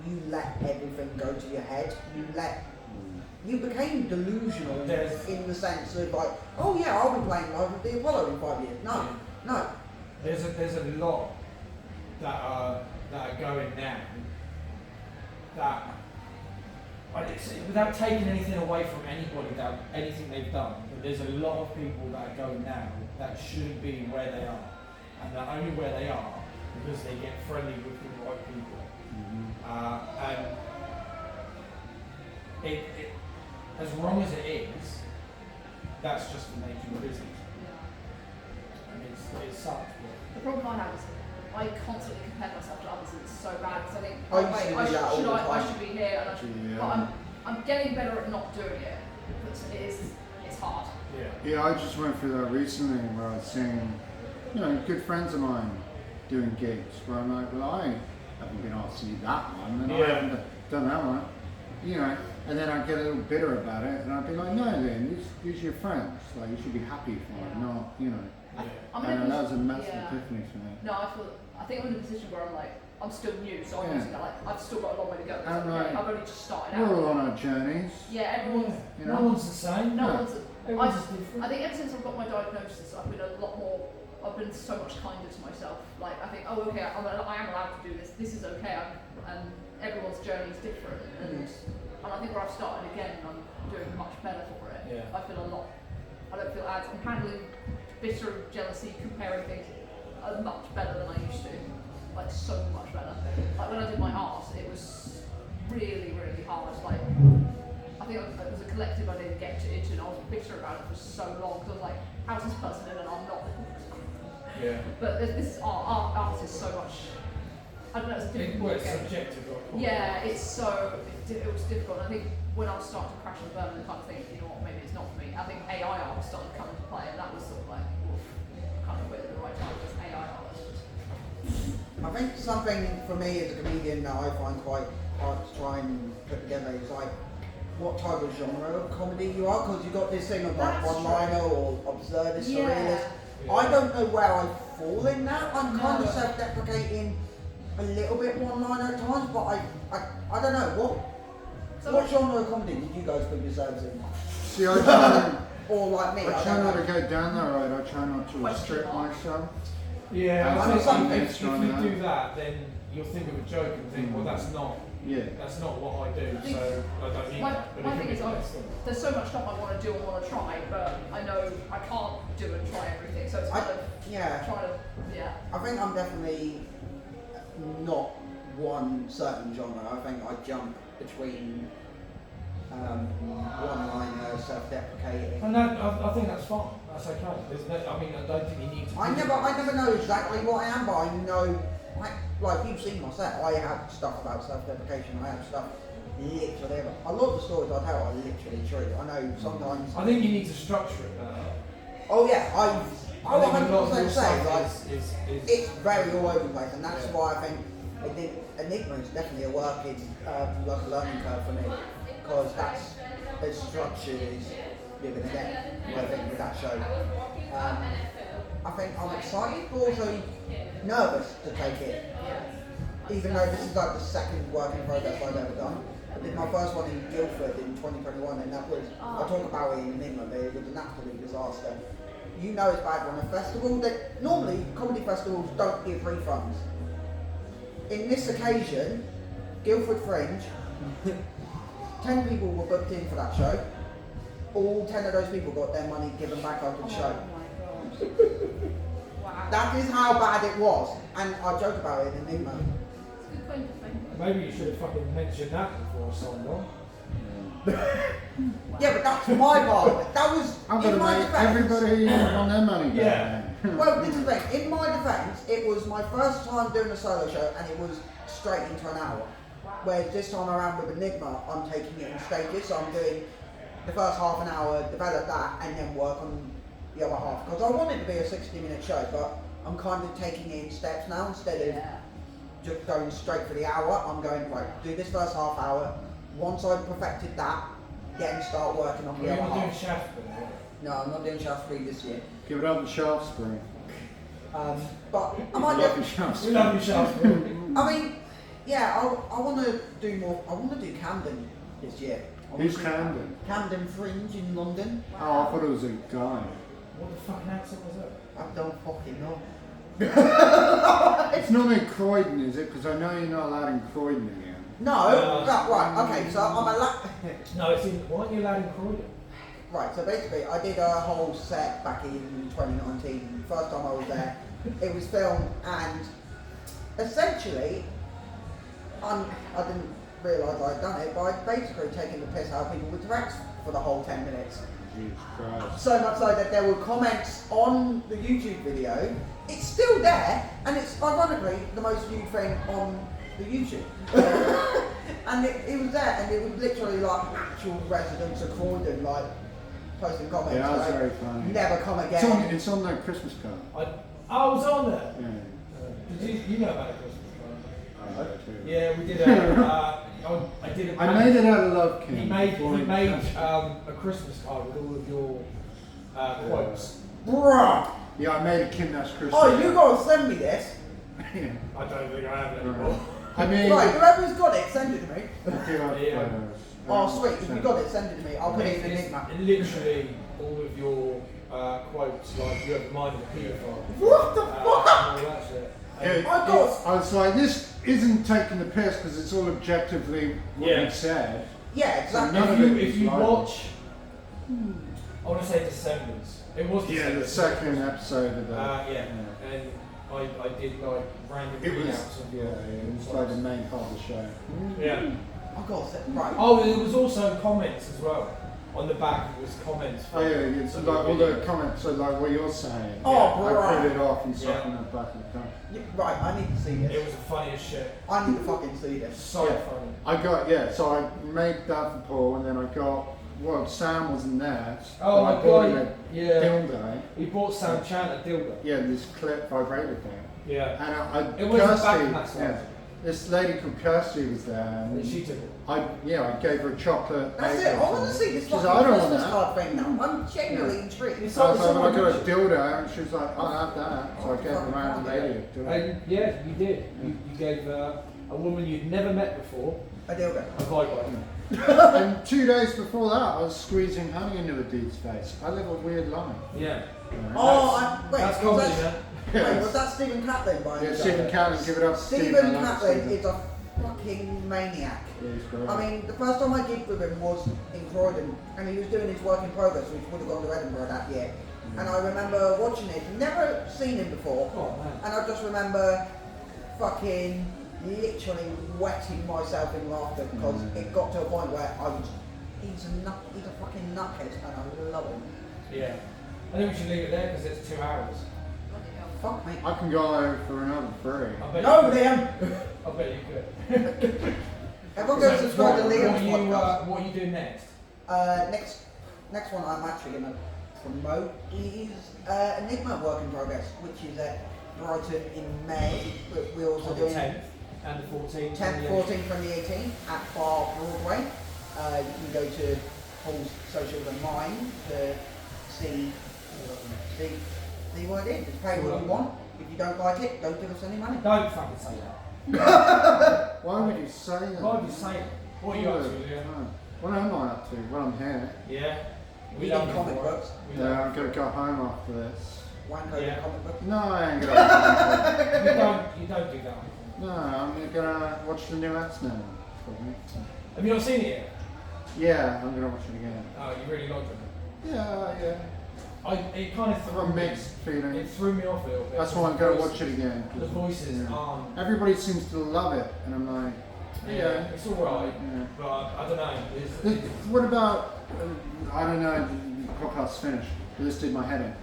you let everything go to your head. You became delusional in the sense of like, oh yeah, I'll be playing live with the Apollo in 5 years. No. There's a lot that are going now that, without taking anything away from anybody, that anything they've done, but there's a lot of people that are going now that shouldn't be where they are, and they're only where they are because they get friendly with the right people. And it as wrong as it is, that's just the nature of business. And it sucks. the problem I have is I constantly compare myself to others, and it's so bad because I think, I used to do that all the time. I should be here, and I should, but I'm getting better at not doing it. But it's hard. Yeah, I just went through that recently where I was seeing, good friends of mine doing gigs where I'm like, well, I haven't been asked to do that one, and I haven't done that one, and then I'd get a little bitter about it, and I'd be like, no, then, these are your friends, like, you should be happy for it, not, and that was a massive epiphany for me. No, I think I'm in a position where I'm like, I'm still new, so I'm using it like, I've still got a long way to go. And like, I've only just started we're out. all on our journeys. Yeah, everyone's. No one's the same. Everyone's different. I think ever since I've got my diagnosis, I've been a lot more. I've been so much kinder to myself. Like I think, oh okay, I am allowed to do this. This is okay. And everyone's journey is different. And I think where I've started again, I'm doing much better for it. Yeah. I feel a lot. I don't feel as I'm handling bitter jealousy, comparing things much better than I used to. Like so much better. Like when I did my art, it was really, really hard. Like I think it was a collective I didn't get into, and I was bitter about it for so long. Because I was like, how's this person in and I'm not? Yeah. But this art is so much. I don't know. It's difficult. It's subjective. Yeah, it was difficult. And I think when I was starting to crash and burn and kind of think, you know what, maybe it's not for me. I think AI art was starting to come into play, and that was sort of like, oof, kind of went at the right time because AI art was just. I think something for me as a comedian that I find quite hard to try and put together is like what type of genre of comedy you are, because you've got this thing of like one-liner or absurdist, surrealist. I don't know where I fall in that. I'm kind of self-deprecating a little bit one-liner at times, but I don't know. What genre of comedy did you guys put yourselves in? See, I try, or like me, I try not to go down that road. I try not to restrict myself. Yeah, I think if think you do that, then you'll think of a joke and think, well, that's not what I do, so I don't need that. But my thing is, there's so much stuff I want to do and want to try, but I know I can't do and try everything, so it's kind of trying to, I think I'm definitely not one certain genre. I think I jump between one-liner, self-deprecating. And that, I think that's fine. That's okay. There's no, I mean, I don't think you need to. I never know exactly what I am, but I know, like you've seen my set, I have stuff about self-deprecation, I have stuff literally, a lot of the stories I tell are literally true. I know sometimes. I think you need to structure it better. Oh yeah, I will think a lot of 100% your say, stuff like, is it's very all over the place, and that's Yeah. why I think Enigma is definitely a working, like a learning curve for me, because that's as structured as you're going to get, I think, with that show. I think I'm excited, but also nervous to take it, even though this is like the second work in progress I've ever done. I did my first one in Guildford in 2021, and that was, I talk about it in Enigma, but it was an absolute disaster. You know it's bad when a festival, that normally comedy festivals don't give refunds. In this occasion, Guildford Fringe, 10 people were booked in for that show. All 10 of those people got their money given back after the show. Oh my god. Wow. That is how bad it was, and I joke about it in Enigma. It's a good point to think. Maybe you should have fucking mentioned that before I signed on. Yeah, but that's my part of it. That was, I'm in going to my make defense. everybody want their money back. Yeah. Well, this is the thing. In my defence, it was my first time doing a solo show, and it was straight into an hour. Whereas this time around with Enigma, I'm taking it in stages. So I'm doing the first half an hour, develop that, and then work on the other half. Because I want it to be a 60-minute show, but I'm kind of taking it in steps now instead of just going straight for the hour. I'm going, right, do this first half hour. Once I've perfected that, then start working on the You're other not doing half. Shaftesbury, are you? No, I'm not doing Shaftesbury this year. Give it up to Shaftesbury. But I might Love do. you, We Shaftesbury. love you, Shaftesbury. I mean, yeah, I want to do more. I want to do Camden this year. I wanna Who's do Camden? Camden Fringe in London. Oh, I thought it was a guy. What the fucking accent was that? I don't fucking know. It's not in Croydon, is it? Because I know you're not allowed in Croydon again. No, right, okay, so I'm No, it's in. Why aren't you allowed in Croydon? Right, so basically I did a whole set back in 2019, first time I was there. It was filmed, and essentially, I didn't realise I'd done it, but I'd basically taken the piss out of people with Rex for the whole 10 minutes. Jesus Christ. So much so that there were comments on the YouTube video. It's still there, and it's ironically the most viewed thing on the YouTube. And it was there, and it was literally like actual residents of Croydon, like posting comments. Yeah, that's like, very funny. never come It's again. it's on the Christmas card. I was on there. Yeah. Did you know about the Christmas card? I know too. Yeah, we did a. I did a. I made it out of love, Kim. He made before a Christmas card with all of your quotes. Bruh! Yeah, I made a Kym Nash Christmas. Oh, you gotta send me this. Yeah. I don't think I have it anymore. I mean, Right, whoever's got it, send it to me. Yeah. Oh, sweet. If you got it, send it to me. I'll put it in It's Enigma. literally all of your quotes, like you have the mind of a paedophile. What the And all that shit. And I got. I was like, this isn't taking the piss because it's all objectively what Yeah. you said. Yeah, exactly. none of it if was you libel. watch, I want to say Descendants. It was Yeah, the Descendants. second episode of that. Yeah, and I did like random It was, readouts of yeah, it was like the main part of the show. Yeah. I got it. Right. Oh, there was also comments as well. On the back, it was comments. Oh yeah, it's from like all video. the comments, so like what you're saying. Oh, I right. printed it off and stuff Yeah. in the back of the car. Right, I need to see It this. was the funniest shit. I need to fucking see this. So Yeah. funny. I got, so I made that for Paul and then I got, well, Sam wasn't there. Oh but my I bought him god. a Yeah. dildo. He bought Sam Chan a dildo. Yeah, this clip vibrator thing. Yeah. And It was a back Kirsty, massage. this lady called Kirsty was there. And And she took it. I gave her a chocolate. That's bagel it. I want to see this She's fucking like, I don't want Christmas that. card thing now. I'm genuinely intrigued. It's So I was It's like, on well, I my got a dildo, and she was like, I'll have that. So I gave the random lady a dildo. And yeah, you did. You gave a woman you'd never met before A dildo. a vibrator. And 2 days before that, I was squeezing honey into a dude's face. I live a weird life. Yeah. Oh, wait. That's was comedy, that, man. wait, was that Stephen Catlin by any Yeah, chance? Stephen Catlin, give it up to Stephen I love Catlin Stephen. is a fucking maniac. Yeah, he's great. I mean, the first time I gigged with him was in Croydon, and he was doing his work in progress, which would have gone to Edinburgh that year. And I remember watching it, never seen him before, Oh man. and I just remember fucking literally wetting myself in laughter because it got to a point where I was He's a fucking nutcase, and I love him. Yeah. I think we should leave it there because it's 2 hours. Fuck me. I can go for another 3. I bet No, you could. Liam! I bet you could. Everyone go subscribe to what Liam's are you, podcast. what are you doing next? Next one I'm actually going to promote is Enigma Work in Progress, which is at Brighton in May. But we're also On the doing 10th and the 14th. 10th, 14th and the 18th at Bar Broadway. You can go to Paul's socials and mine to see what it is. Just pay what you want. If you don't like it, don't give us any money. Don't fucking say that. Why would you say that? Why would you say it? What are you up to, Leah? What am I up to? Well, I'm here. Yeah. We love need you comic for it. books. We Yeah, love I'm gonna go home after this. Wanko Yeah. comic book. No, I ain't gonna. you don't do that. No, I'm gonna watch the new X-Men. Probably. Have you not seen it yet? Yeah, I'm gonna watch it again. Oh, you really liked it. Yeah. It kind of I've threw got me. mixed feelings. It threw me off a little bit. That's why I'm gonna watch it again. The voices Yeah. aren't. Everybody seems to love it, and I'm like, yeah. It's alright, Yeah. but I don't know. What about, I don't know, the podcast's finished, but this did my head in.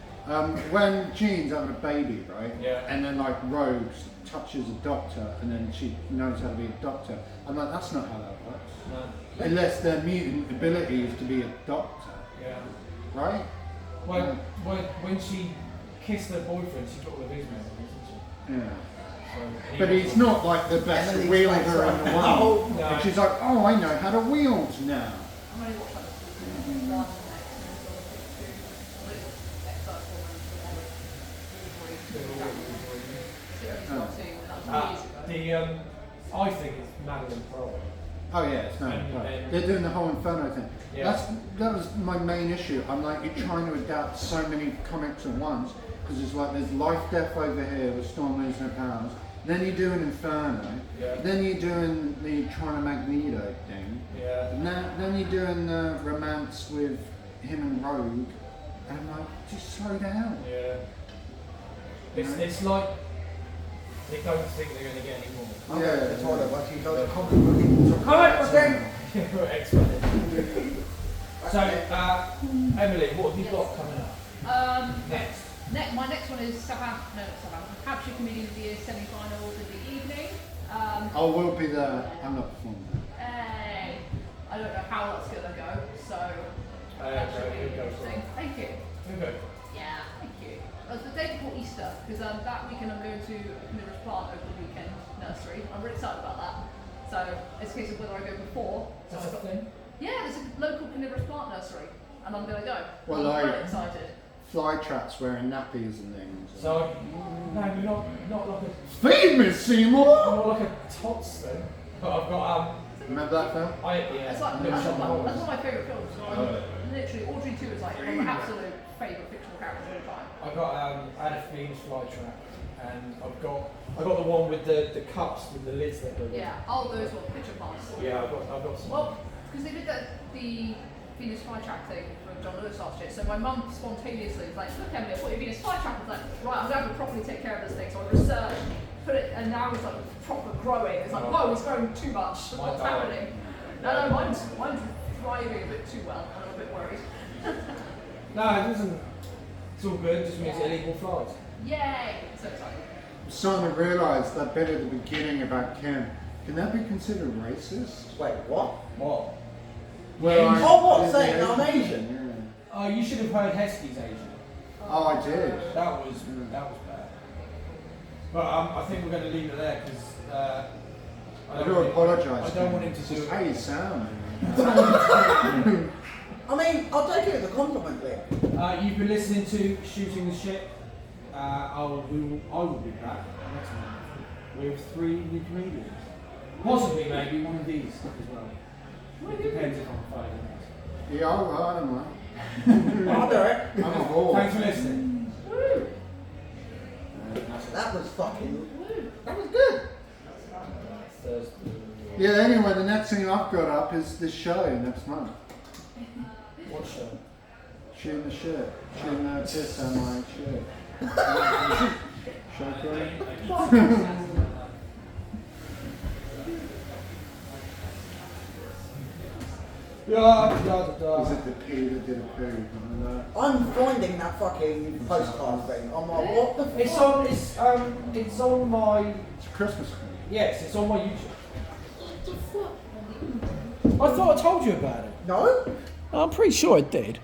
When Jean's having a baby, right? Yeah. And then like Rose touches a doctor and then she knows how to be a doctor. I'm like, that's not how that works. No. Unless their mutant ability is to be a doctor, Yeah. right? Well, when she kissed her boyfriend, she got all of his memories, didn't Yeah. she? So, But he's not like the best Emily's wielder like, in the world. no. No. And she's like, oh, I know how to wield now. I'm only watched like one next I think it's Madeline Pearl. Oh yeah, it's not. And- They're doing the whole Inferno thing. Yeah. That was my main issue. I'm like, you're trying to adapt so many comics at once because it's like there's Life Death over here with Storm losing her powers. Then you're doing Inferno. Yeah. Then you're doing the trying to Magneto thing. Yeah. And then you're doing the romance with him and Rogue. And I'm like, just slow down. Yeah. It's like they don't think they're going to get any more. Okay, Yeah. that's all it was. You go to comic book. So comic book thing! Explain. So, Emily, what have you got coming up next? My next one is Hampshire Comedian of the Year semi-finals in the evening. I will be there. I'm not performing. Hey, I don't know how that's gonna go, so that Okay, should be we'll go for interesting. it. Thank you. Okay. Yeah, thank you. It's the day before Easter, because that weekend I'm going to Coniferous Plant over the weekend nursery. I'm really excited about that. So it's a case of whether I go before. So That's I've a got, thing. yeah, there's a local Coniferous Plant nursery, and I'm going to go. Well, I'm I- really excited. Fly traps wearing nappies and things. So, no, you're not like a Feed me, Seymour! not like a tots thing. But I've got Remember that film? yeah. That's, like, Little that's, Shop of one, Horrors. that's one of my favourite films. So I'm Oh. literally, Audrey 2 is like one of my absolute favourite fictional characters of all time. I got I had a Venus flytrap, and I got the one with the cups with the lids that go. Yeah, all those were picture plants. Yeah, I've got some. Well, because they did the Venus flytrap thing for John Lewis last year, so my mum spontaneously was like, look Emily, I thought your Venus flytrap. I was like, right, I'm going to have to properly take care of this thing. So I researched, put it, and now it's like proper growing. It's like, whoa, it's growing too much. My What's dad. happening? No, mine's thriving a bit too well. I'm a bit worried. No, it doesn't. It's all good. Just means illegal flights. Yay! So excited. I'm starting to realise that bit at the beginning about Kym. Can that be considered racist? Wait, what? What? Well, Yeah, Oh, what? the Saying I'm Asian, Asian? yeah. Oh, you should have heard Heskey's Asian. Oh, I did. That was bad. But I think we're going to leave it there because I do apologise. I don't want him to It's do just it. how you sound. I mean, I'll take it as a compliment, Liam. You've been listening to Shooting the Ship. I will be back next month with 3 new comedians. Possibly maybe one of these as well. It depends if I'm fighting. Yeah, I don't know. I'll do it. I'm a ball. Thanks for listening. That was fucking. That was good. Thursday. Yeah, anyway, the next thing I've got up is this show next month. What show? Shooting the shit. Shooting the piss on my shit. Show Is it the poo that did a poo? And, I'm finding that fucking postcard thing. I'm like, what the fuck? It's on my. it's a Christmas card. Yes, it's on my YouTube. What the fuck? I thought I told you about it. No? I'm pretty sure I did.